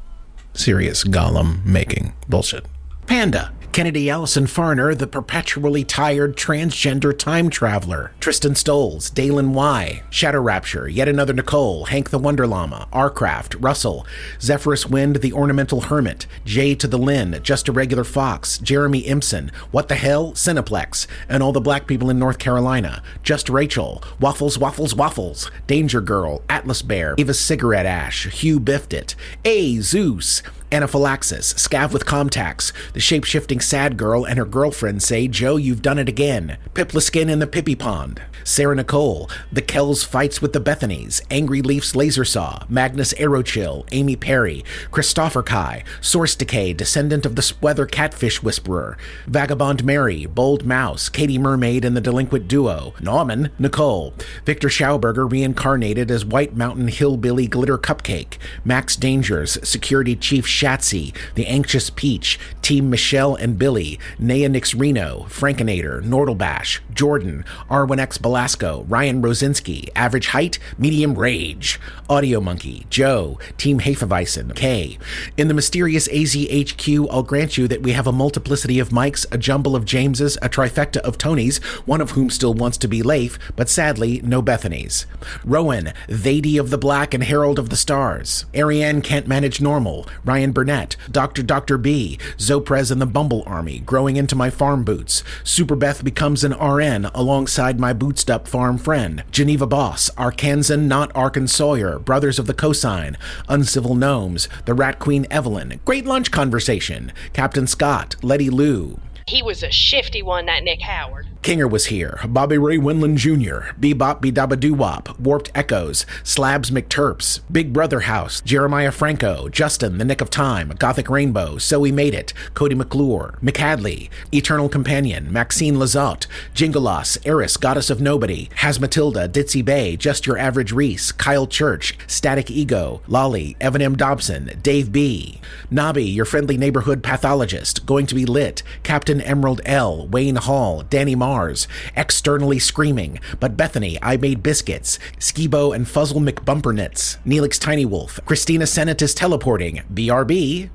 serious Gollum making bullshit. Panda. Kennedy Allison Farner, the perpetually tired transgender time traveler. Tristan Stoles, Dalen Y, Shadow Rapture, Yet Another Nicole, Hank the Wonder Llama, Arcraft, Russell, Zephyrus Wind, the Ornamental Hermit, Jay to the Lynn, Just a Regular Fox, Jeremy Impson, What the Hell, Cineplex, and all the black people in North Carolina, Just Rachel, Waffles, Danger Girl, Atlas Bear, Eva's Cigarette Ash, Hugh Biffed It, A. Zeus, Anaphylaxis, Scav with Comtax, the shape-shifting sad girl and her girlfriend say, Joe, you've done it again. Pipliskin in the Pippi Pond. Sarah Nicole, The Kells Fights with the Bethanies, Angry Leafs Laser Saw, Magnus Aerochill, Amy Perry, Christopher Kai, Source Decay, Descendant of the Sweather Catfish Whisperer, Vagabond Mary, Bold Mouse, Katie Mermaid and the Delinquent Duo, Norman, Nicole, Victor Schauberger reincarnated as White Mountain Hillbilly Glitter Cupcake, Max Dangers, Security Chief Shatsy, The Anxious Peach, Team Michelle and Billy, Naya Nix Reno, Frankinator, Nordlebash, Jordan, Arwen X Belasco, Ryan Rosinski, Average Height, Medium Rage, Audio Monkey, Joe, Team Hefeweizen, K. In the mysterious AZHQ, I'll grant you that we have a multiplicity of Mikes, a jumble of Jameses, a trifecta of Tonys, one of whom still wants to be Leif, but sadly, no Bethany's. Rowan, Thady of the Black and Herald of the Stars. Ariane Can't Manage Normal, Ryan Burnett, Dr. B, Zoprez and the Bumble Army, Growing Into My Farm Boots, Superbeth Becomes an RN alongside my booted up farm friend, Geneva Boss, Arkansan Not Arkansawyer, Brothers of the Cosine, Uncivil Gnomes, The Rat Queen Evelyn, Great Lunch Conversation, Captain Scott, Letty Lou. He was a shifty one, that Nick Howard. Kinger was here, Bobby Ray Winland Jr., Bebop Bedabba-Doo-Wop, Warped Echoes, Slabs McTurps, Big Brother House, Jeremiah Franco, Justin, The Nick of Time, Gothic Rainbow, So We Made It, Cody McClure, McHadley, Eternal Companion, Maxine Lazotte, Jingolas, Eris, Goddess of Nobody, Has Matilda, Ditzy Bay, Just Your Average Reese, Kyle Church, Static Ego, Lolly, Evan M. Dobson, Dave B. Nobby, Your Friendly Neighborhood Pathologist, Going to Be Lit, Captain Emerald L, Wayne Hall, Danny Mars, Externally Screaming, But Bethany, I Made Biscuits, Skibo and Fuzzle McBumpernits, Neelix Tiny Wolf, Christina Senatus Teleporting, BRB.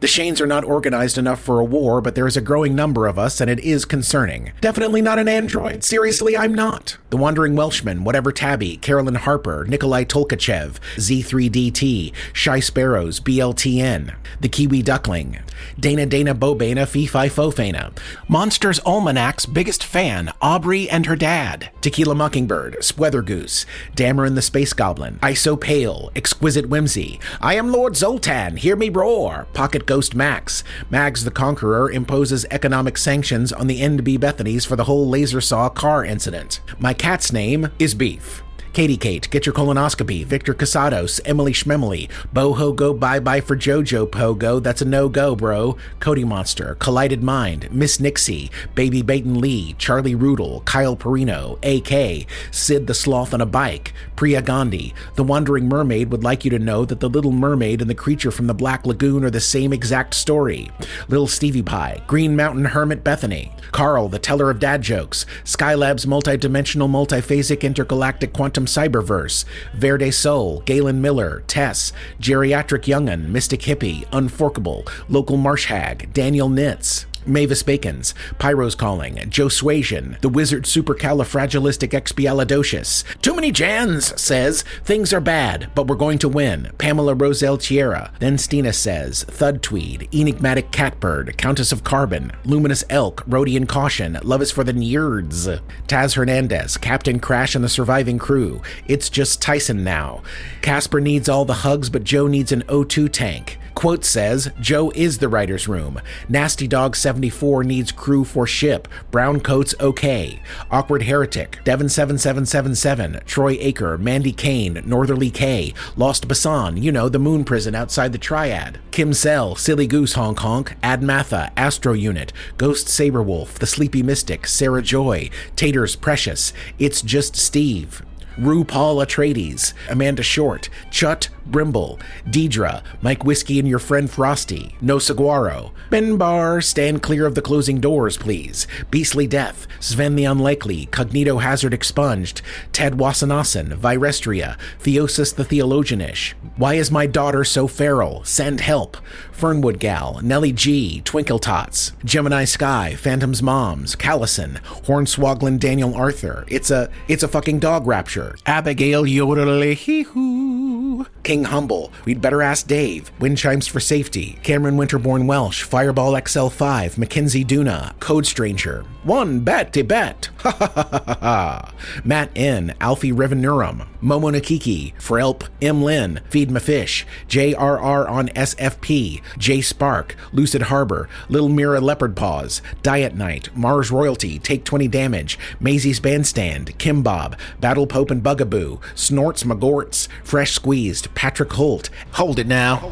The Shanes are not organized enough for a war, but there is a growing number of us, and it is concerning. Definitely not an android. Seriously, I'm not. The Wandering Welshman, Whatever Tabby, Carolyn Harper, Nikolai Tolkachev, Z3DT, Shy Sparrows, BLTN, The Kiwi Duckling, Dana Bobana, Fee-Fi Fofana, Monsters Almanac's biggest fan, Aubrey and her dad, Tequila Mockingbird, Sweather Goose, Dameron the Space Goblin, Iso Pale, Exquisite Whimsy, I Am Lord Zoltan, Hear Me Roar, Pocket Ghost Max, Mags the Conqueror imposes economic sanctions on the NB Bethanies for the whole laser saw car incident. My cat's name is Beef. Katie Kate, Get Your Colonoscopy, Victor Casados, Emily Schmemily, Boho Go Bye Bye for Jojo Pogo, That's a No-Go, Bro, Cody Monster, Collided Mind, Miss Nixie, Baby Baton Lee, Charlie Rudel, Kyle Perino, AK, Sid the Sloth on a Bike, Priya Gandhi, The Wandering Mermaid would like you to know that the Little Mermaid and the creature from the Black Lagoon are the same exact story. Little Stevie Pie, Green Mountain Hermit Bethany, Carl, the Teller of Dad Jokes, Skylab's Multidimensional Multiphasic Intergalactic Quantum Cyberverse, Verde Soul, Galen Miller, Tess, Geriatric Young'un, Mystic Hippie, Unforkable, Local Marsh Hag, Daniel Nitz, Mavis Bacons, Pyro's Calling, Joe Suasian, The Wizard Supercalifragilisticexpialidocious. Too Many Jans says, Things are bad, but we're going to win. Pamela Roselle Tierra. Then Stina says, Thud Tweed, Enigmatic Catbird, Countess of Carbon, Luminous Elk, Rhodian Caution, Love is for the Nerds. Taz Hernandez, Captain Crash and the Surviving Crew. It's just Tyson now. Caspar needs all the hugs, but Joe needs an O2 tank. Quote says, Joe is the writer's room. Nasty Dog 74 needs crew for ship. Brown Coats okay. Awkward Heretic, Devon 7777, Troy Aker, Mandy Kane, Northerly K, Lost Basan, you know, the moon prison outside the Triad. Kim Sell, Silly Goose Honk Honk, Ad Matha, Astro Unit, Ghost Saberwolf, The Sleepy Mystic, Sarah Joy, Taters Precious, It's Just Steve. RuPaul Atreides, Amanda Short, Chut Brimble, Deidre, Mike Whiskey and your friend Frosty, No Saguaro, Ben Bar, Stand Clear of the Closing Doors, please, Beastly Death, Sven the Unlikely, Cognito Hazard Expunged, Ted Wasanasan, Virestria, Theosis the Theologianish, Why Is My Daughter So Feral, Send Help, Fernwood Gal, Nellie G, Twinkle Tots, Gemini Sky, Phantom's Moms, Callison, Hornswogglin Daniel Arthur, It's a fucking dog rapture, Abigail Yodelehee-hoo, King Humble, We'd Better Ask Dave, Wind Chimes for Safety, Cameron Winterborn Welsh, Fireball XL5, Mackenzie Duna, Code Stranger, One Betty Bet, ha ha ha ha ha, Matt N, Alfie Revenurum, Momo Nakiki, Frelp, M. Lynn, Feed My Fish, JRR on SFP, J Spark, Lucid Harbor, Little Mira Leopard Paws, Diet Night, Mars Royalty, Take 20 Damage, Maisie's Bandstand, Kim Bob, Battle Pope and Bugaboo, Snorts Magorts, Fresh Squeezed, Patrick Holt, Hold It Now,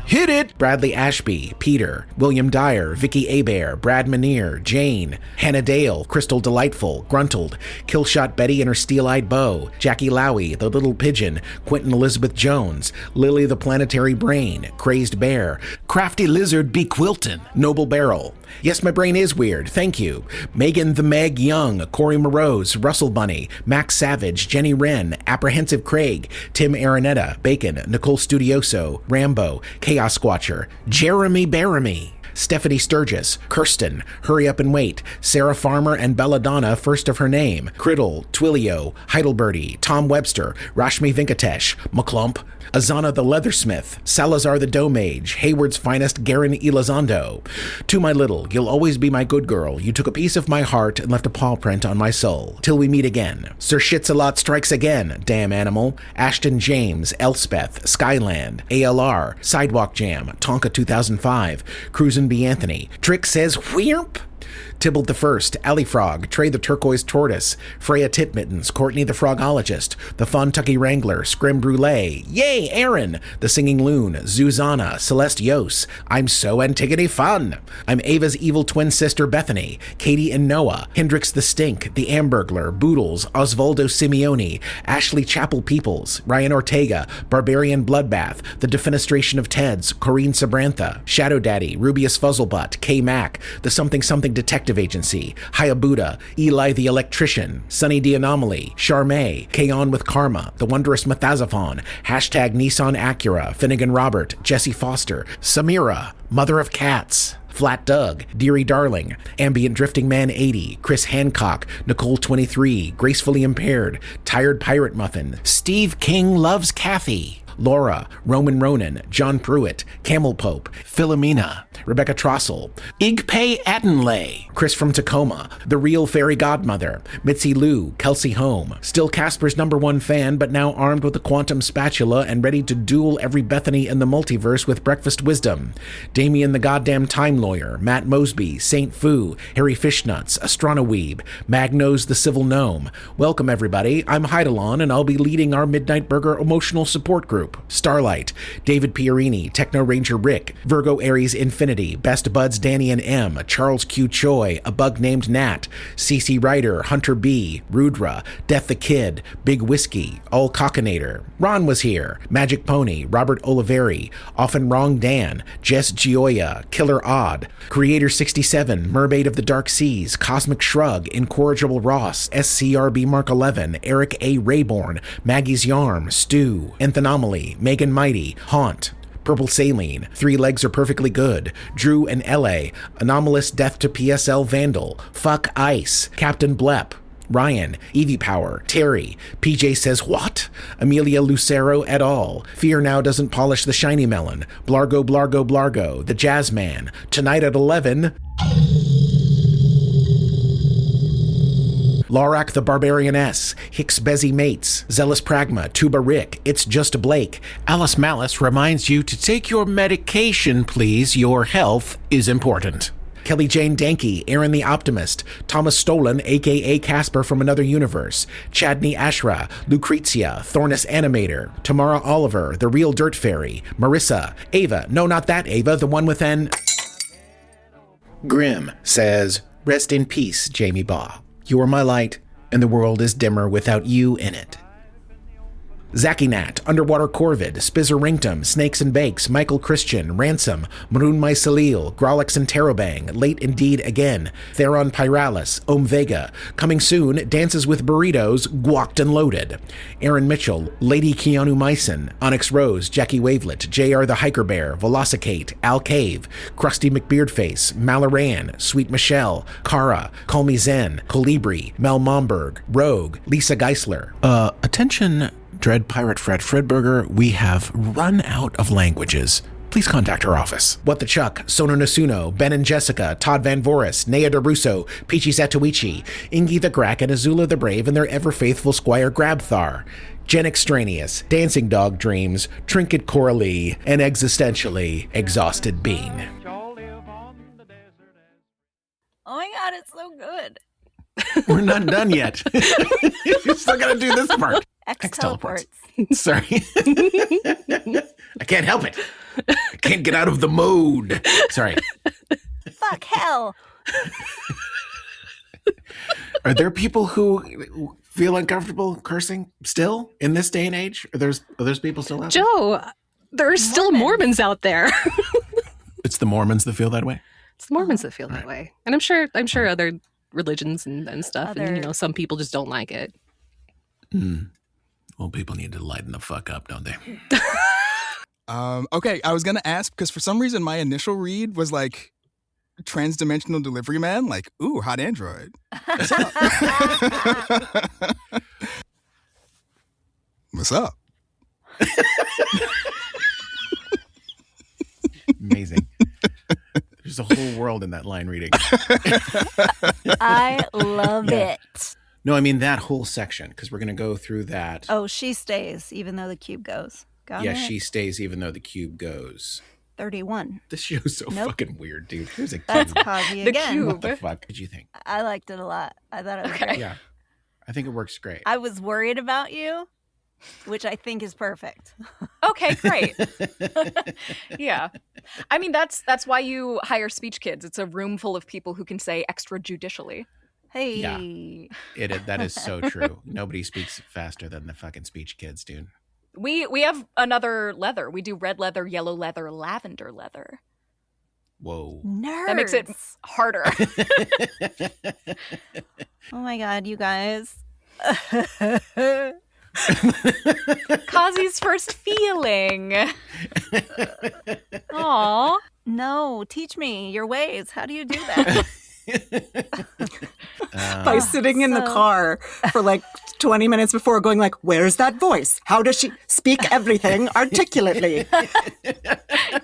Hit It! Bradley Ashby, Peter, William Dyer, Vicky Abair, Brad Manier, Jane, Hannah Dale, Crystal Delightful, Gruntled, Killshot Betty and her Steel-Eyed Bow, Jackie Lowy, The Little Pigeon, Quentin Elizabeth Jones, Lily the Planetary Brain, Crazed Bear, Crafty Lizard B. Quilton, Noble Barrel. Yes, my brain is weird, thank you. Megan the Meg Young, Corey Morose, Russell Bunny, Max Savage, Jenny Wren, Apprehensive Craig, Tim Aranetta, Bacon, Nicole Studioso, Rambo, Chaos Squatcher, Jeremy Baramy, Stephanie Sturgis, Kirsten, Hurry Up and Wait, Sarah Farmer and Belladonna, first of her name, Criddle, Twilio, Heidelberty, Tom Webster, Rashmi Venkatesh, McClump, Azana the Leathersmith, Salazar the Domage, Hayward's Finest Garin Elizondo. To my little, you'll always be my good girl. You took a piece of my heart and left a paw print on my soul. Till we meet again. Sir Shitsalot strikes again, damn animal. Ashton James, Elspeth, Skyland, ALR, Sidewalk Jam, Tonka 2005, Cruisin' B. Anthony. Trick says wheerp. Tybalt the First, Alley Frog, Trey the Turquoise Tortoise, Freya Titmittens, Courtney the Frogologist, the Fontucky Wrangler, Scrim Brulee, Yay, Aaron, the Singing Loon, Zuzana, Celeste Yos, I'm so Antigone Fun. I'm Ava's evil twin sister Bethany, Katie and Noah, Hendrix the Stink, the Ambergler, Boodles, Osvaldo Simeone, Ashley Chapel Peoples, Ryan Ortega, Barbarian Bloodbath, the Defenestration of Teds, Corrine Sabrantha, Shadow Daddy, Rubius Fuzzlebutt, K Mac, the Something Something Detective Agency, Hayabuda, Eli the Electrician, Sunny the Anomaly, Charmé, K-On with Karma, The Wondrous Methazophon, hashtag Nissan Acura, Finnegan Robert, Jesse Foster, Samira, Mother of Cats, Flat Doug, Deary Darling, Ambient Drifting Man 80, Chris Hancock, Nicole 23, Gracefully Impaired, Tired Pirate Muffin, Steve King Loves Kathy, Laura, Roman Ronan, John Pruitt, Camel Pope, Philomena, Rebecca Trossel, Igpay Attenlay, Chris from Tacoma, The Real Fairy Godmother, Mitzi Lou, Kelsey Home, still Caspar's #1 fan, but now armed with a quantum spatula and ready to duel every Bethany in the multiverse with breakfast wisdom, Damien the Goddamn Time Lawyer, Matt Mosby, Saint Fu, Harry Fishnuts, Astronoweeb, Magnose the Civil Gnome. Welcome everybody, I'm Heidelon and I'll be leading our Midnight Burger emotional support group. Starlight, David Pierini, Techno Ranger Rick, Virgo Aries Infinity, Best Buds Danny and M, Charles Q. Choi, A Bug Named Nat, CC Ryder, Hunter B, Rudra, Death the Kid, Big Whiskey, All Cockinator. Ron was here, Magic Pony, Robert Oliveri, Often Wrong Dan, Jess Gioia, Killer Odd, Creator 67, Mermaid of the Dark Seas, Cosmic Shrug, Incorrigible Ross, SCRB Mark 11, Eric A. Rayborn, Maggie's Yarm, Stu, Anthanomaly, Megan Mighty, Haunt, Purple Saline, Three Legs Are Perfectly Good, Drew and LA, Anomalous Death to PSL Vandal, Fuck Ice, Captain Blep, Ryan, Evie Power, Terry, PJ Says What? Amelia Lucero et al. Fear Now Doesn't Polish the Shiny Melon, Blargo Blargo Blargo, The Jazz Man, Tonight at 11... Lorak the Barbarianess, Hicks Bezzy Mates, Zealous Pragma, Tuba Rick, It's Just Blake. Alice Malice reminds you to take your medication, please. Your health is important. Kelly Jane Danke, Aaron the Optimist, Thomas Stolen, aka Caspar from Another Universe, Chadney Ashra, Lucrezia, Thornus Animator, Tamara Oliver, The Real Dirt Fairy, Marissa, Ava, no not that Ava, the one with an... Grim says, rest in peace, Jamie Baugh. You are my light, and the world is dimmer without you in it. Zachinat, Underwater Corvid, Spizzer Ringtum, Snakes and Bakes, Michael Christian, Ransom, Maroon My Salil, Grolix and Terrobang, Late Indeed Again, Theron Pyralis, Om Vega, Coming Soon, Dances with Burritos, Guacked and Loaded, Aaron Mitchell, Lady Keanu Myson, Onyx Rose, Jackie Wavelet, JR the Hiker Bear, Velocicate, Al Cave, Krusty McBeardface, Malaran, Sweet Michelle, Kara, Call Me Zen, Colibri, Mel Momberg, Rogue, Lisa Geisler. Attention, Dread Pirate Fred Fredberger, we have run out of languages. Please contact our office. What the Chuck, Sono Nasuno, Ben and Jessica, Todd Van Voris, Nea DeRusso, Peachy Zatuichi, Ingi the Grack, and Azula the Brave, and their ever-faithful Squire Grabthar, Jen Extraneous, Dancing Dog Dreams, Trinket Coralie, and existentially exhausted Bean. Oh my god, it's so good. We're not done yet. You're still gotta do this part. X teleports. Sorry. I can't help it. I can't get out of the mode. Sorry. Fuck hell. Are there people who feel uncomfortable cursing still in this day and age? Are there's people still out there? Joe, there are still Mormons out there. It's the Mormons that feel that way? It's the Mormons that feel that way. And I'm sure other religions and stuff, and some people just don't like it. Well, people need to lighten the fuck up, don't they? Okay, I was gonna ask because for some reason my initial read was like transdimensional delivery man, like, ooh, hot android. What's up? What's up? Amazing. There's a whole world in that line reading. I love it. No, I mean that whole section, because we're going to go through that. Oh, she stays even though the cube goes. Got it? She stays even though the cube goes. 31. This show's so fucking weird, dude. Here's a cube. That's Kazi again. What the fuck did you think? I liked it a lot. I thought it was great. Yeah, I think it works great. I was worried about you, which I think is perfect. Okay, great. Yeah. I mean, that's why you hire speech kids. It's a room full of people who can say extrajudicially. Hey. Yeah, that is so true. Nobody speaks faster than the fucking speech kids, dude. We have another leather. We do red leather, yellow leather, lavender leather. Whoa. Nerds. That makes it harder. Oh my god, you guys. Kazi's first feeling. Aw. No, teach me your ways. How do you do that? By sitting in the car for like 20 minutes before going like, where's that voice? How does she speak everything articulately?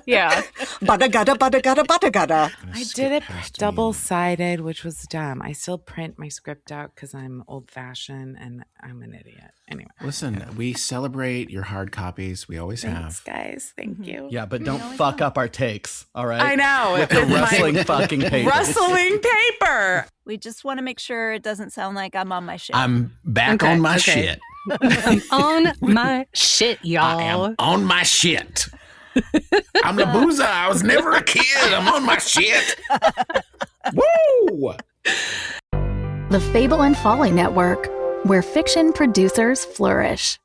Yeah. Bada gada, bada gada, bada gada. I did it double-sided, which was dumb. I still print my script out because I'm old-fashioned and I'm an idiot. Anyway. Listen, we celebrate your hard copies. We always Thanks, have. guys. Thank you. Yeah, but don't fuck up our takes, all right? I know. With the rustling fucking paper. Rustling paper. We just want to make sure it doesn't sound like I'm on my shit. I'm back on my shit. I'm on my shit, y'all. I am on my shit. I'm the boozer. I was never a kid. I'm on my shit. Woo! The Fable and Folly Network, where fiction producers flourish.